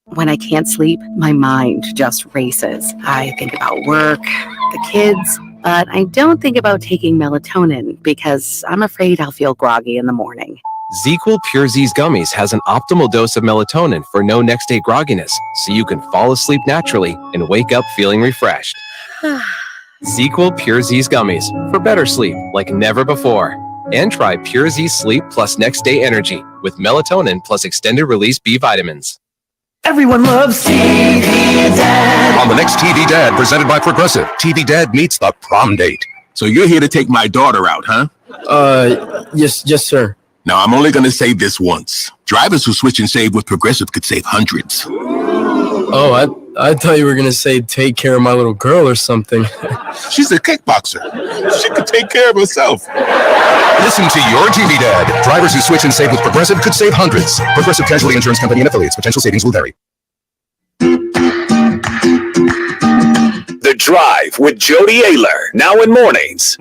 When I can't sleep, my mind just races. I think about work, the kids, but I don't think about taking melatonin because I'm afraid I'll feel groggy in the morning. ZzzQuil Pure Z's Gummies has an optimal dose of melatonin for no next-day grogginess, so you can fall asleep naturally and wake up feeling refreshed. ZzzQuil Pure Z's Gummies for better sleep like never before. And try Pure Z Sleep plus next-day energy with melatonin plus extended-release B vitamins. Everyone loves TV Dad. On the next TV Dad, presented by Progressive, TV Dad meets the prom date. So you're here to take my daughter out, huh? Yes, sir. Now, I'm only going to say this once. Drivers who switch and save with Progressive could save hundreds. Oh, I thought you were going to say take care of my little girl or something. She's a kickboxer. She could take care of herself. Listen to your TV Dad. Drivers who switch and save with Progressive could save hundreds. Progressive Casualty Insurance Company and affiliates. Potential savings will vary. The Drive with Jody Ayler, now in mornings.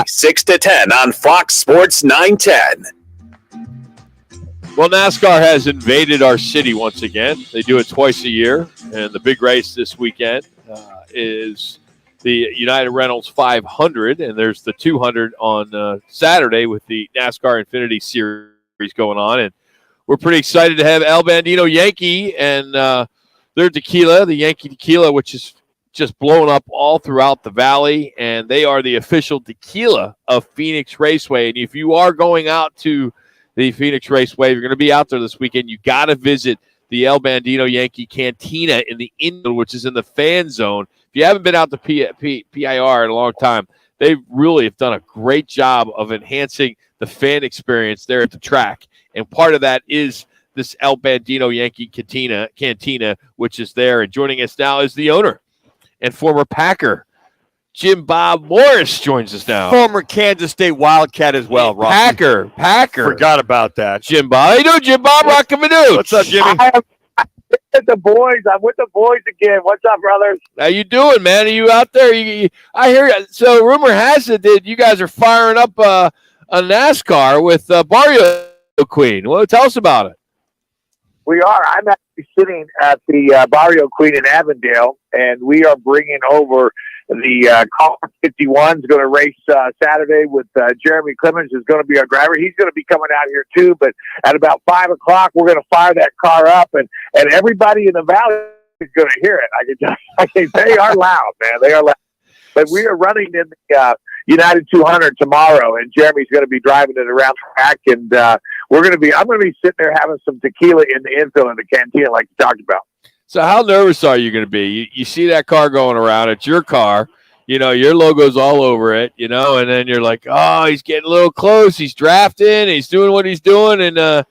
6 to 10 on Fox Sports 910. Well, NASCAR has invaded our city once again. They do it twice a year, and the big race this weekend is the United Reynolds 500, and there's the 200 on Saturday with the NASCAR Infinity Series going on, and we're pretty excited to have El Bandito Yankee and their tequila, the Yankee Tequila, which is just blowing up all throughout the valley, and they are the official tequila of Phoenix Raceway. And if you are going out to the Phoenix Raceway, if you're going to be out there this weekend, you got to visit the El Bandito Yankee Cantina in the infield, which is in the fan zone, If you haven't been out to PIR in a long time, they really have done a great job of enhancing the fan experience there at the track. And part of that is this El Bandito Yankee Cantina, which is there. And joining us now is the owner and former Packer, Jim Bob Morris, joins us now. Former Kansas State Wildcat as well, Rocky. Packer. Forgot about that. Jim Bob. How you doing, Jim Bob? Roc and Manuch. What's up, Jimmy? I'm with the boys. I'm with the boys again. What's up, brothers? How you doing, man? Are you out there? I hear you. So rumor has it that you guys are firing up a NASCAR with Barrio Queen. Well, tell us about it. We are. I'm actually sitting at the Barrio Queen in Avondale, and we are bringing over the Car 51 is going to race Saturday with Jeremy Clemens is going to be our driver. He's going to be coming out here too, but at about 5 o'clock, we're going to fire that car up, and everybody in the valley is going to hear it. I can they are loud, man. They are loud. But we are running in the United 200 tomorrow, and Jeremy's going to be driving it around track, and I'm going to be sitting there having some tequila in the infield in the cantina like you talked about. So how nervous are you going to be? You see that car going around. It's your car. Your logo's all over it, and then you're like, oh, he's getting a little close. He's drafting. He's doing what he's doing. And,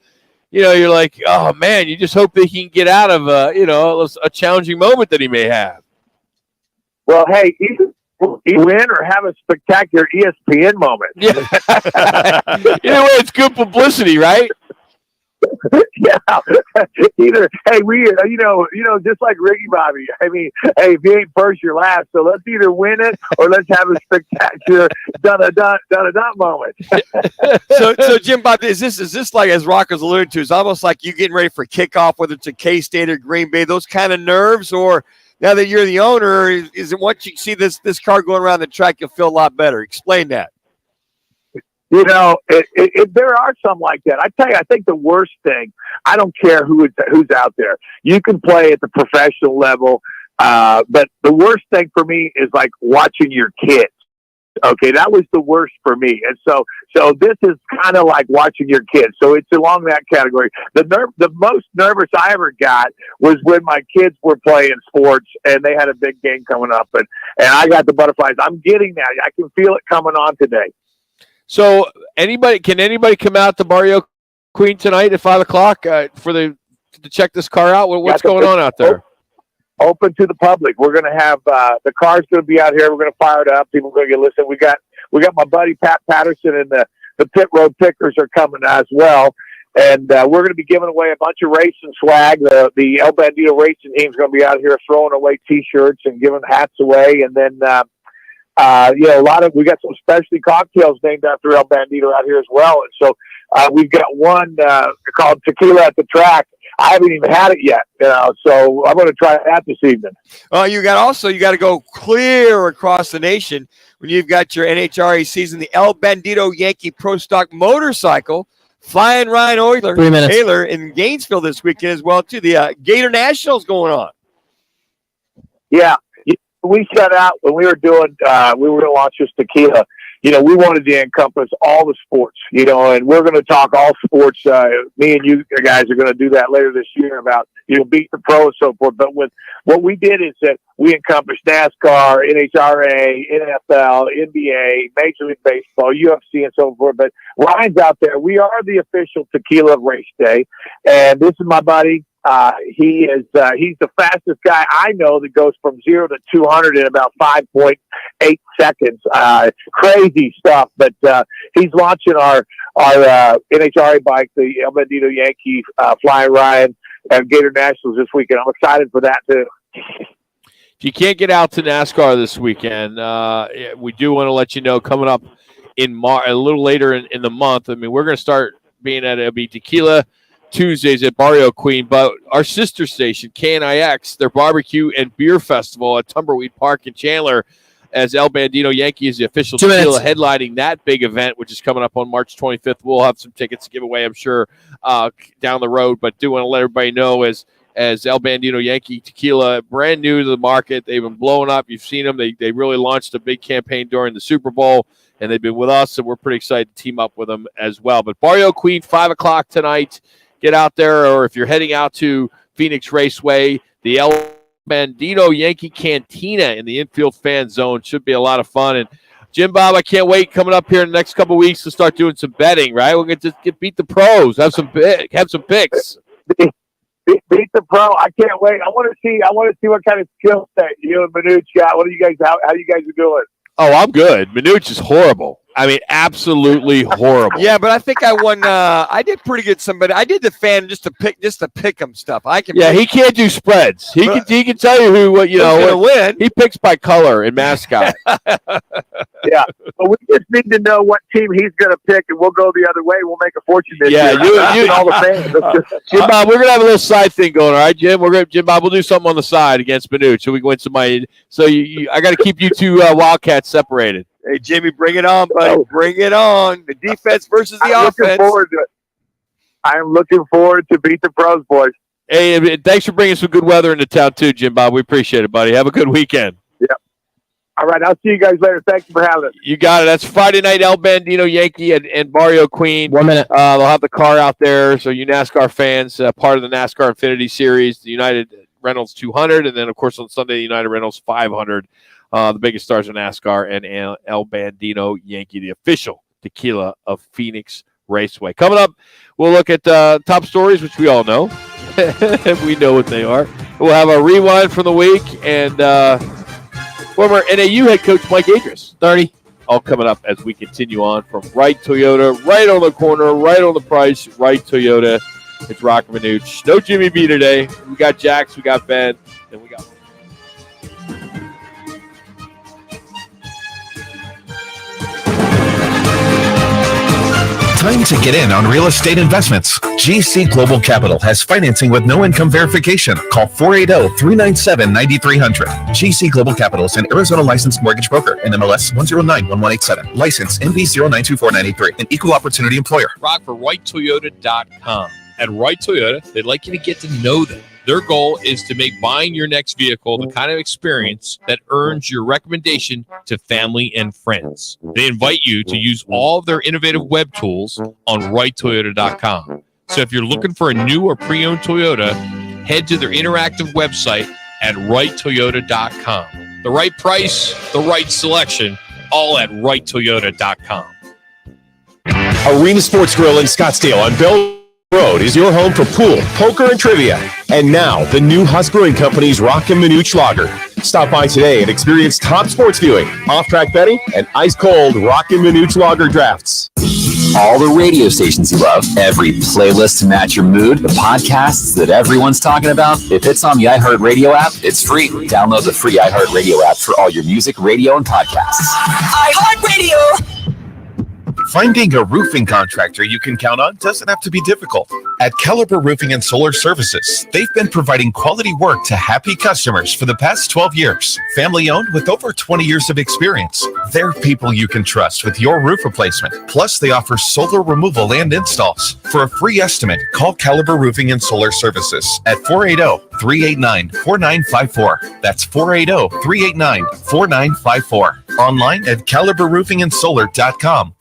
you're like, oh, man, you just hope that he can get out of, a challenging moment that he may have. Well, hey, either win or have a spectacular ESPN moment. Yeah. Either way, it's good publicity, right? Yeah. Either, hey, we, just like Ricky Bobby. I mean, hey, if you ain't first, you're last. So let's either win it or let's have a spectacular dun-a-dun moment. So Jim Bob, is this like, as Rock was alluding to, it's almost like you getting ready for kickoff, whether it's a K-State or Green Bay, those kind of nerves, or now that you're the owner, is it once you see this car going around the track, you'll feel a lot better? Explain that. There are some like that. I tell you, I think the worst thing, I don't care who's out there. You can play at the professional level, but the worst thing for me is like watching your kids. Okay, that was the worst for me. And so this is kind of like watching your kids. So it's along that category. The most nervous I ever got was when my kids were playing sports and they had a big game coming up, and I got the butterflies. I'm getting that. I can feel it coming on today. So can anybody come out to Barrio Queen tonight at 5 o'clock to check this car out? What's going on out there? Open to the public. We're going to have the car's going to be out here. We're going to fire it up. People are going to get listen. We got my buddy Pat Patterson, and the pit road pickers are coming as well. And we're going to be giving away a bunch of racing swag. The El Bandito racing team's going to be out here throwing away T-shirts and giving hats away. And then we got some specialty cocktails named after El Bandito out here as well. And so we've got one called Tequila at the Track. I haven't even had it yet, so I'm going to try that this evening. You got to go clear across the nation when you've got your NHRA season, the El Bandito Yankee Pro Stock motorcycle, Flying Ryan Oiler 3 minutes. Taylor in Gainesville this weekend as well, too. The Gator Nationals going on. Yeah. We set out when we were going to launch this tequila. We wanted to encompass all the sports, and we're going to talk all sports. Me and you guys are going to do that later this year about, beat the pro and so forth. But with what we did is that we encompassed NASCAR, NHRA, NFL, NBA, Major League Baseball, UFC, and so forth. But Ryan's out there. We are the official tequila of race day. And this is my buddy. He's the fastest guy I know that goes from 0 to 200 in about 5.8 seconds. Crazy stuff, but he's launching our NHRA bike, the El Bandito Yankee Flying Ryan and Gator Nationals this weekend. I'm excited for that too. If you can't get out to NASCAR this weekend, we do want to let you know coming up in March, a little later in the month. I mean, we're going to start being it'll be Tequila Tuesdays at Barrio Queen, but our sister station, KNIX, their barbecue and beer festival at Tumbleweed Park in Chandler, as El Bandito Yankee is the official tequila headlining that big event, which is coming up on March 25th. We'll have some tickets to give away, I'm sure, down the road, but do want to let everybody know as El Bandito Yankee tequila, brand new to the market. They've been blowing up. You've seen them. They really launched a big campaign during the Super Bowl, and they've been with us, and we're pretty excited to team up with them as well. But Barrio Queen, 5 o'clock tonight. Get out there, or if you're heading out to Phoenix Raceway, the El Bandito Yankee Cantina in the infield fan zone. Should be a lot of fun. And Jim Bob, I can't wait coming up here in the next couple of weeks to start doing some betting, right? We're going to just beat the pros, have some picks. Beat the pro. I can't wait. I want to see what kind of skill set you and Manuch got. What are you guys? How you guys are doing? Oh, I'm good. Manuch is horrible. I mean, absolutely horrible. Yeah, but I think I won. I did pretty good. I did the fan just to pick him stuff. Yeah, he can't do spreads. He can tell you who's going to win. He picks by color and mascot. Yeah, but we just need to know what team he's going to pick, and we'll go the other way. We'll make a fortune this year. You all the fans. Jim Bob, we're going to have a little side thing going, all right, Jim? Jim Bob, we'll do something on the side against Manuch so we can win some money. So I got to keep you two Wildcats separated. Hey, Jimmy, bring it on, buddy. Bring it on. The defense versus the offense. I am looking forward to beat the pros, boys. Hey, thanks for bringing some good weather into town, too, Jim Bob. We appreciate it, buddy. Have a good weekend. Yeah. All right. I'll see you guys later. Thank you for having us. You got it. That's Friday night, El Bandito Yankee and Barrio Queen. 1 minute. They'll have the car out there. So you NASCAR fans, part of the NASCAR Infinity Series, the United Reynolds 200, and then, of course, on Sunday, the United Reynolds 500. The biggest stars in NASCAR and El Bandito Yankee, the official tequila of Phoenix Raceway. Coming up, we'll look at top stories, which we all know. We know what they are. We'll have our rewind from the week and former NAU head coach Mike Adris, 30. All coming up as we continue on from Wright Toyota, right on the corner, right on the price, Wright Toyota. It's Roc and Manuch. No Jimmy B today. We got Jax, we got Ben, and we got... Time to get in on real estate investments. GC Global Capital has financing with no income verification. Call 480-397-9300. GC Global Capital is an Arizona licensed mortgage broker in MLS 1091187. License NB092493. An equal opportunity employer. Rock for WrightToyota.com. At Wright Toyota, they'd like you to get to know them. Their goal is to make buying your next vehicle the kind of experience that earns your recommendation to family and friends. They invite you to use all of their innovative web tools on WrightToyota.com. So if you're looking for a new or pre-owned Toyota, head to their interactive website at WrightToyota.com. The right price, the right selection, all at WrightToyota.com. Arena Sports Grill in Scottsdale on Bell Road is your home for pool, poker, and trivia. And now, the new Huss Brewing Company's Roc and Manuch Lager. Stop by today and experience top sports viewing, off-track betting, and ice-cold Roc and Manuch Lager drafts. All the radio stations you love, every playlist to match your mood, the podcasts that everyone's talking about. If it's on the iHeartRadio app, it's free. Download the free iHeartRadio app for all your music, radio, and podcasts. iHeartRadio! Finding a roofing contractor you can count on doesn't have to be difficult. At Caliber Roofing and Solar Services, they've been providing quality work to happy customers for the past 12 years. Family owned with over 20 years of experience. They're people you can trust with your roof replacement. Plus, they offer solar removal and installs. For a free estimate, call Caliber Roofing and Solar Services at 480-389-4954. That's 480-389-4954. Online at caliberroofingandsolar.com.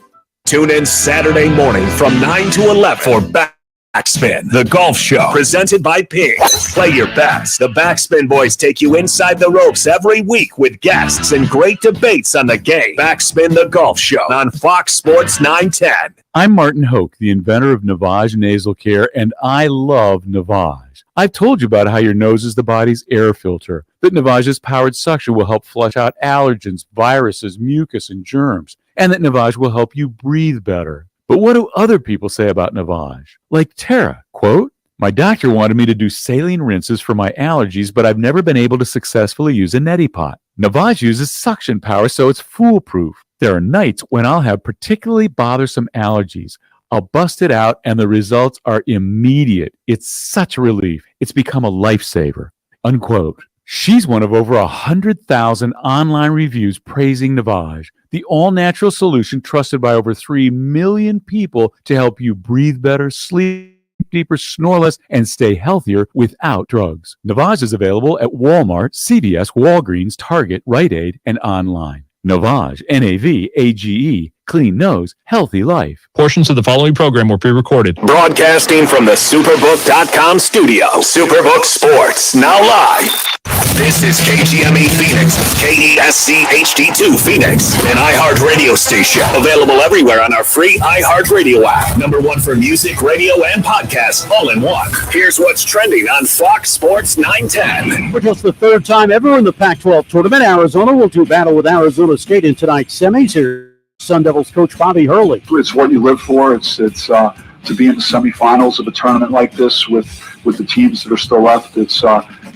Tune in Saturday morning from 9 to 11 for Backspin, the golf show presented by Ping. Play your bets. The Backspin boys take you inside the ropes every week with guests and great debates on the game. Backspin, the golf show on Fox Sports 910. I'm Martin Hoke, the inventor of Navage Nasal Care, and I love Navage. I've told you about how your nose is the body's air filter, that Navage's powered suction will help flush out allergens, viruses, mucus, and germs, and that Navage will help you breathe better. But what do other people say about Navage? Like Tara, quote, "My doctor wanted me to do saline rinses for my allergies, but I've never been able to successfully use a neti pot. Navage uses suction power, so it's foolproof. There are nights when I'll have particularly bothersome allergies. I'll bust it out, and the results are immediate. It's such a relief. It's become a lifesaver," unquote. She's one of over 100,000 online reviews praising Navage, the all-natural solution trusted by over 3 million people to help you breathe better, sleep deeper, snore less, and stay healthier without drugs. Navage is available at Walmart, CVS, Walgreens, Target, Rite Aid, and online. Navage, N-A-V-A-G-E, clean nose, healthy life. Portions of the following program were pre-recorded. Broadcasting from the Superbook.com studio. Superbook Sports, now live. This is KGME Phoenix, KESC HD2 Phoenix, an iHeart radio station. Available everywhere on our free iHeart radio app. #1 for music, radio, and podcasts, all in one. Here's what's trending on Fox Sports 910. For just the third time ever in the Pac-12 tournament, Arizona will do battle with Arizona State in tonight's semis. Here's Sun Devils coach Bobby Hurley. It's what you live for. It's to be in the semifinals of a tournament like this with the teams that are still left. It's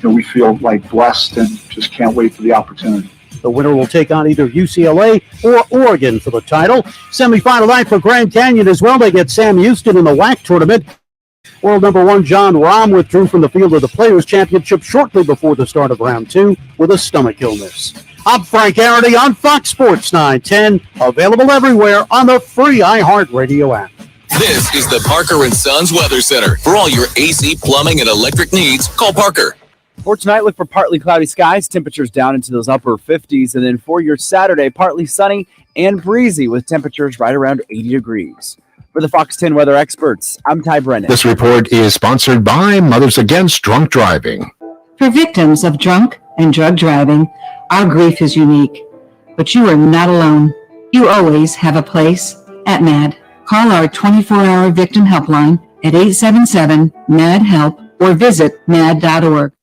we feel like blessed and just can't wait for the opportunity. The winner will take on either UCLA or Oregon for the title. Semifinal night for Grand Canyon as well. They get Sam Houston in the WAC tournament. World number 1 John Rahm withdrew from the field of the Players' Championship shortly before the start of round 2 with a stomach illness. I'm Frank Arity on Fox Sports 910, available everywhere on the free iHeartRadio app. This is the Parker & Sons Weather Center. For all your AC, plumbing, and electric needs, call Parker. For tonight, look for partly cloudy skies, temperatures down into those upper 50s. And then for your Saturday, partly sunny and breezy with temperatures right around 80 degrees. For the Fox 10 weather experts, I'm Ty Brennan. This report is sponsored by Mothers Against Drunk Driving. For victims of drunk and drug driving, our grief is unique. But you are not alone. You always have a place at MAD. Call our 24-hour victim helpline at 877-MAD-HELP or visit mad.org.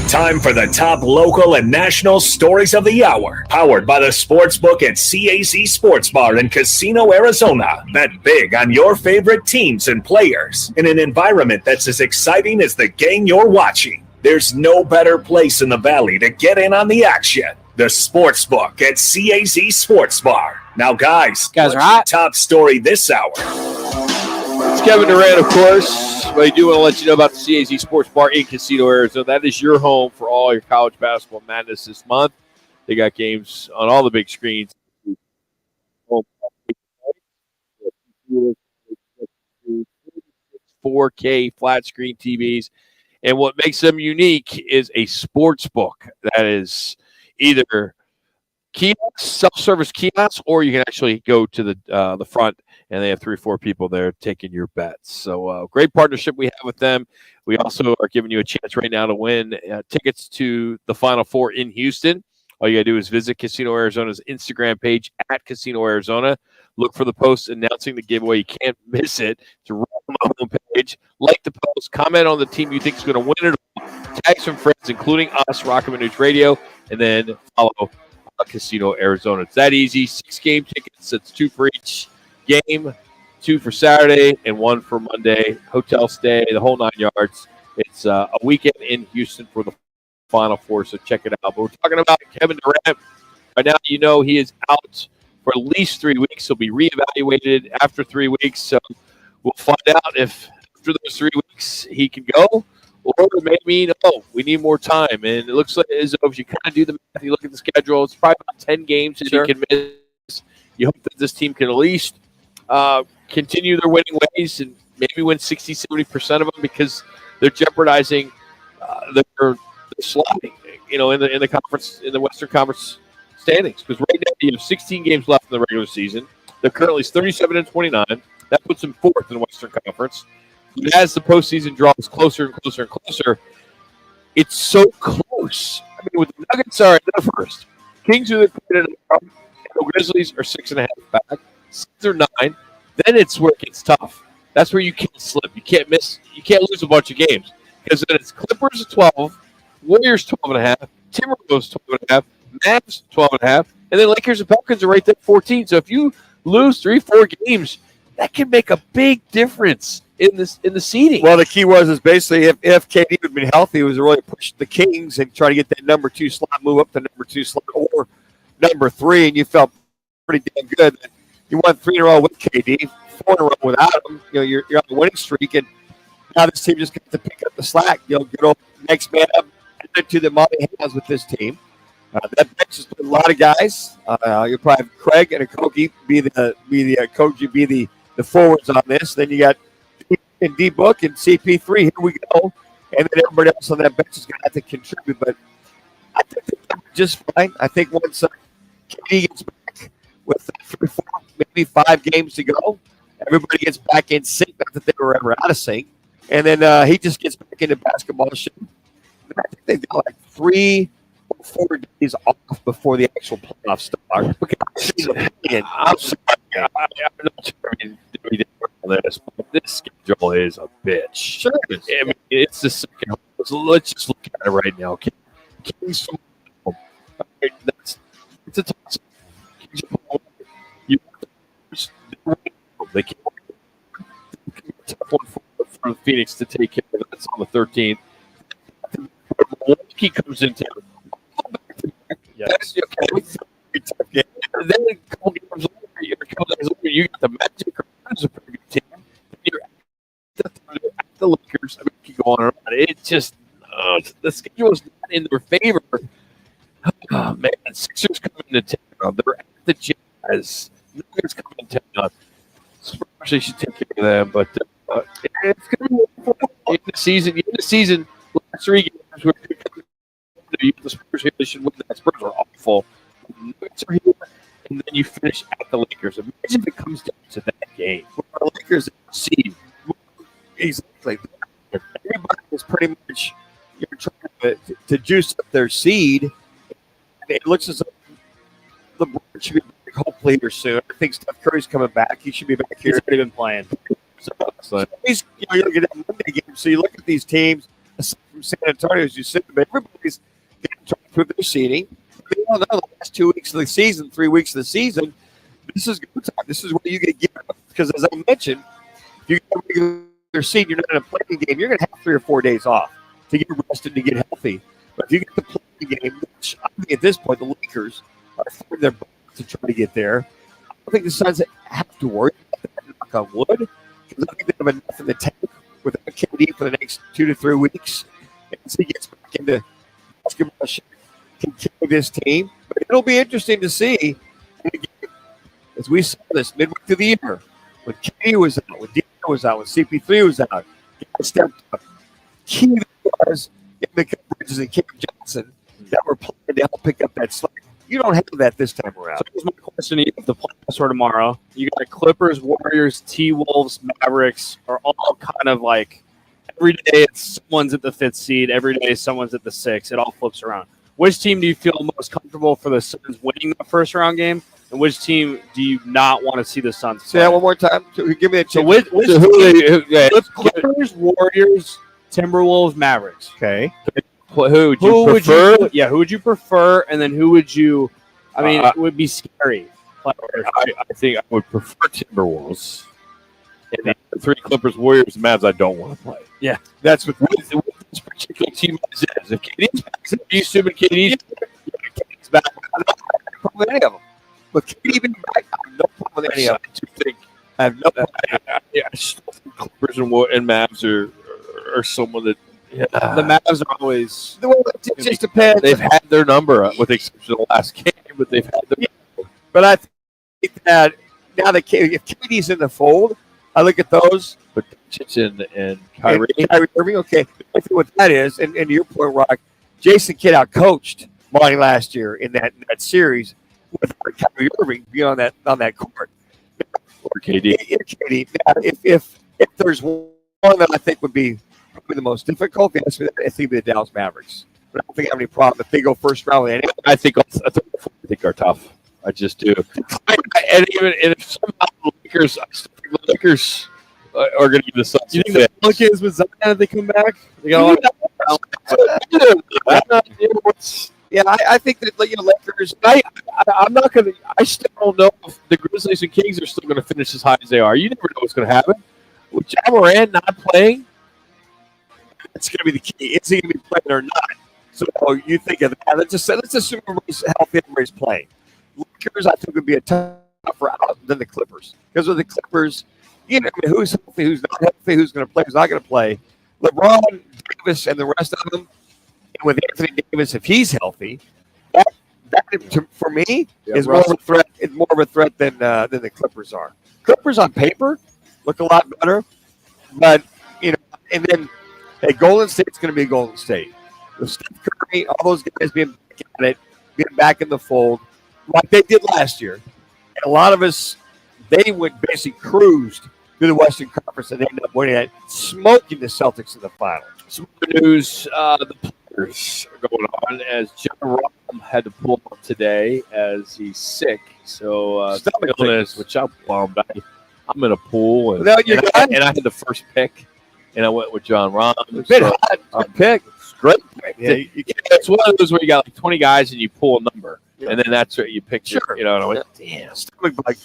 Time for the top local and national stories of the hour. Powered by the Sportsbook at CAZ Sports Bar in Casino, Arizona. Bet big on your favorite teams and players in an environment that's as exciting as the game you're watching. There's no better place in the Valley to get in on the action. The Sportsbook at CAZ Sports Bar. Now, guys are hot. Top story this hour. It's Kevin Durant, of course. But I do want to let you know about the CAZ Sports Bar in Casino, Arizona. That is your home for all your college basketball madness this month. They got games on all the big screens. 4K flat screen TVs. And what makes them unique is a sports book that is either kiosks, self-service kiosks, or you can actually go to the front and they have 3 or 4 people there taking your bets. So great partnership we have with them. We also are giving you a chance right now to win tickets to the Final Four in Houston. All you got to do is visit Casino Arizona's Instagram page at Casino Arizona. Look for the post announcing the giveaway. You can't miss it. It's right on the homepage. Like the post. Comment on the team you think is going to win it. Tag some friends, including us, Roc and Manuch Radio, and then follow Casino Arizona. It's that easy. 6 game tickets. It's 2 for each game, 2 for Saturday, and 1 for Monday. Hotel stay, the whole 9 yards. It's a weekend in Houston for the Final Four, so check it out. But we're talking about Kevin Durant. Right now, you know he is out for at least 3 weeks. He'll be reevaluated after 3 weeks. So we'll find out if after those 3 weeks he can go, or maybe no, we need more time. And it looks like as though if you kind of do the math, you look at the schedule, it's probably about 10 games that he can miss. You hope that this team can at least continue their winning ways and maybe win 60, 70% of them, because they're jeopardizing their sliding, in the conference, in the Western Conference standings. Because right now you have 16 games left in the regular season. They're currently 37-29. That puts them 4th in the Western Conference. But as the postseason draws closer and closer and closer, it's so close. I mean, with the Nuggets are at first, Kings are the Grizzlies are 6.5 back. Suns are 9. Then it's where it gets tough. That's where you can't slip. You can't miss. You can't lose a bunch of games, because then it's Clippers at 12, Warriors 12.5, Timberwolves 12.5, Mavs 12.5, and then Lakers and Pelicans are right there at 14. So if you lose 3-4 games, that can make a big difference in the seeding. Well, the key was basically if KD would have been healthy, it was really push the Kings and try to get that number 2 slot, move up to number 2 slot or number 3, and you felt pretty damn good. You won 3 in a row with KD, 4 in a row without him. You're on a winning streak, and now this team just got to pick up the slack. Get old next man up to the Monty has with this team. That bench has been a lot of guys. You'll probably have Craig and Akogi be the forwards on this. Then you got D Book and CP3. Here we go, and then everybody else on that bench is going to have to contribute. But I think they're just fine. I think once KD gets back with 3, 4, maybe 5 games to go, everybody gets back in sync. Not that they were ever out of sync, and then he just gets back into basketball shape. I think they've got like 3 or 4 days off before the actual playoffs start. I'm sorry. I'm not sure we did this, but this schedule is a bitch. Sure. I mean, it's the second. Let's just look at it right now. Kings, it's a toss. They can't. Tough one for Phoenix to take care of. That's on the 13th. Milwaukee comes into yes. Okay. And then a couple games later, you got the Magic, who's a pretty good team. You're at the Lakers. I mean, keep going on. It just the schedule is not in their favor. Oh, man, Sixers come into town. They're at the Jazz. Nuggets come into town. Spurs, they should take care of them, but it's going to be in the season. Last 3 games were the Spurs here. They should win. The Spurs are awful. The Nuggets are here, and then you finish at the Lakers. Imagine if it comes down to that game. The Lakers seed exactly. Everybody is pretty much trying to juice up their seed. It looks as though LeBron should be back hopefully here soon. I think Steph Curry's coming back. He should be back here. He's already been playing. So he's, you look at that Monday game. So you look at these teams from San Antonio, as you said, but everybody's getting trying to their seeding. They all know the last 2 weeks of the season, 3 weeks of the season, this is good time. This is where you get because, as I mentioned, if you get a regular seed, you're not in a playing game. You're going to have 3 or 4 days off to get rested to get healthy. But if you get the playing game, which I think at this point the Lakers are fighting their butts to try to get there, I don't think the Suns have to worry about that. Knock on wood, because I think they have enough in the tank with KD for the next 2 to 3 weeks. And as he gets back into basketball, can carry this team. But it'll be interesting to see. And again, as we saw this midway through the year, when KD was out, when Dino was out, when CP3 was out, guys stepped up. Key was Mikal Bridges and Cam Johnson that were playing to help pick up that slack. You don't have that this time around. So here's my question to you. If the playoffs are tomorrow, you got Clippers, Warriors, T-Wolves, Mavericks are all kind of like every day it's someone's at the 5th seed, every day someone's at the 6th. It all flips around. Which team do you feel most comfortable for the Suns winning the first round game? And which team do you not want to see the Suns play? Say that one more time. So give me a chance. So which team? Clippers, Warriors, Timberwolves, Mavericks. Okay. Who would you prefer? Who would you prefer? And then who would you? I mean, it would be scary. I think I would prefer Timberwolves. And the 3 Clippers, Warriors, and Mavs I don't want to play. Yeah, that's what this particular team is. If KD's back, you assuming KD's back, I have no problem with any of them. But KD being back, I have no problem with any of them. I have no problem. I still think Clippers and Mavs are someone that. Yeah. The Mavs are always. It just depends. They've had their number, with the exception of the last game, but they've had their number. But I think that now that if KD's in the fold, I look at those. But Chichen and Kyrie. Kyrie Irving, okay. I think what that is, and to your point, Rock, Jason Kidd out-coached Monty last year in that series with Kyrie Irving being on that court. Or KD. KD. Now, if there's one that I think would be probably the most difficult, I think it'd be the Dallas Mavericks. But I don't think I have any problem if they go first round with anyone. I think are tough. I just do. And if somehow the Lakers, I still think the Lakers are going to give the Suns. You think the Pelicans with Zion if they come back? They got I think that Lakers. I'm not going to. I still don't know if the Grizzlies and Kings are still going to finish as high as they are. You never know what's going to happen. With Ja Morant not playing, it's going to be the key. Is he going to be playing or not? So you think of that. Let's assume everybody's healthy, everybody's playing. Lakers, I think, would be a tougher out than the Clippers. Because with the Clippers, who's healthy, who's not healthy, who's going to play, who's not going to play. LeBron, Davis, and the rest of them, and with Anthony Davis, if he's healthy, that for me is more of a threat. It's more of a threat than the Clippers are. Clippers on paper look a lot better, but and then Golden State's going to be Golden State. With Steph Curry, all those guys being back at it, being back in the fold, like they did last year. And a lot of us, they would basically cruised through the Western Conference and they ended up winning that, smoking the Celtics in the final. Some good news: the Warriors are going on as John Rahm had to pull up today as he's sick. So Stomach illness, which I'm bummed. I'm in a pool, and Without your guy? I had the first pick, and I went with John Rahm. It's been hot. Good pick. It's great. Yeah, It's one of those where you got like 20 guys and you pull a number, Yeah. and then that's what you pick. Sure. You know, and I went, damn, stomach bug.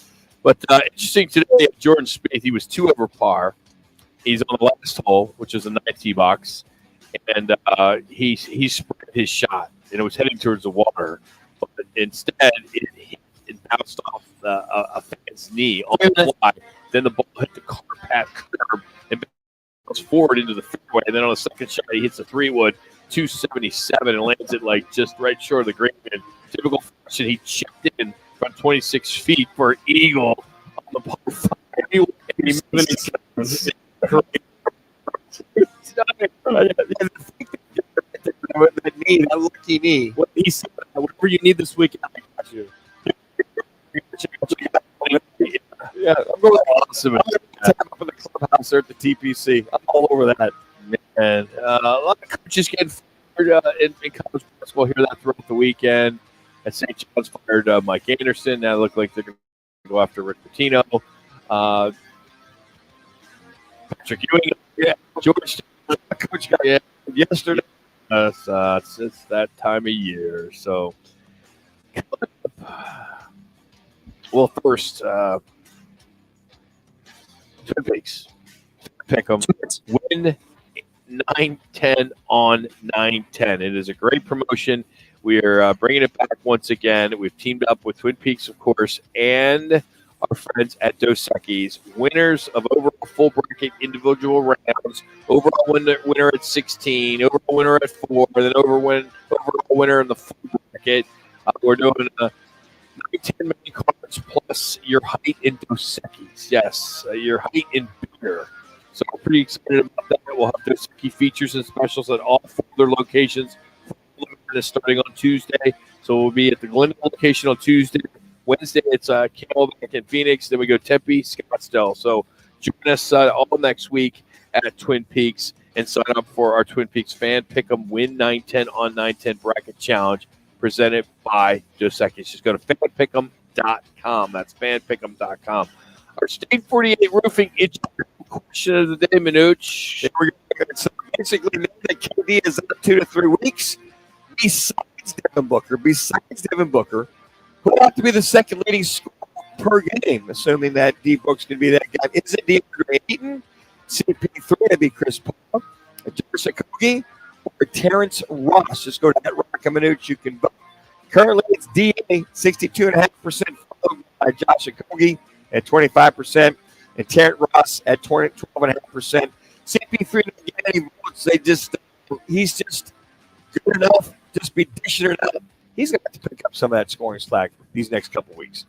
But interesting today, Jordan Spieth, he was 2 over par. He's on the last hole, which is a 9th tee box, and he spread his shot, and it was heading towards the water, but instead it bounced off a fan's knee on the fly. Then the ball hit the car path curb and bounced forward into the fairway. And then on the second shot, he hits a 3-wood, 277, and lands it like just right short of the green. And typical fashion, he chipped in from 26 feet for an eagle on the par 5. That knee, that lucky knee. What he said, whatever you need this weekend, I got you. Yeah, I'm going awesome. I'm going to tap up in the clubhouse there at the TPC. I'm all over that. And a lot of coaches getting fired in college basketball. Hear that throughout the weekend. At St. John's fired Mike Anderson. Now look like they're going to go after Rick Pitino. Patrick Ewing. Yeah, George. Coach got yesterday. It's that time of year. So, well, first, Twin Peaks. Pick them. Win 9-10 on 9-10. It is a great promotion. We are bringing it back once again. We've teamed up with Twin Peaks, of course, and our friends at Dos Equis, winners of overall full bracket individual rounds, overall winner at 16, overall winner at 4, and then overall winner in the full bracket. We're doing 10 million cards plus your height in Dos Equis. Yes, your height in beer. So we're pretty excited about that. We'll have Dos Equis features and specials at all 4 of their locations. Starting on Tuesday. So we'll be at the Glendale location on Tuesday. Wednesday, it's Camelback in Phoenix. Then we go Tempe, Scottsdale. So join us all next week at Twin Peaks and sign up for our Twin Peaks Fan Pick'em Win 9-10 on 9-10 Bracket Challenge presented by Dos Equis. Just go to fanpick'em.com. That's fanpick'em.com. Our State 48 Roofing question of the day, Manuch. So basically, now that KD is up 2 to 3 weeks, besides Devin Booker, who will have to be the second leading scorer per game, assuming that D-Book's going to be that guy. Is it DeAndre Ayton, CP3, that'd be Chris Paul, Josh Okogie, or Terrence Ross? Just go to that Roc and Manuch. You can vote. Currently, it's DA 62.5%, followed by Josh Okogie at 25%, and Terrence Ross at 12.5%. CP3 doesn't get any votes. He's just good enough. Just be dishing it up. He's going to have to pick up some of that scoring slack these next couple weeks.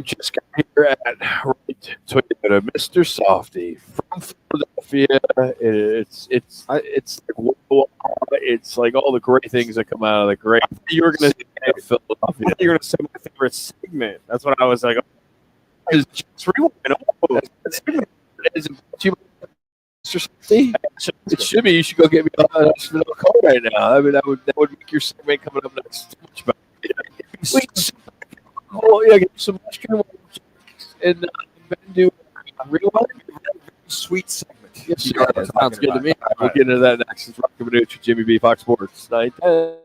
Just got here at Right Toyota, Mr. Softy from Philadelphia. It's like all the great things that come out of the great. You were going to say Philadelphia. You were going to say my favorite segment. That's what I was like. Is just rewind. Is it too Mr. Softy? It should be. You should go get me a vanilla call right now. I mean, that would make your segment coming up next much better. Get some mushroom and do rewind. Sweet segment. Yes, sir. Sounds good to me. We'll get into that next. It's Roc and Manuch with Jimmy B. Fox Sports 9-10.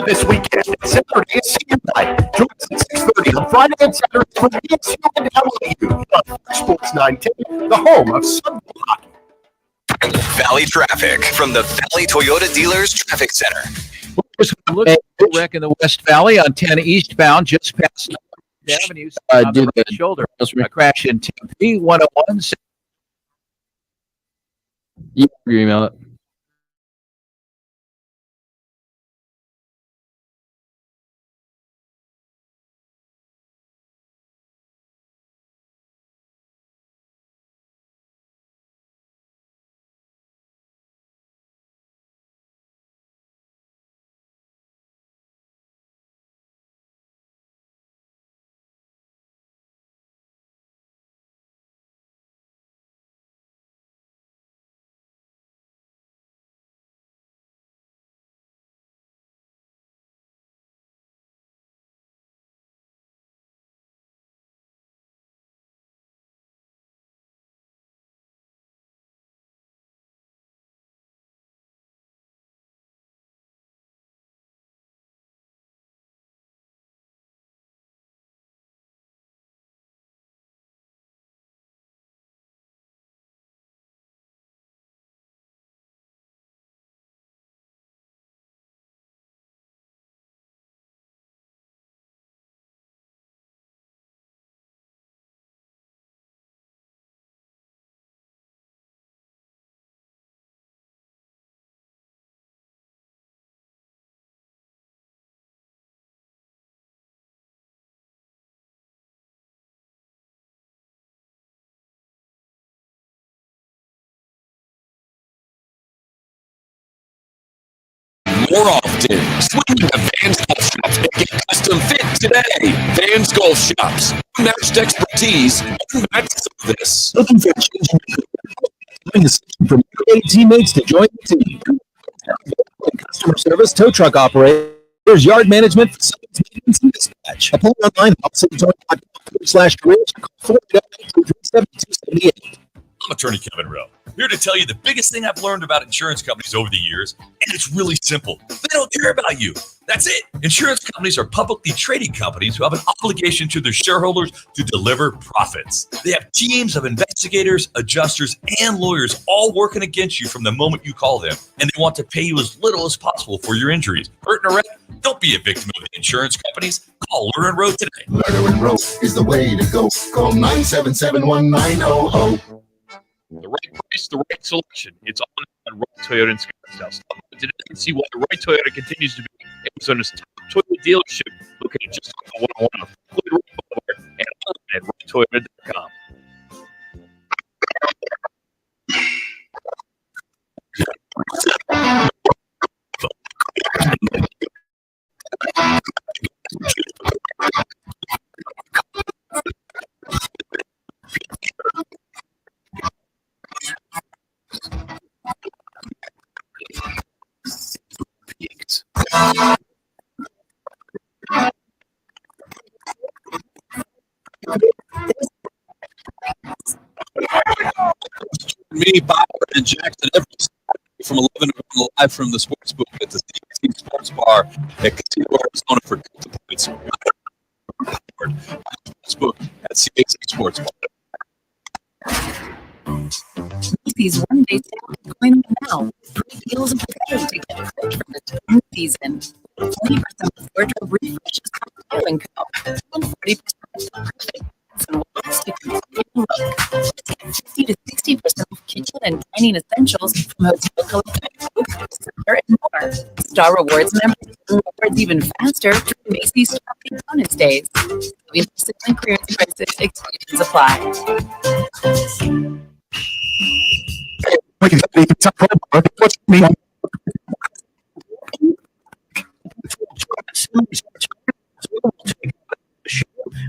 This weekend, Saturday is senior night. Join us at 6:30 on Friday and Saturday for ESU and LAU on Fox Sports 910, the home of Sunday hockey. Valley traffic from the Valley Toyota Dealers Traffic Center. Look at the wreck in the West Valley on 10 eastbound, just past Avenue. Did the shoulder a crash in Tempe 101. You email it. more often. Swing into Vans Golf Shops and get custom fit today. Vans Golf Shops. Unmatched expertise, unmatched service. Looking for a change from teammates to join the team. Customer service, tow truck operators, yard management, facilities maintenance, and dispatch. Apply online at citytowing.com/careers. Call 489-337-278. I'm attorney Kevin Rowe, here to tell you the biggest thing I've learned about insurance companies over the years, and it's really simple. They don't care about you. That's it. Insurance companies are publicly traded companies who have an obligation to their shareholders to deliver profits. They have teams of investigators, adjusters, and lawyers all working against you from the moment you call them, and they want to pay you as little as possible for your injuries. Hurt and wreck? Don't be a victim of the insurance companies. Call Lerner and Rowe today. Lerner and Rowe is the way to go. Call 977-1900. The right price, the right selection. It's on Roy Toyota in Scottsdale. Stop by today and see why Roy Toyota continues to be Arizona's top Toyota dealership, located just off the 101 Floyd Road Boulevard and online at roytoyota.com. Me, Bob, and Jackson every Saturday from 11 to 1 live from the sports book at the CAC Sports Bar at Casino Arizona for Delta Points. Sports book at CAC Sports Bar. Macy's one-day sale is going on now. Great deals of the day to get ready for the spring season. 20% off wardrobe refreshes from Styling Co. And 40% off perfect and wallets to complete your look. Take 50 to 60% off kitchen and dining essentials from Hotel Collective, Center, and more. Star Rewards members earn rewards even faster during Macy's shopping bonus days. Interested in clearance prices, exclusions apply.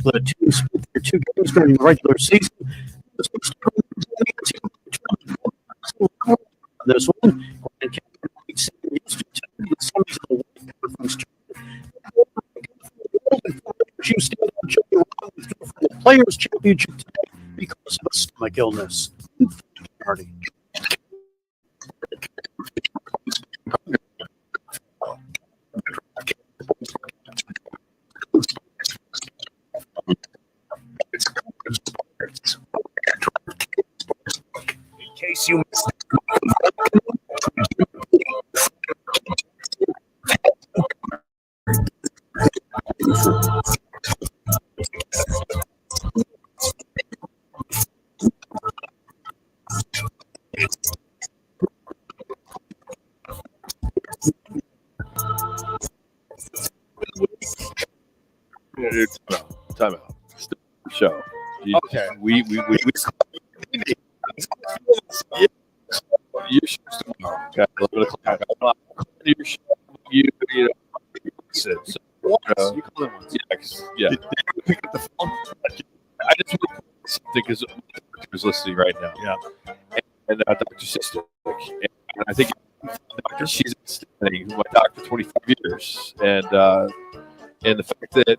The teams split their 2 games during the regular season. This one, you stand on the Players Championship today because of a stomach illness. Party. In case you missed Time out. Show. Okay. We your show's tomorrow. Okay, 11 o'clock. Your show, you know, so, You called it once. yeah. Did you pick up the phone? I just want to put something because the doctor is listening right now. Yeah. And Dr. Sister, and I think doctor, she's my doctor for 25 years, and the fact that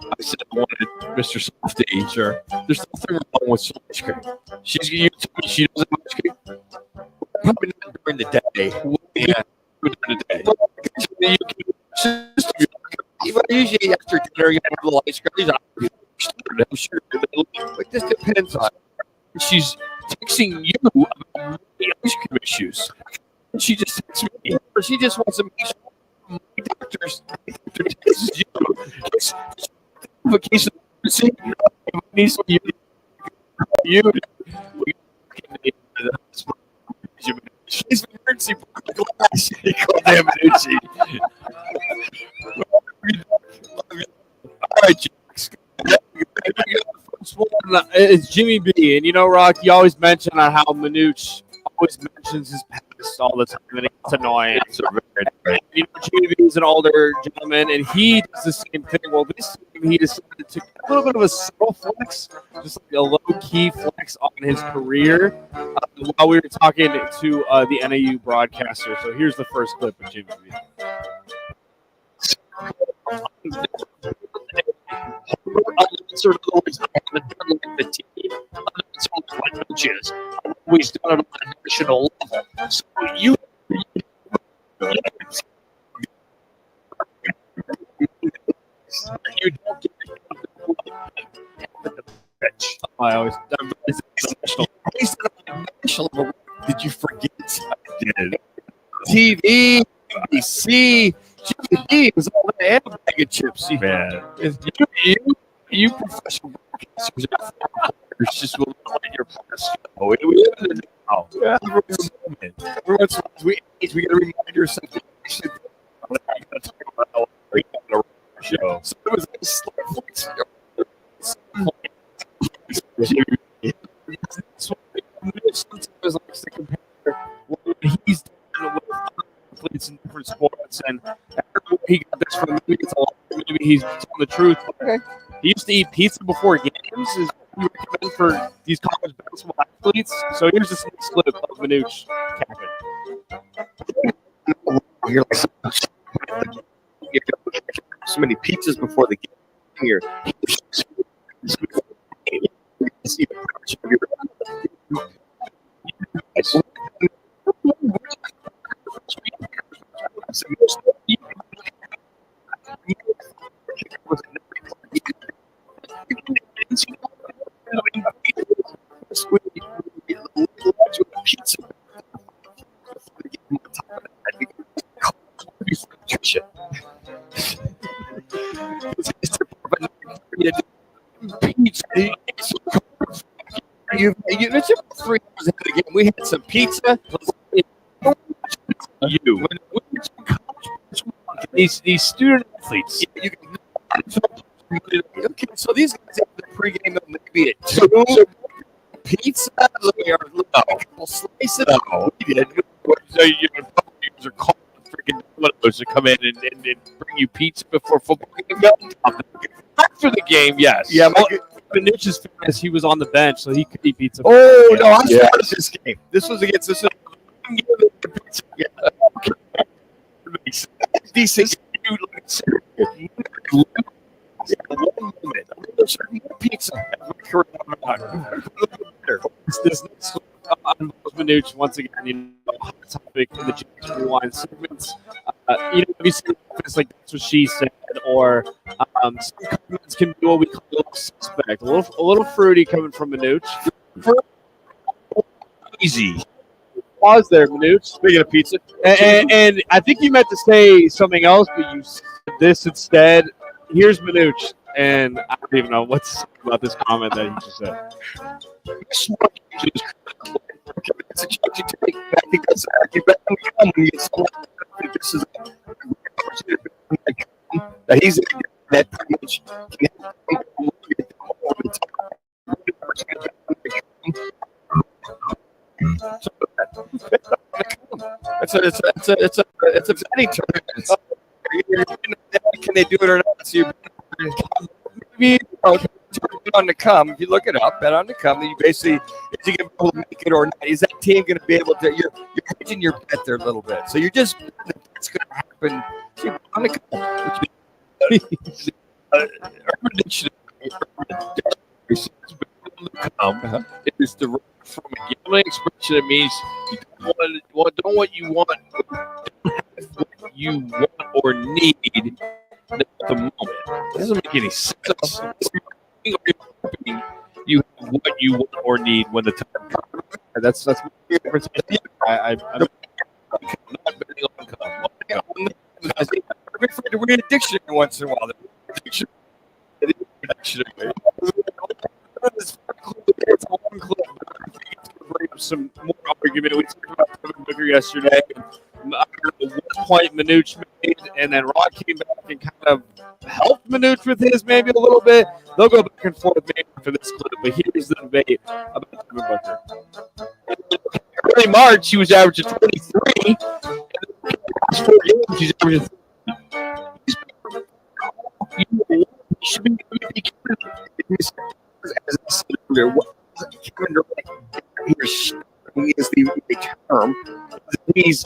I said I wanted Mr. Softy. Sure. There's nothing wrong with so much cream. You told me she doesn't have much cream. Probably not during the day. Yeah. During the day. Usually after dinner, you have a little ice cream. I'm sure. But this depends on. She's texting you about the ice cream issues. She just texts me. Or she just wants to make sure my doctor's texts you. A case of needs you. She's emergency glass. Damn Manucci. All right, Jax. It's Jimmy B. And you know, Rock, you always mention on how Manuch always mentions his past all the time, and it's annoying. It's very Right. You know, Jimmy is an older gentleman, and he does the same thing. Well, this time he decided to a little bit of a subtle flex, just like a low-key flex on his career while we were talking to the NAU broadcaster. So here's the first clip of Jimmy B. The team, coaches, always done it on a national level. So you don't get I always Did you forget? I did. TV, NBC, GD was all in a bag of chips. Man, you professional broadcasters just will not let your press go. We live in a now. Yeah, every once in a while, we got to remind yourself that we should talk about how we got a show. So it was a sometimes likes to compare what he's done with athletes in different sports, and I don't know where he got this from. Maybe it's a lot. Maybe he's telling the truth. Okay. He used to eat pizza before games. Is what you recommend for these college basketball athletes? So here's this next clip of Manuch capping. You're like so many pizzas before the game here. It's about 3 hours into the game. We had some pizza. These student athletes. Okay, so these guys have the pregame maybe at 2. Pizza, a couple slices. No, we did. So you are calling freaking Domino's to come in and bring you pizza before football game. After the game, yes. Yeah, Manuch's famous. He was on the bench, so he could eat pizza. Oh no, I started this game. This was against this. Yeah. Decent. One moment. Pizza. This next on Manuch once again. You know, hot topic in the James Rewind segments. You know, have you seen this like that's what she said, or some comments can be what we call a little suspect, a little fruity coming from Manuch. Easy. Pause there, Manuch. Speaking of pizza, and I think you meant to say something else, but you said this instead. Here's Manuch, and I don't even know what to say about this comment that he just said. It's a chance you take back because you better come when you get so this is that he's that pretty much it's a betting tournament. Can they do it or not? So maybe on the come. If you look it up, bet on the come. Then you basically, if you can make it or not, is that team going to be able to? You're hedging your bet there a little bit. So you're just it's going to happen. So on the come. It is the from a gambling expression. It means you don't want what you want, what you want or need at the moment. It doesn't make any sense. You have what you want or need when the time comes. That's my difference. I'm not betting on come. I'm afraid to read a dictionary once in a while. It's a long clip, but I think it's going to bring up some more argument. We talked about Kevin Booker yesterday. I don't know what point Manuch made, and then Roc came back and kind of helped Manuch with his maybe a little bit. They'll go back and forth maybe after this clip, but here's the debate about Kevin Booker. Early March, he was averaging 23. And the last 4 games, He's averaging. He should be MVP candidate. As I said earlier, what Kevin Durant is the term. He's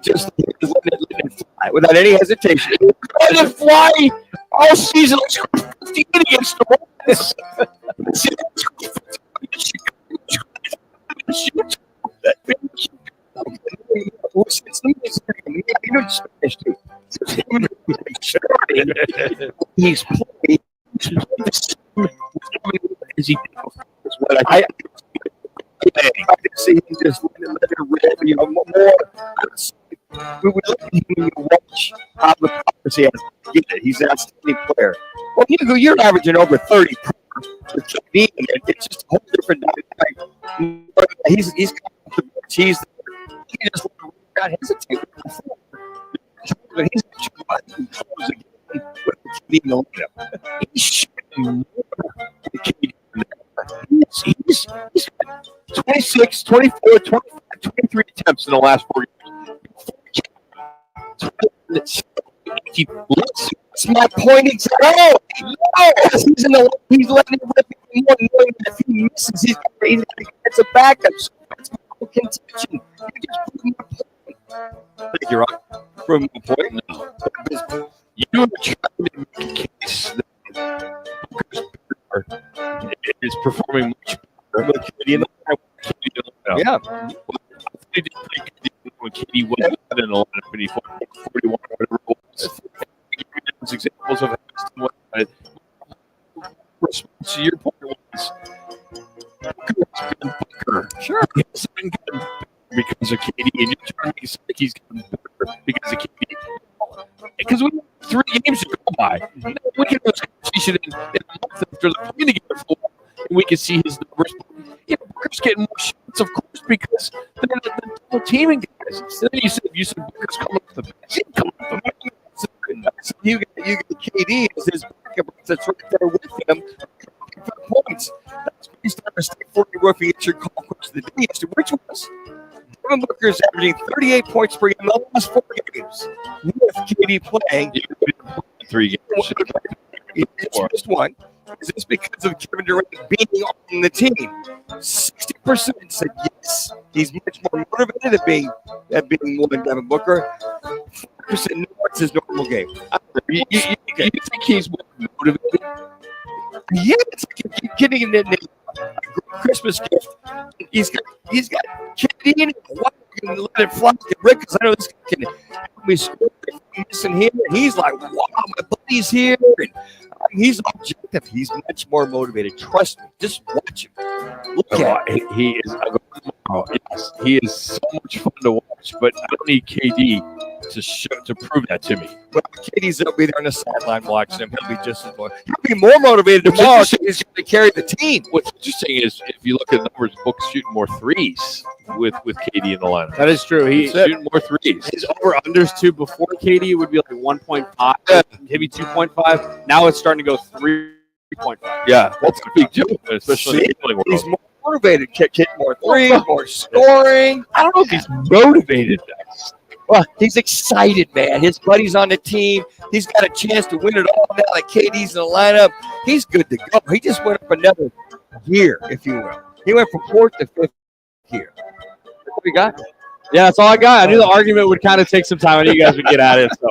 just letting it fly without any hesitation. Letting it fly all season. Let's go 15 against the Rockets. He's playing. Is he? What I see him just let it rip, more. We look at him and watch how the progress he has. Get it. He's an outstanding player. Well, you're averaging over 30 per KD, and it's just a whole different dynamic. He's he just not hesitate. But he's controls again with the KD in the lineup. He's shooting more than KD. He's got 26, 24, 25, 23 attempts in the last 4 years. That's my point exactly. He's letting it rip more, knowing that if he misses, he's got to get a backup. So that's my contention. You just put him on point. Thank you, Rock. Prove my point. No. You're trying to make a case that is performing much better. Yeah. He did pretty good when KD went out in the lineup and he fought 41 or whatever it was. Those examples of what to your point was Booker. Sure. He hasn't been good because of KD, and you're trying to make it sound like he's gotten better because of KD. Because we have 3 games to go by. We can have this conversation in a month after they're playing together for a while, and we can see his numbers. Booker's getting more shots, of course, because they're the double teaming guys. So then you said Booker's coming off the bench. He's coming off the bench. So you get KD as his backup that's right there with him for the points. That's when you start to stay 40 rookie. It's your call question of the day as to which was. Devin Booker's averaging 38 points per game in the last 4 games. With KD playing 3 games. It's just one. Is this because of Kevin Durant being on the team? 60% said yes. He's much more motivated at being more than Devin Booker. 4% no, it's his normal game. You think he's more motivated? Yeah, it's like you're getting him a Christmas gift. He's got KD in it. Why can let it fly to Rick? Because I know this guy can help me score. Missing him, and he's like, "Wow, my buddy's here." And he's objective. He's much more motivated. Trust me. Just watch him. Look at him. He is. Yes, he is so much fun to watch. But I don't need KD to prove that to me. But KD's will be there on the sideline watching him. He'll be just as more. He'll be more motivated tomorrow. He's going to carry the team. What's interesting is if you look at the numbers, Book's shooting more threes with KD in the lineup. That is true. He's shooting more threes. His over-unders too before KD would be like 1.5, maybe 2.5. Now it's starting to go 3.5. Yeah, that's a big jump, especially in the world. He's more motivated. Hit more threes, more scoring. I don't know if he's motivated. Well, he's excited, man. His buddy's on the team. He's got a chance to win it all now that KD's in the lineup. He's good to go. He just went up another gear, if you will. He went from 4th to 5th gear. What we got? Yeah, that's all I got. I knew the argument would kind of take some time. I knew you guys would get at it. So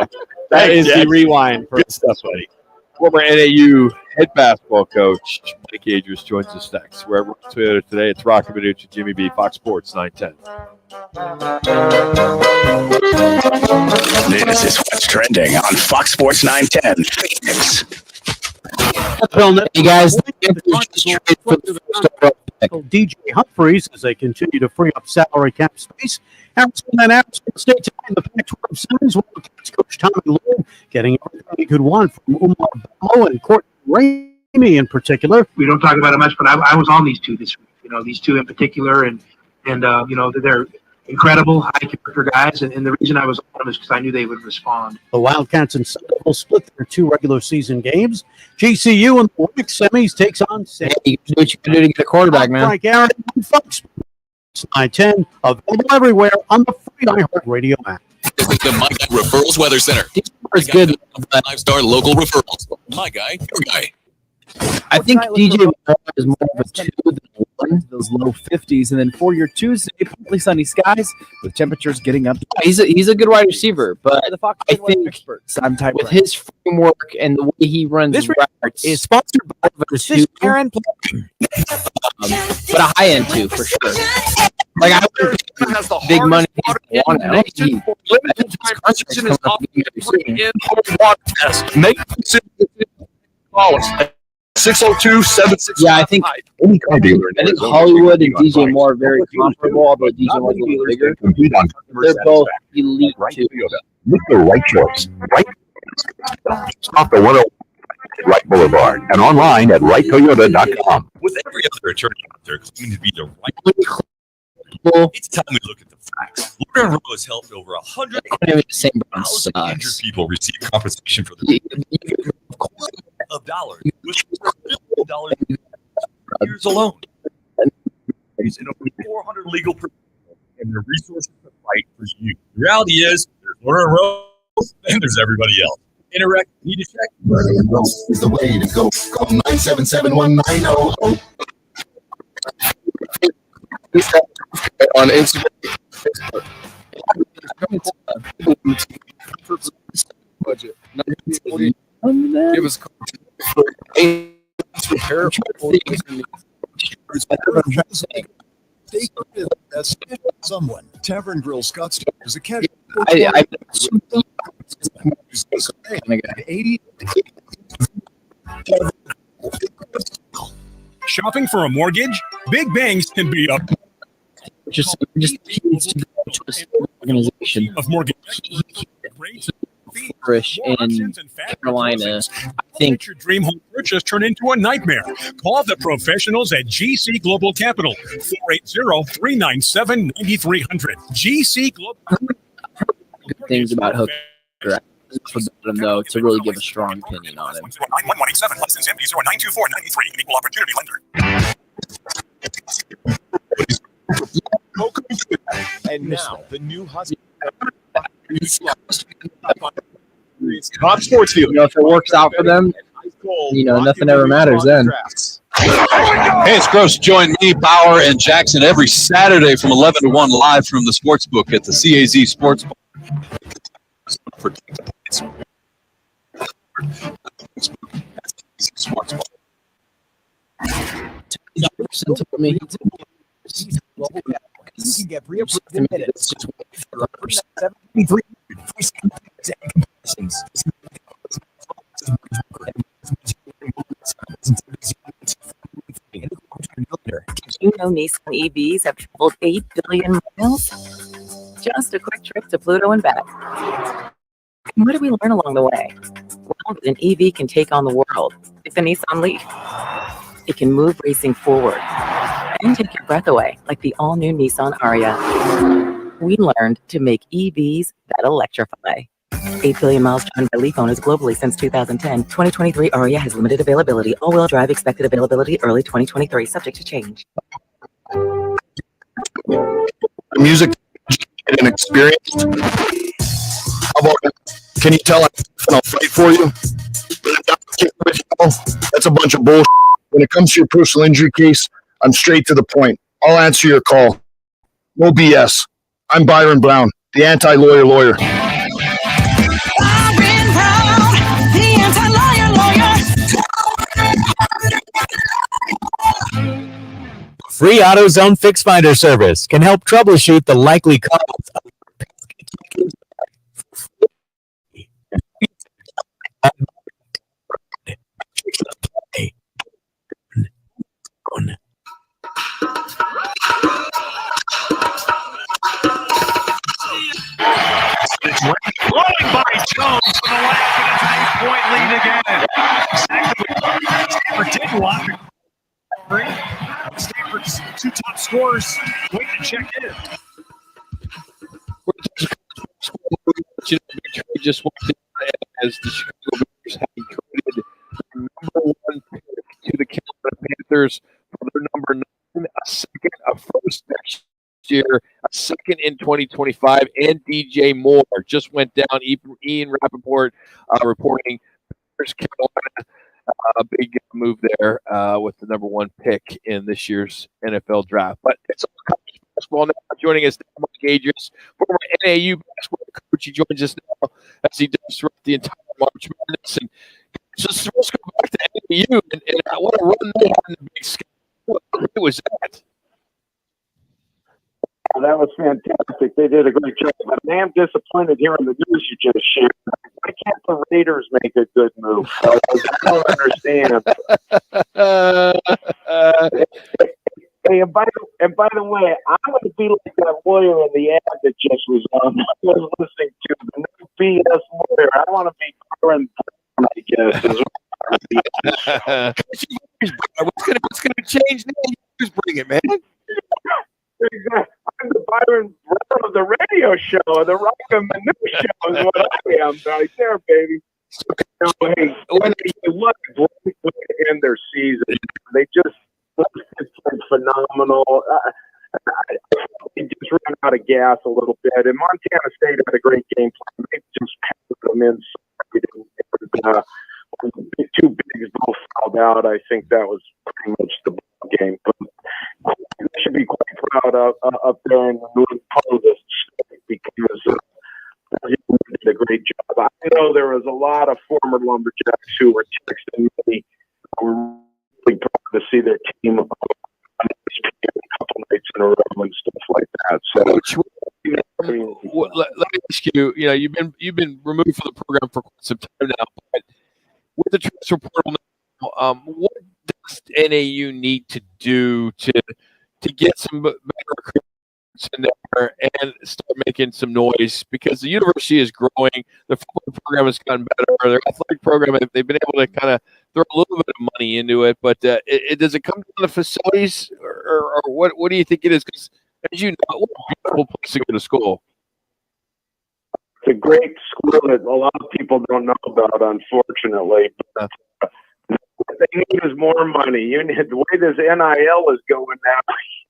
that is the rewind for good stuff, buddy. Former NAU head basketball coach Mike Adris joins us next. Wherever it's Toyota today, it's Roc and Manuch and Jimmy B, Fox Sports 910. This is what's trending on Fox Sports 910. Phoenix. Hey guys, DJ Humphreys as they continue to free up salary cap space. Arizona and Arizona State tonight, the Pac-12 Suns will coach Tommy Lloyd getting everything he could want from Umar Bello and Courtney Ramey in particular. We don't talk about it much, but I was on these two this week. These two in particular, and they're incredible, high-character guys, and the reason I was on them is because I knew they would respond. The Wildcats and Sun Devils split their 2 regular season games. GCU and the WIC semis takes on San. Hey, you can do what you can do to get a quarterback, man. Frank Aaron on Fox 910, available everywhere on the free iHeartRadio app. Visit the My Guy Referrals Weather Center. It's good. 5-star local referrals. My Guy, your guy. I think DJ Moore is more of a 2 than a 1, those low 50s. And then for your Tuesday, partly sunny skies with temperatures getting up. He's a good wide receiver, but I think experts, with his framework and the way he runs This routes, is sponsored by two, Aaron. but a high end too for sure. Like I has the big money. limited time position is off in water test. Make calls. 602-765. Yeah, I think Hollywood and DJ Moore are very comparable, although DJ Moore's a little bigger. They're both elite too. Make the right choice. Right off the 101 Wright Boulevard and online at righttoyota.com. With every other attorney out there claiming to be the right it's time we look at the facts. Logan Rowe has helped over 100,000 injured people receive compensation for the of dollars, which is $1 billion years alone. And over 400 legal professionals and their resources to fight for you. The reality is, there's Logan Rowe and there's everybody else. Interact, need to check. Is the way to go. Call 977-1900. On Instagram. Budget. It was someone. Tavern Grill Scottsdale is a casual. Shopping for a mortgage? Big bangs can be up. Just needs to go to a organization of mortgage. Fresh in Carolina. I think your dream home purchase turn into a nightmare. Call the professionals at GC Global Capital 480-397-9300. GC Global. Good things about Hooker. For them though to really give a strong opinion on him. 9187 license MD092493 equal opportunity lender. And now the new Husky. Top sports field. If it works out for them, nothing ever matters then. Hey, it's Gross. Join me, Bauer, and Jackson every Saturday from 11 to 1 live from the Sportsbook at the CAZ Sports Bar. Sports Bar. You can get pre-approved in minutes. Did you know Nissan EVs have traveled 8 billion miles? Just a quick trip to Pluto and back. And what did we learn along the way? Well, an EV can take on the world, like the Nissan Leaf. It can move racing forward and take your breath away, like the all-new Nissan Ariya. We learned to make EVs that electrify. 8 billion miles driven by Leaf owners globally since 2010. 2023 Ariya has limited availability. All-wheel drive expected availability early 2023, subject to change. Music and experienced. How about, can you tell I'll fight for you? That's a bunch of bullshit. When it comes to your personal injury case, I'm straight to the point. I'll answer your call. No BS. I'm Byron Brown, the anti-lawyer lawyer. Free AutoZone Fix Finder service can help troubleshoot the likely cause of It's rolling by Jones for the last, and it's an 8-point lead again. Stanford did lock Stanford's two top scorers waiting to check in. Just walked in as the Chicago Bears having traded their number 1 pick to the Carolina Panthers for their number 9, a second, a first next year, a second in 2025, and DJ Moore just went down. Ian Rappaport reporting North Carolina, a big move there with the number 1 pick in this year's NFL draft. But it's all college basketball now. Joining us now, Mike Adrius, former NAU basketball coach. He joins us now as he does throughout the entire March Madness. And just let's go back to NAU and what a run they had in the Big Sky. What was that? That was fantastic. They did a great job. But I am disappointed here in the news you just shared. Why can't the Raiders make a good move? I don't understand. Hey, and by the way, I'm going to be like that lawyer in the ad that just was on. I was listening to the new BS lawyer. I want to be Byron, I guess. What's going to change now? You just bring it, man. I'm the Byron Brown of the radio show. The Roc and Manuch show is what I am right there, baby. Hey, when they look to end their season, they just played phenomenal. They just ran out of gas a little bit. And Montana State had a great game plan. They just pounded them inside. Two bigs both fouled out. I think that was pretty much the ball game. But they should be quite proud up there in the northern part of the state because he did a great job. I know there was a lot of former Lumberjacks who were texting me who were really proud to see their team a couple nights in a row and stuff like that. So, let me ask you. You know, you've been removed from the program for quite some time now, but with the transfer portal now, what does NAU need to do to get some better recruits in there and start making some noise? Because the university is growing, the football program has gotten better, their athletic program, they've been able to kind of throw a little bit of money into it, but does it come down to facilities, or what do you think it is? Because as you know, what a beautiful place to go to school. It's a great school that a lot of people don't know about, unfortunately. But what they need is more money. You need, the way this NIL is going now,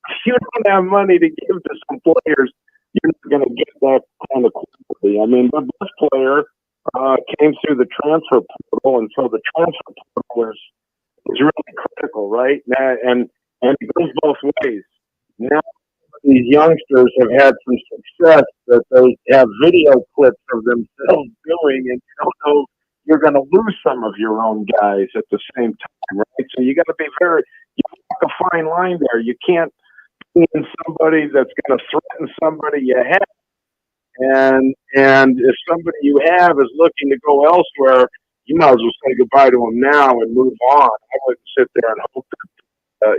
if you don't have money to give to some players, you're not going to get that kind of quality. I mean, the best player came through the transfer portal, and so the transfer portal is really critical, right? And it goes both ways. Now, these youngsters have had some success that they have video clips of themselves doing, and you don't know, you're going to lose some of your own guys at the same time, right? So you got to be you walk a fine line there. You can't be in somebody that's going to threaten somebody you have. And if somebody you have is looking to go elsewhere, you might as well say goodbye to them now and move on. I wouldn't sit there and hope that that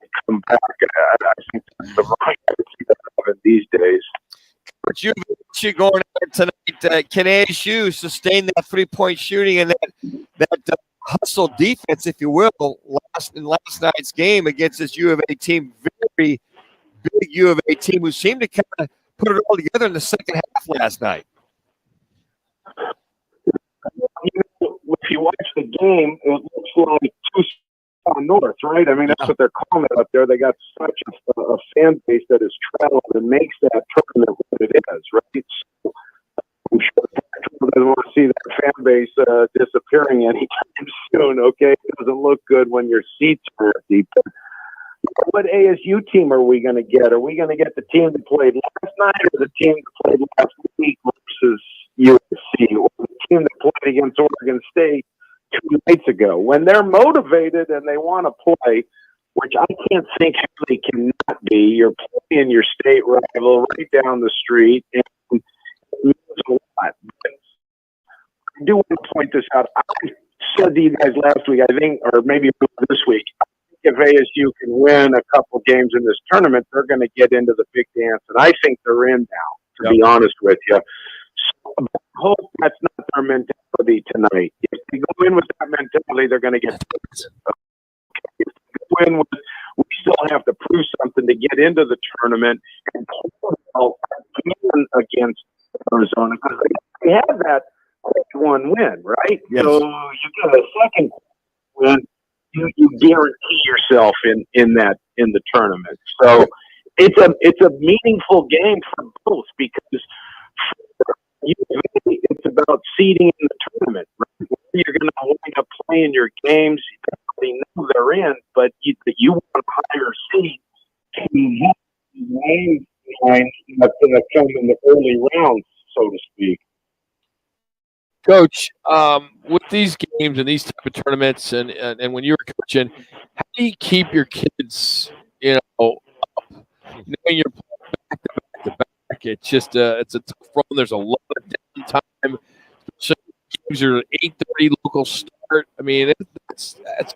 they come back. I think that's the wrong attitude these days. But you going out tonight, can ASU sustain that 3-point shooting and that hustle defense, if you will, in last night's game against this U of A team, very big U of A team who seemed to kind of put it all together in the second half last night? If you watch the game, it looks like two North, right? I mean, that's what they're calling it up there. They got such a fan base that is traveled and makes that tournament what it is, right? So I'm sure the doesn't want to see that fan base disappearing anytime soon, okay? It doesn't look good when your seats are empty. But what ASU team are we going to get? Are we going to get the team that played last night or the team that played last week versus USC, or the team that played against Oregon State 2 nights ago? When they're motivated and they want to play, which I can't think how they cannot be, you're playing your state rival right down the street, and it means a lot. But I do want to point this out. I said to you guys last week, I think, or maybe this week, if ASU can win a couple games in this tournament, they're going to get into the big dance, and I think they're in now, to be honest with you. So I hope that's not their mentality tonight. If they go in with that mentality, they're going to get if they go in with, we still have to prove something to get into the tournament and play well against Arizona, because they have that one win, right? Yes. So you get a second win, you guarantee yourself in the tournament. So it's a meaningful game for both because for UVA, it's about seeding in the tournament. Right? You're going to wind up playing your games. They know they're in, but you want a higher seed. You have line that's going to come in the early rounds, so to speak. Coach, with these games and these type of tournaments, and when you were coaching, how do you keep your kids, up? Knowing you're playing back to back to back, it's just it's a tough run. There's a lot of downtime. So games are 8:30 local start. I mean, that's tough.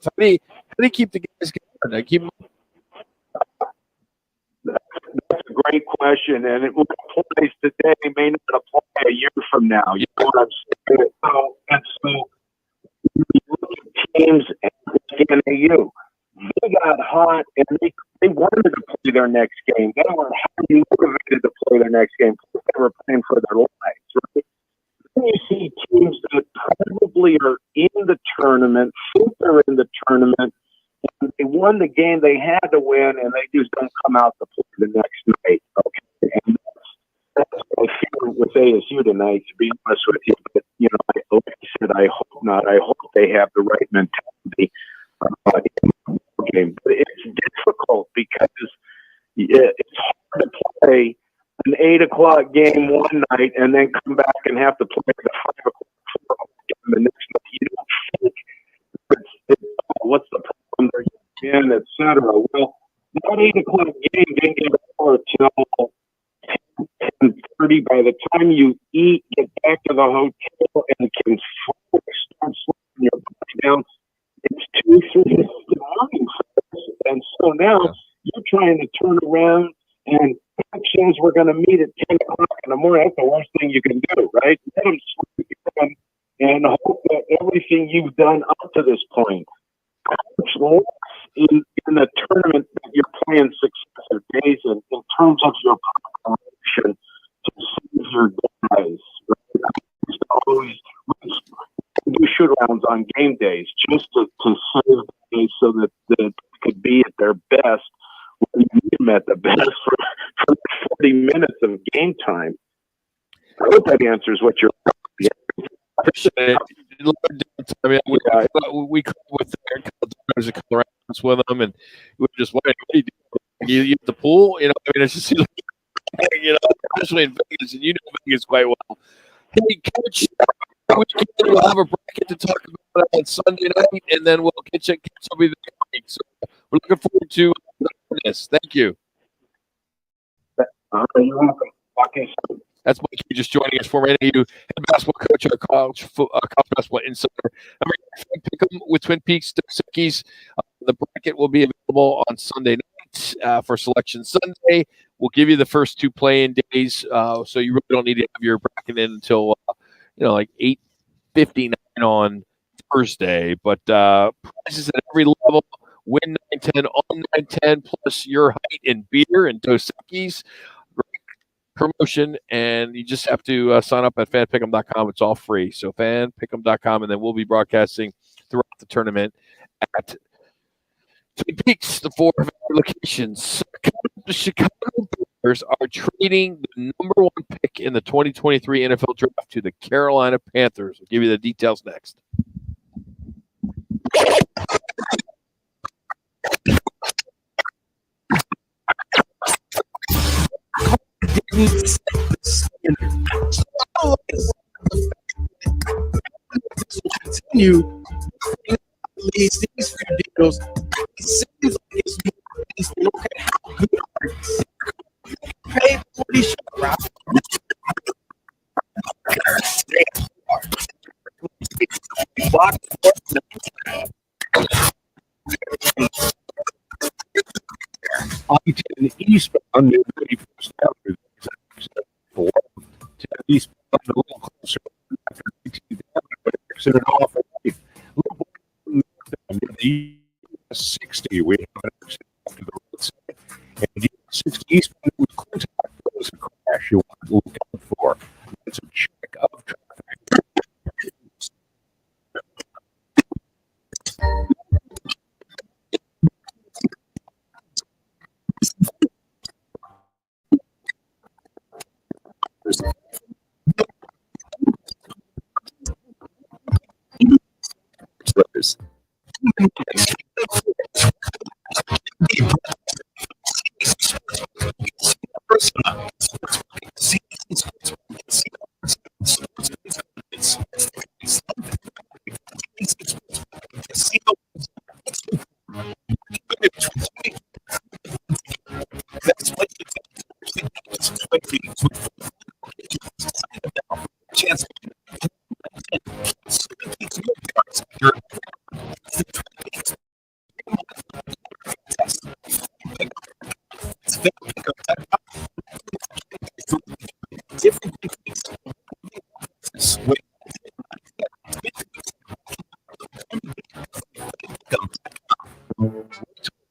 How do you keep the guys going? I keep. That's a great question, and it applies today may not apply a year from now. You know what I'm saying? So when you look at teams at NAU, they got hot and they wanted to play their next game. They were highly motivated to play their next game. They were playing for their lives, right? Then you see teams that probably are in the tournament, think they're in the tournament, and they won the game they had to win, and they just don't come out to play the next night. Okay, and that's what I fear with ASU tonight, to be honest with you. But like I said, I hope not. I hope they have the right mentality in the game. But it's difficult because it's hard to play an 8:00 game one night and then come back and have to play the 5:00 game the next night. You don't think what's the problem they're in, et cetera. Well, that 8:00 game didn't get over till 10:30. By the time you eat, get back to the hotel, and can start slowing your body down, it's 2-3 in the morning. And so now you're trying to turn around and coach says we're going to meet at 10 o'clock in the morning. That's the worst thing you can do, right? Let them sleep and hope that everything you've done up to this point in the tournament that you're playing successive days in terms of your preparation to save your guys. Right? I used to always do shoot rounds on game days just to save days so that they could be at their best when you need them at the best for 40 minutes of game time. I hope that answers what you're. Appreciate it. I mean, we come with there's a couple rounds with them, and we just what do you do? You at the pool, I mean, it's just especially in Vegas, and you know Vegas quite well. Hey, Coach, we'll have a bracket to talk about on Sunday night, and then we'll catch up with the week. So we're looking forward to this. Thank you. You're welcome. Okay. That's Mike Hughes just joining us for NAU head basketball coach, our college basketball insider. Pick 'em with Twin Peaks Sickies. The bracket will be available on Sunday night for Selection Sunday. We'll give you the first 2 play-in days, so you really don't need to have your bracket in until like 8:59 on Thursday. But prizes at every level. Win 9-10 on 9-10 plus your height and beer and Dos Equis. Promotion, and you just have to sign up at fanpick'em.com. It's all free. So fanpick'em.com, and then we'll be broadcasting throughout the tournament at Twin Peaks, the 4 locations. The Chicago Bears are trading the number 1 pick in the 2023 NFL Draft to the Carolina Panthers. I'll give you the details next. Continue these few deals. It seems like it's more things to look at how good are you pay for these shots. I-10 eastbound near the 81st Avenue. 4 to eastbound a little closer after 18th Avenue, but exited off at right. Near the 60, we have an accident after the roadside. And the 60 eastbound with contact was a crash you want to look out for. It's a check of traffic. Chance.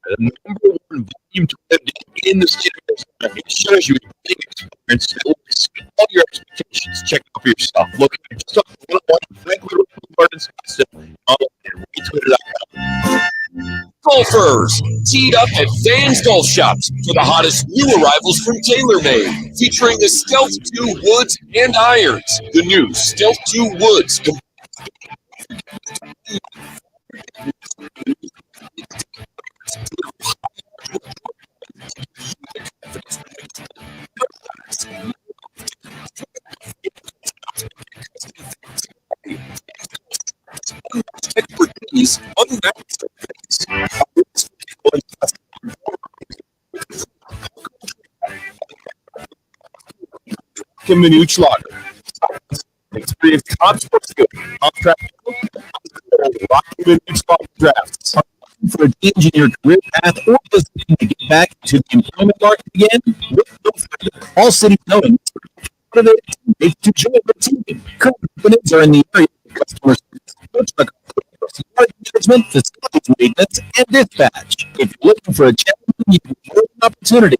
The number one volume to live in the state of Arizona. It shows you a big experience that will exceed all your expectations. Check it out for yourself. Look at just on the 101 Franklin Road Boulevard in Scottsdale. Online at retweeter.com. Golfers, teed up at Vans Golf Shops for the hottest new arrivals from TaylorMade, featuring the Stealth 2 Woods and Irons. The new Stealth 2 Woods. Expertise, unmatched Roc and Manuch Lager. Experience top sports good. Contract Roc and Manuch Lager drafts. For a change in your career path or just looking to get back to the employment market again, look no further. All City Knowing make to join the team. Current openings are in the area of customer service, management, facilities maintenance, and dispatch. If you're looking for a challenging opportunity,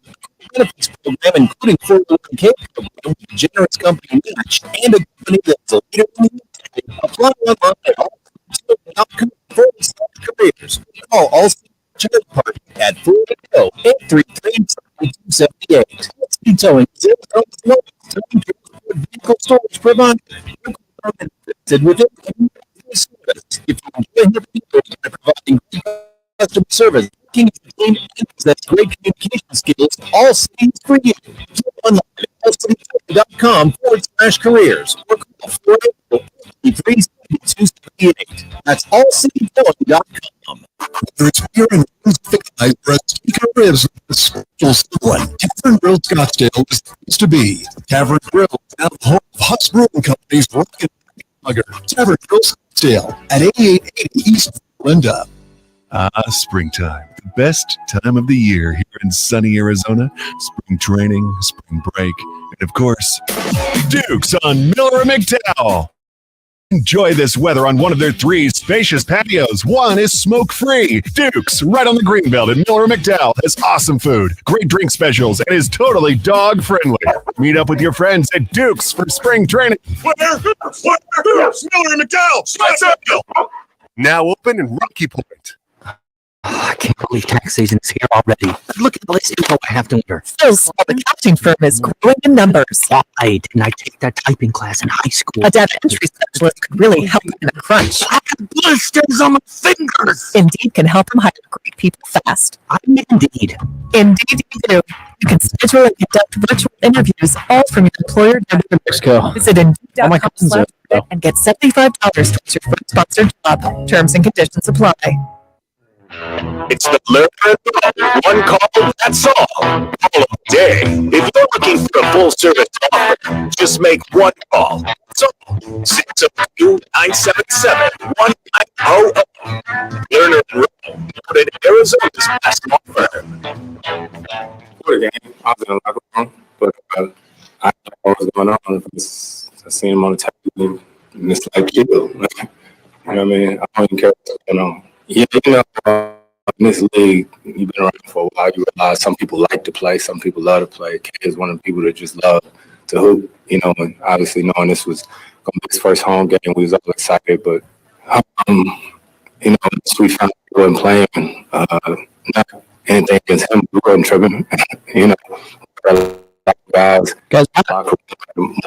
benefits program, including 401k program, with a generous company match, and a company that's a leader in the industry, apply online at all.com/careers. Call all Charge Party at 480-833-7278. Speed Towing, vehicle storage provider. Within service. If you enjoy your people by providing customer service, working as a team, and possess great communication skills, all cities for you. Get online at allcitytowing.com/careers or call 480-37278. That's allcitytowing.com. Whether it's beer and ribs, thick-eyed, or a steak or ribs with a special someone, Tavern Grill Scottsdale is the place to be. Tavern Grill is now the home of Huss Brewing Company's Roc and Manuch. Tavern Grill Scottsdale at 8880 East Linda. Springtime, the best time of the year here in sunny Arizona. Spring training, spring break, and of course, Duke's on Miller and McDowell. Enjoy this weather on one of their 3 spacious patios. One is smoke-free. Duke's, right on the Greenbelt at Miller and McDowell, has awesome food, great drink specials, and is totally dog-friendly. Meet up with your friends at Duke's for spring training. Where? Miller and McDowell! Scottsdale! Now open in Rocky Point. I can't believe tax season is here already. Look at all this info I have to enter. So small, the accounting firm is growing in numbers. Why didn't I take that typing class in high school? A data entry specialist could really help in a crunch. I have blisters on my fingers. Indeed can help them hire great people fast. I need Indeed. Indeed you do. You can schedule and conduct virtual interviews all from your employer. Mexico. Visit Indeed.com and get $75 towards your first sponsored job. Terms and conditions apply. It's the Learn One Call, that's all. Call of the day. If you're looking for a full service offer, just make one call. That's all. 602-977-1900. Learner and Row, voted Arizona's best offer. For the game, I was in the locker room, but I don't know what was going on. I seen him on the television, and it's like, you know what I mean? I don't even care what's going on. Yeah, you know, in this league, you've been around for a while. You realize some people like to play, some people love to play. Kay is one of the people that just love to hoop, you know, and obviously knowing this was going to be his first home game, we was all excited. But, you know, once we found out he wasn't playing, not anything against him, we wasn't tripping, you know. Guys more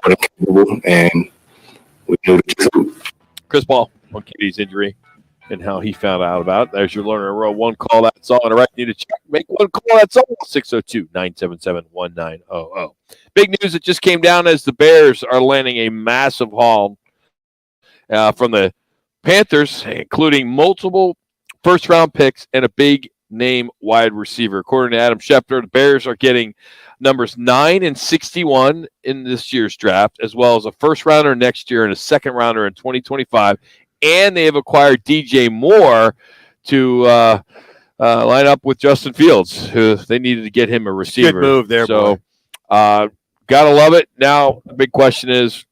than capable, and we knew to just hoop. Chris Paul on Katie's injury. and how he found out about it. There's your learner row. One call, that's all. And a need to check. Make one call, that's all. 602-977-1900. Big news that just came down as the Bears are landing a massive haul from the Panthers, including multiple first-round picks and a big-name wide receiver. According to Adam Schefter, the Bears are getting numbers 9 and 61 in this year's draft, as well as a first-rounder next year and a second-rounder in 2025. And they have acquired DJ Moore to line up with Justin Fields, who they needed to get him a receiver. Good move there, so, gotta love it. Now, the big question is,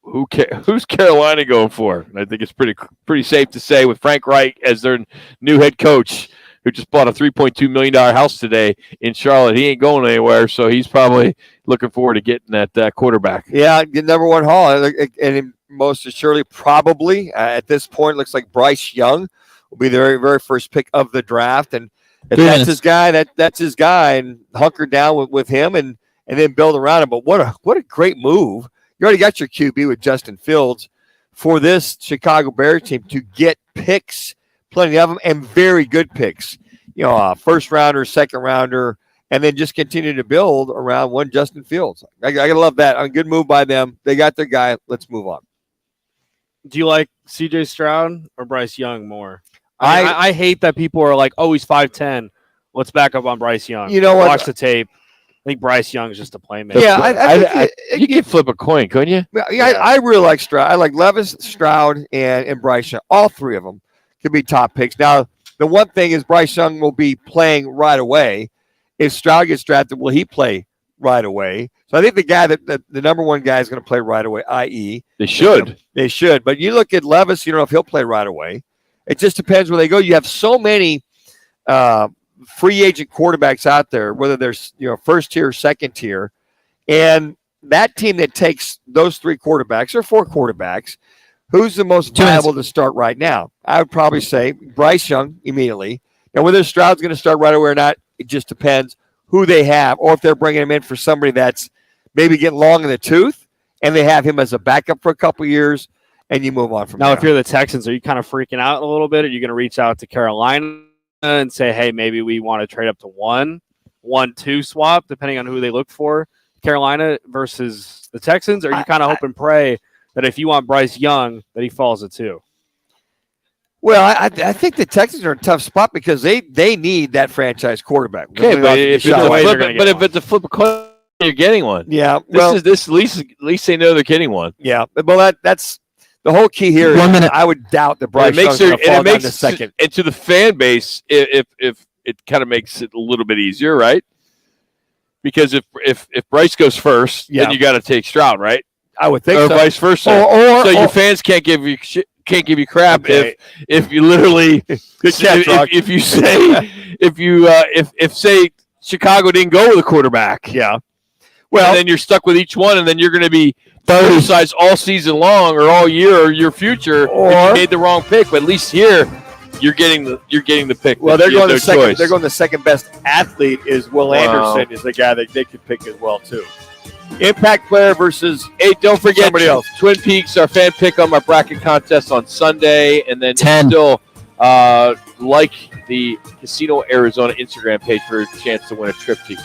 who's Carolina going for? And I think it's pretty safe to say with Frank Reich as their new head coach, who just bought a $3.2 million house today in Charlotte. He ain't going anywhere, so he's probably looking forward to getting that quarterback. Yeah, get number one haul, and most assuredly, probably at this point, looks like Bryce Young will be the very, very first pick of the draft. And if that's his guy, that's his guy, and hunker down with him and then build around him. But what a great move. You already got your QB with Justin Fields for this Chicago Bears team to get picks, plenty of them, and very good picks. First rounder, second rounder, and then just continue to build around one Justin Fields. I gotta love that. A good move by them. They got their guy. Let's move on. Do you like CJ Stroud or Bryce Young more? I hate that people are like, oh, he's 5'10". Let's back up on Bryce Young. You know what? Watch the tape. I think Bryce Young's just a playmaker. Yeah, I you could flip a coin, couldn't you? Yeah, I really like Stroud. I like Levis, Stroud, and Bryce Young. All three of them could be top picks. Now, the one thing is Bryce Young will be playing right away. If Stroud gets drafted, will he play right away? So I think the guy the number one guy is going to play right away, i.e. They should. They should. But you look at Levis, you don't know if he'll play right away. It just depends where they go. You have so many free agent quarterbacks out there, whether there's first tier, second tier, and that team that takes those three quarterbacks or four quarterbacks, who's the most viable to start right now? I would probably say Bryce Young immediately. Now, whether Stroud's going to start right away or not, it just depends who they have, or if they're bringing him in for somebody that's maybe getting long in the tooth, and they have him as a backup for a couple years, and you move on from there. Now, if you're the Texans, are you kind of freaking out a little bit? Are you going to reach out to Carolina and say, hey, maybe we want to trade up to 1-1-2 swap, depending on who they look for, Carolina versus the Texans? Or are you kind of hope and pray that if you want Bryce Young, that he falls at 2? Well, I think the Texans are in a tough spot because they need that franchise quarterback. Okay, but if it's a flip a coin, you're getting one. Yeah, at least they know they're getting one. Yeah, well, that's the whole key here. 1 minute. I would doubt that Bryce Young's going to fall down to second. And to the fan base, if it kind of makes it a little bit easier, right? Because if Bryce goes first, then you got to take Stroud, right? I would think or so. Vice versa. So your fans can't give you crap if you literally if you say if say Chicago didn't go with a quarterback. Yeah. Well, and then you're stuck with each one, and then you're going to be criticized all season long or all year or your future if you made the wrong pick. But at least here, you're getting the pick. Well, they're going the second. They're going the second best athlete is Will Anderson is the guy that they could pick as well too. Impact player versus don't forget somebody else. Twin Peaks, our fan pick on our bracket contest on Sunday, and then 10. Still like the Casino Arizona Instagram page for a chance to win a trip to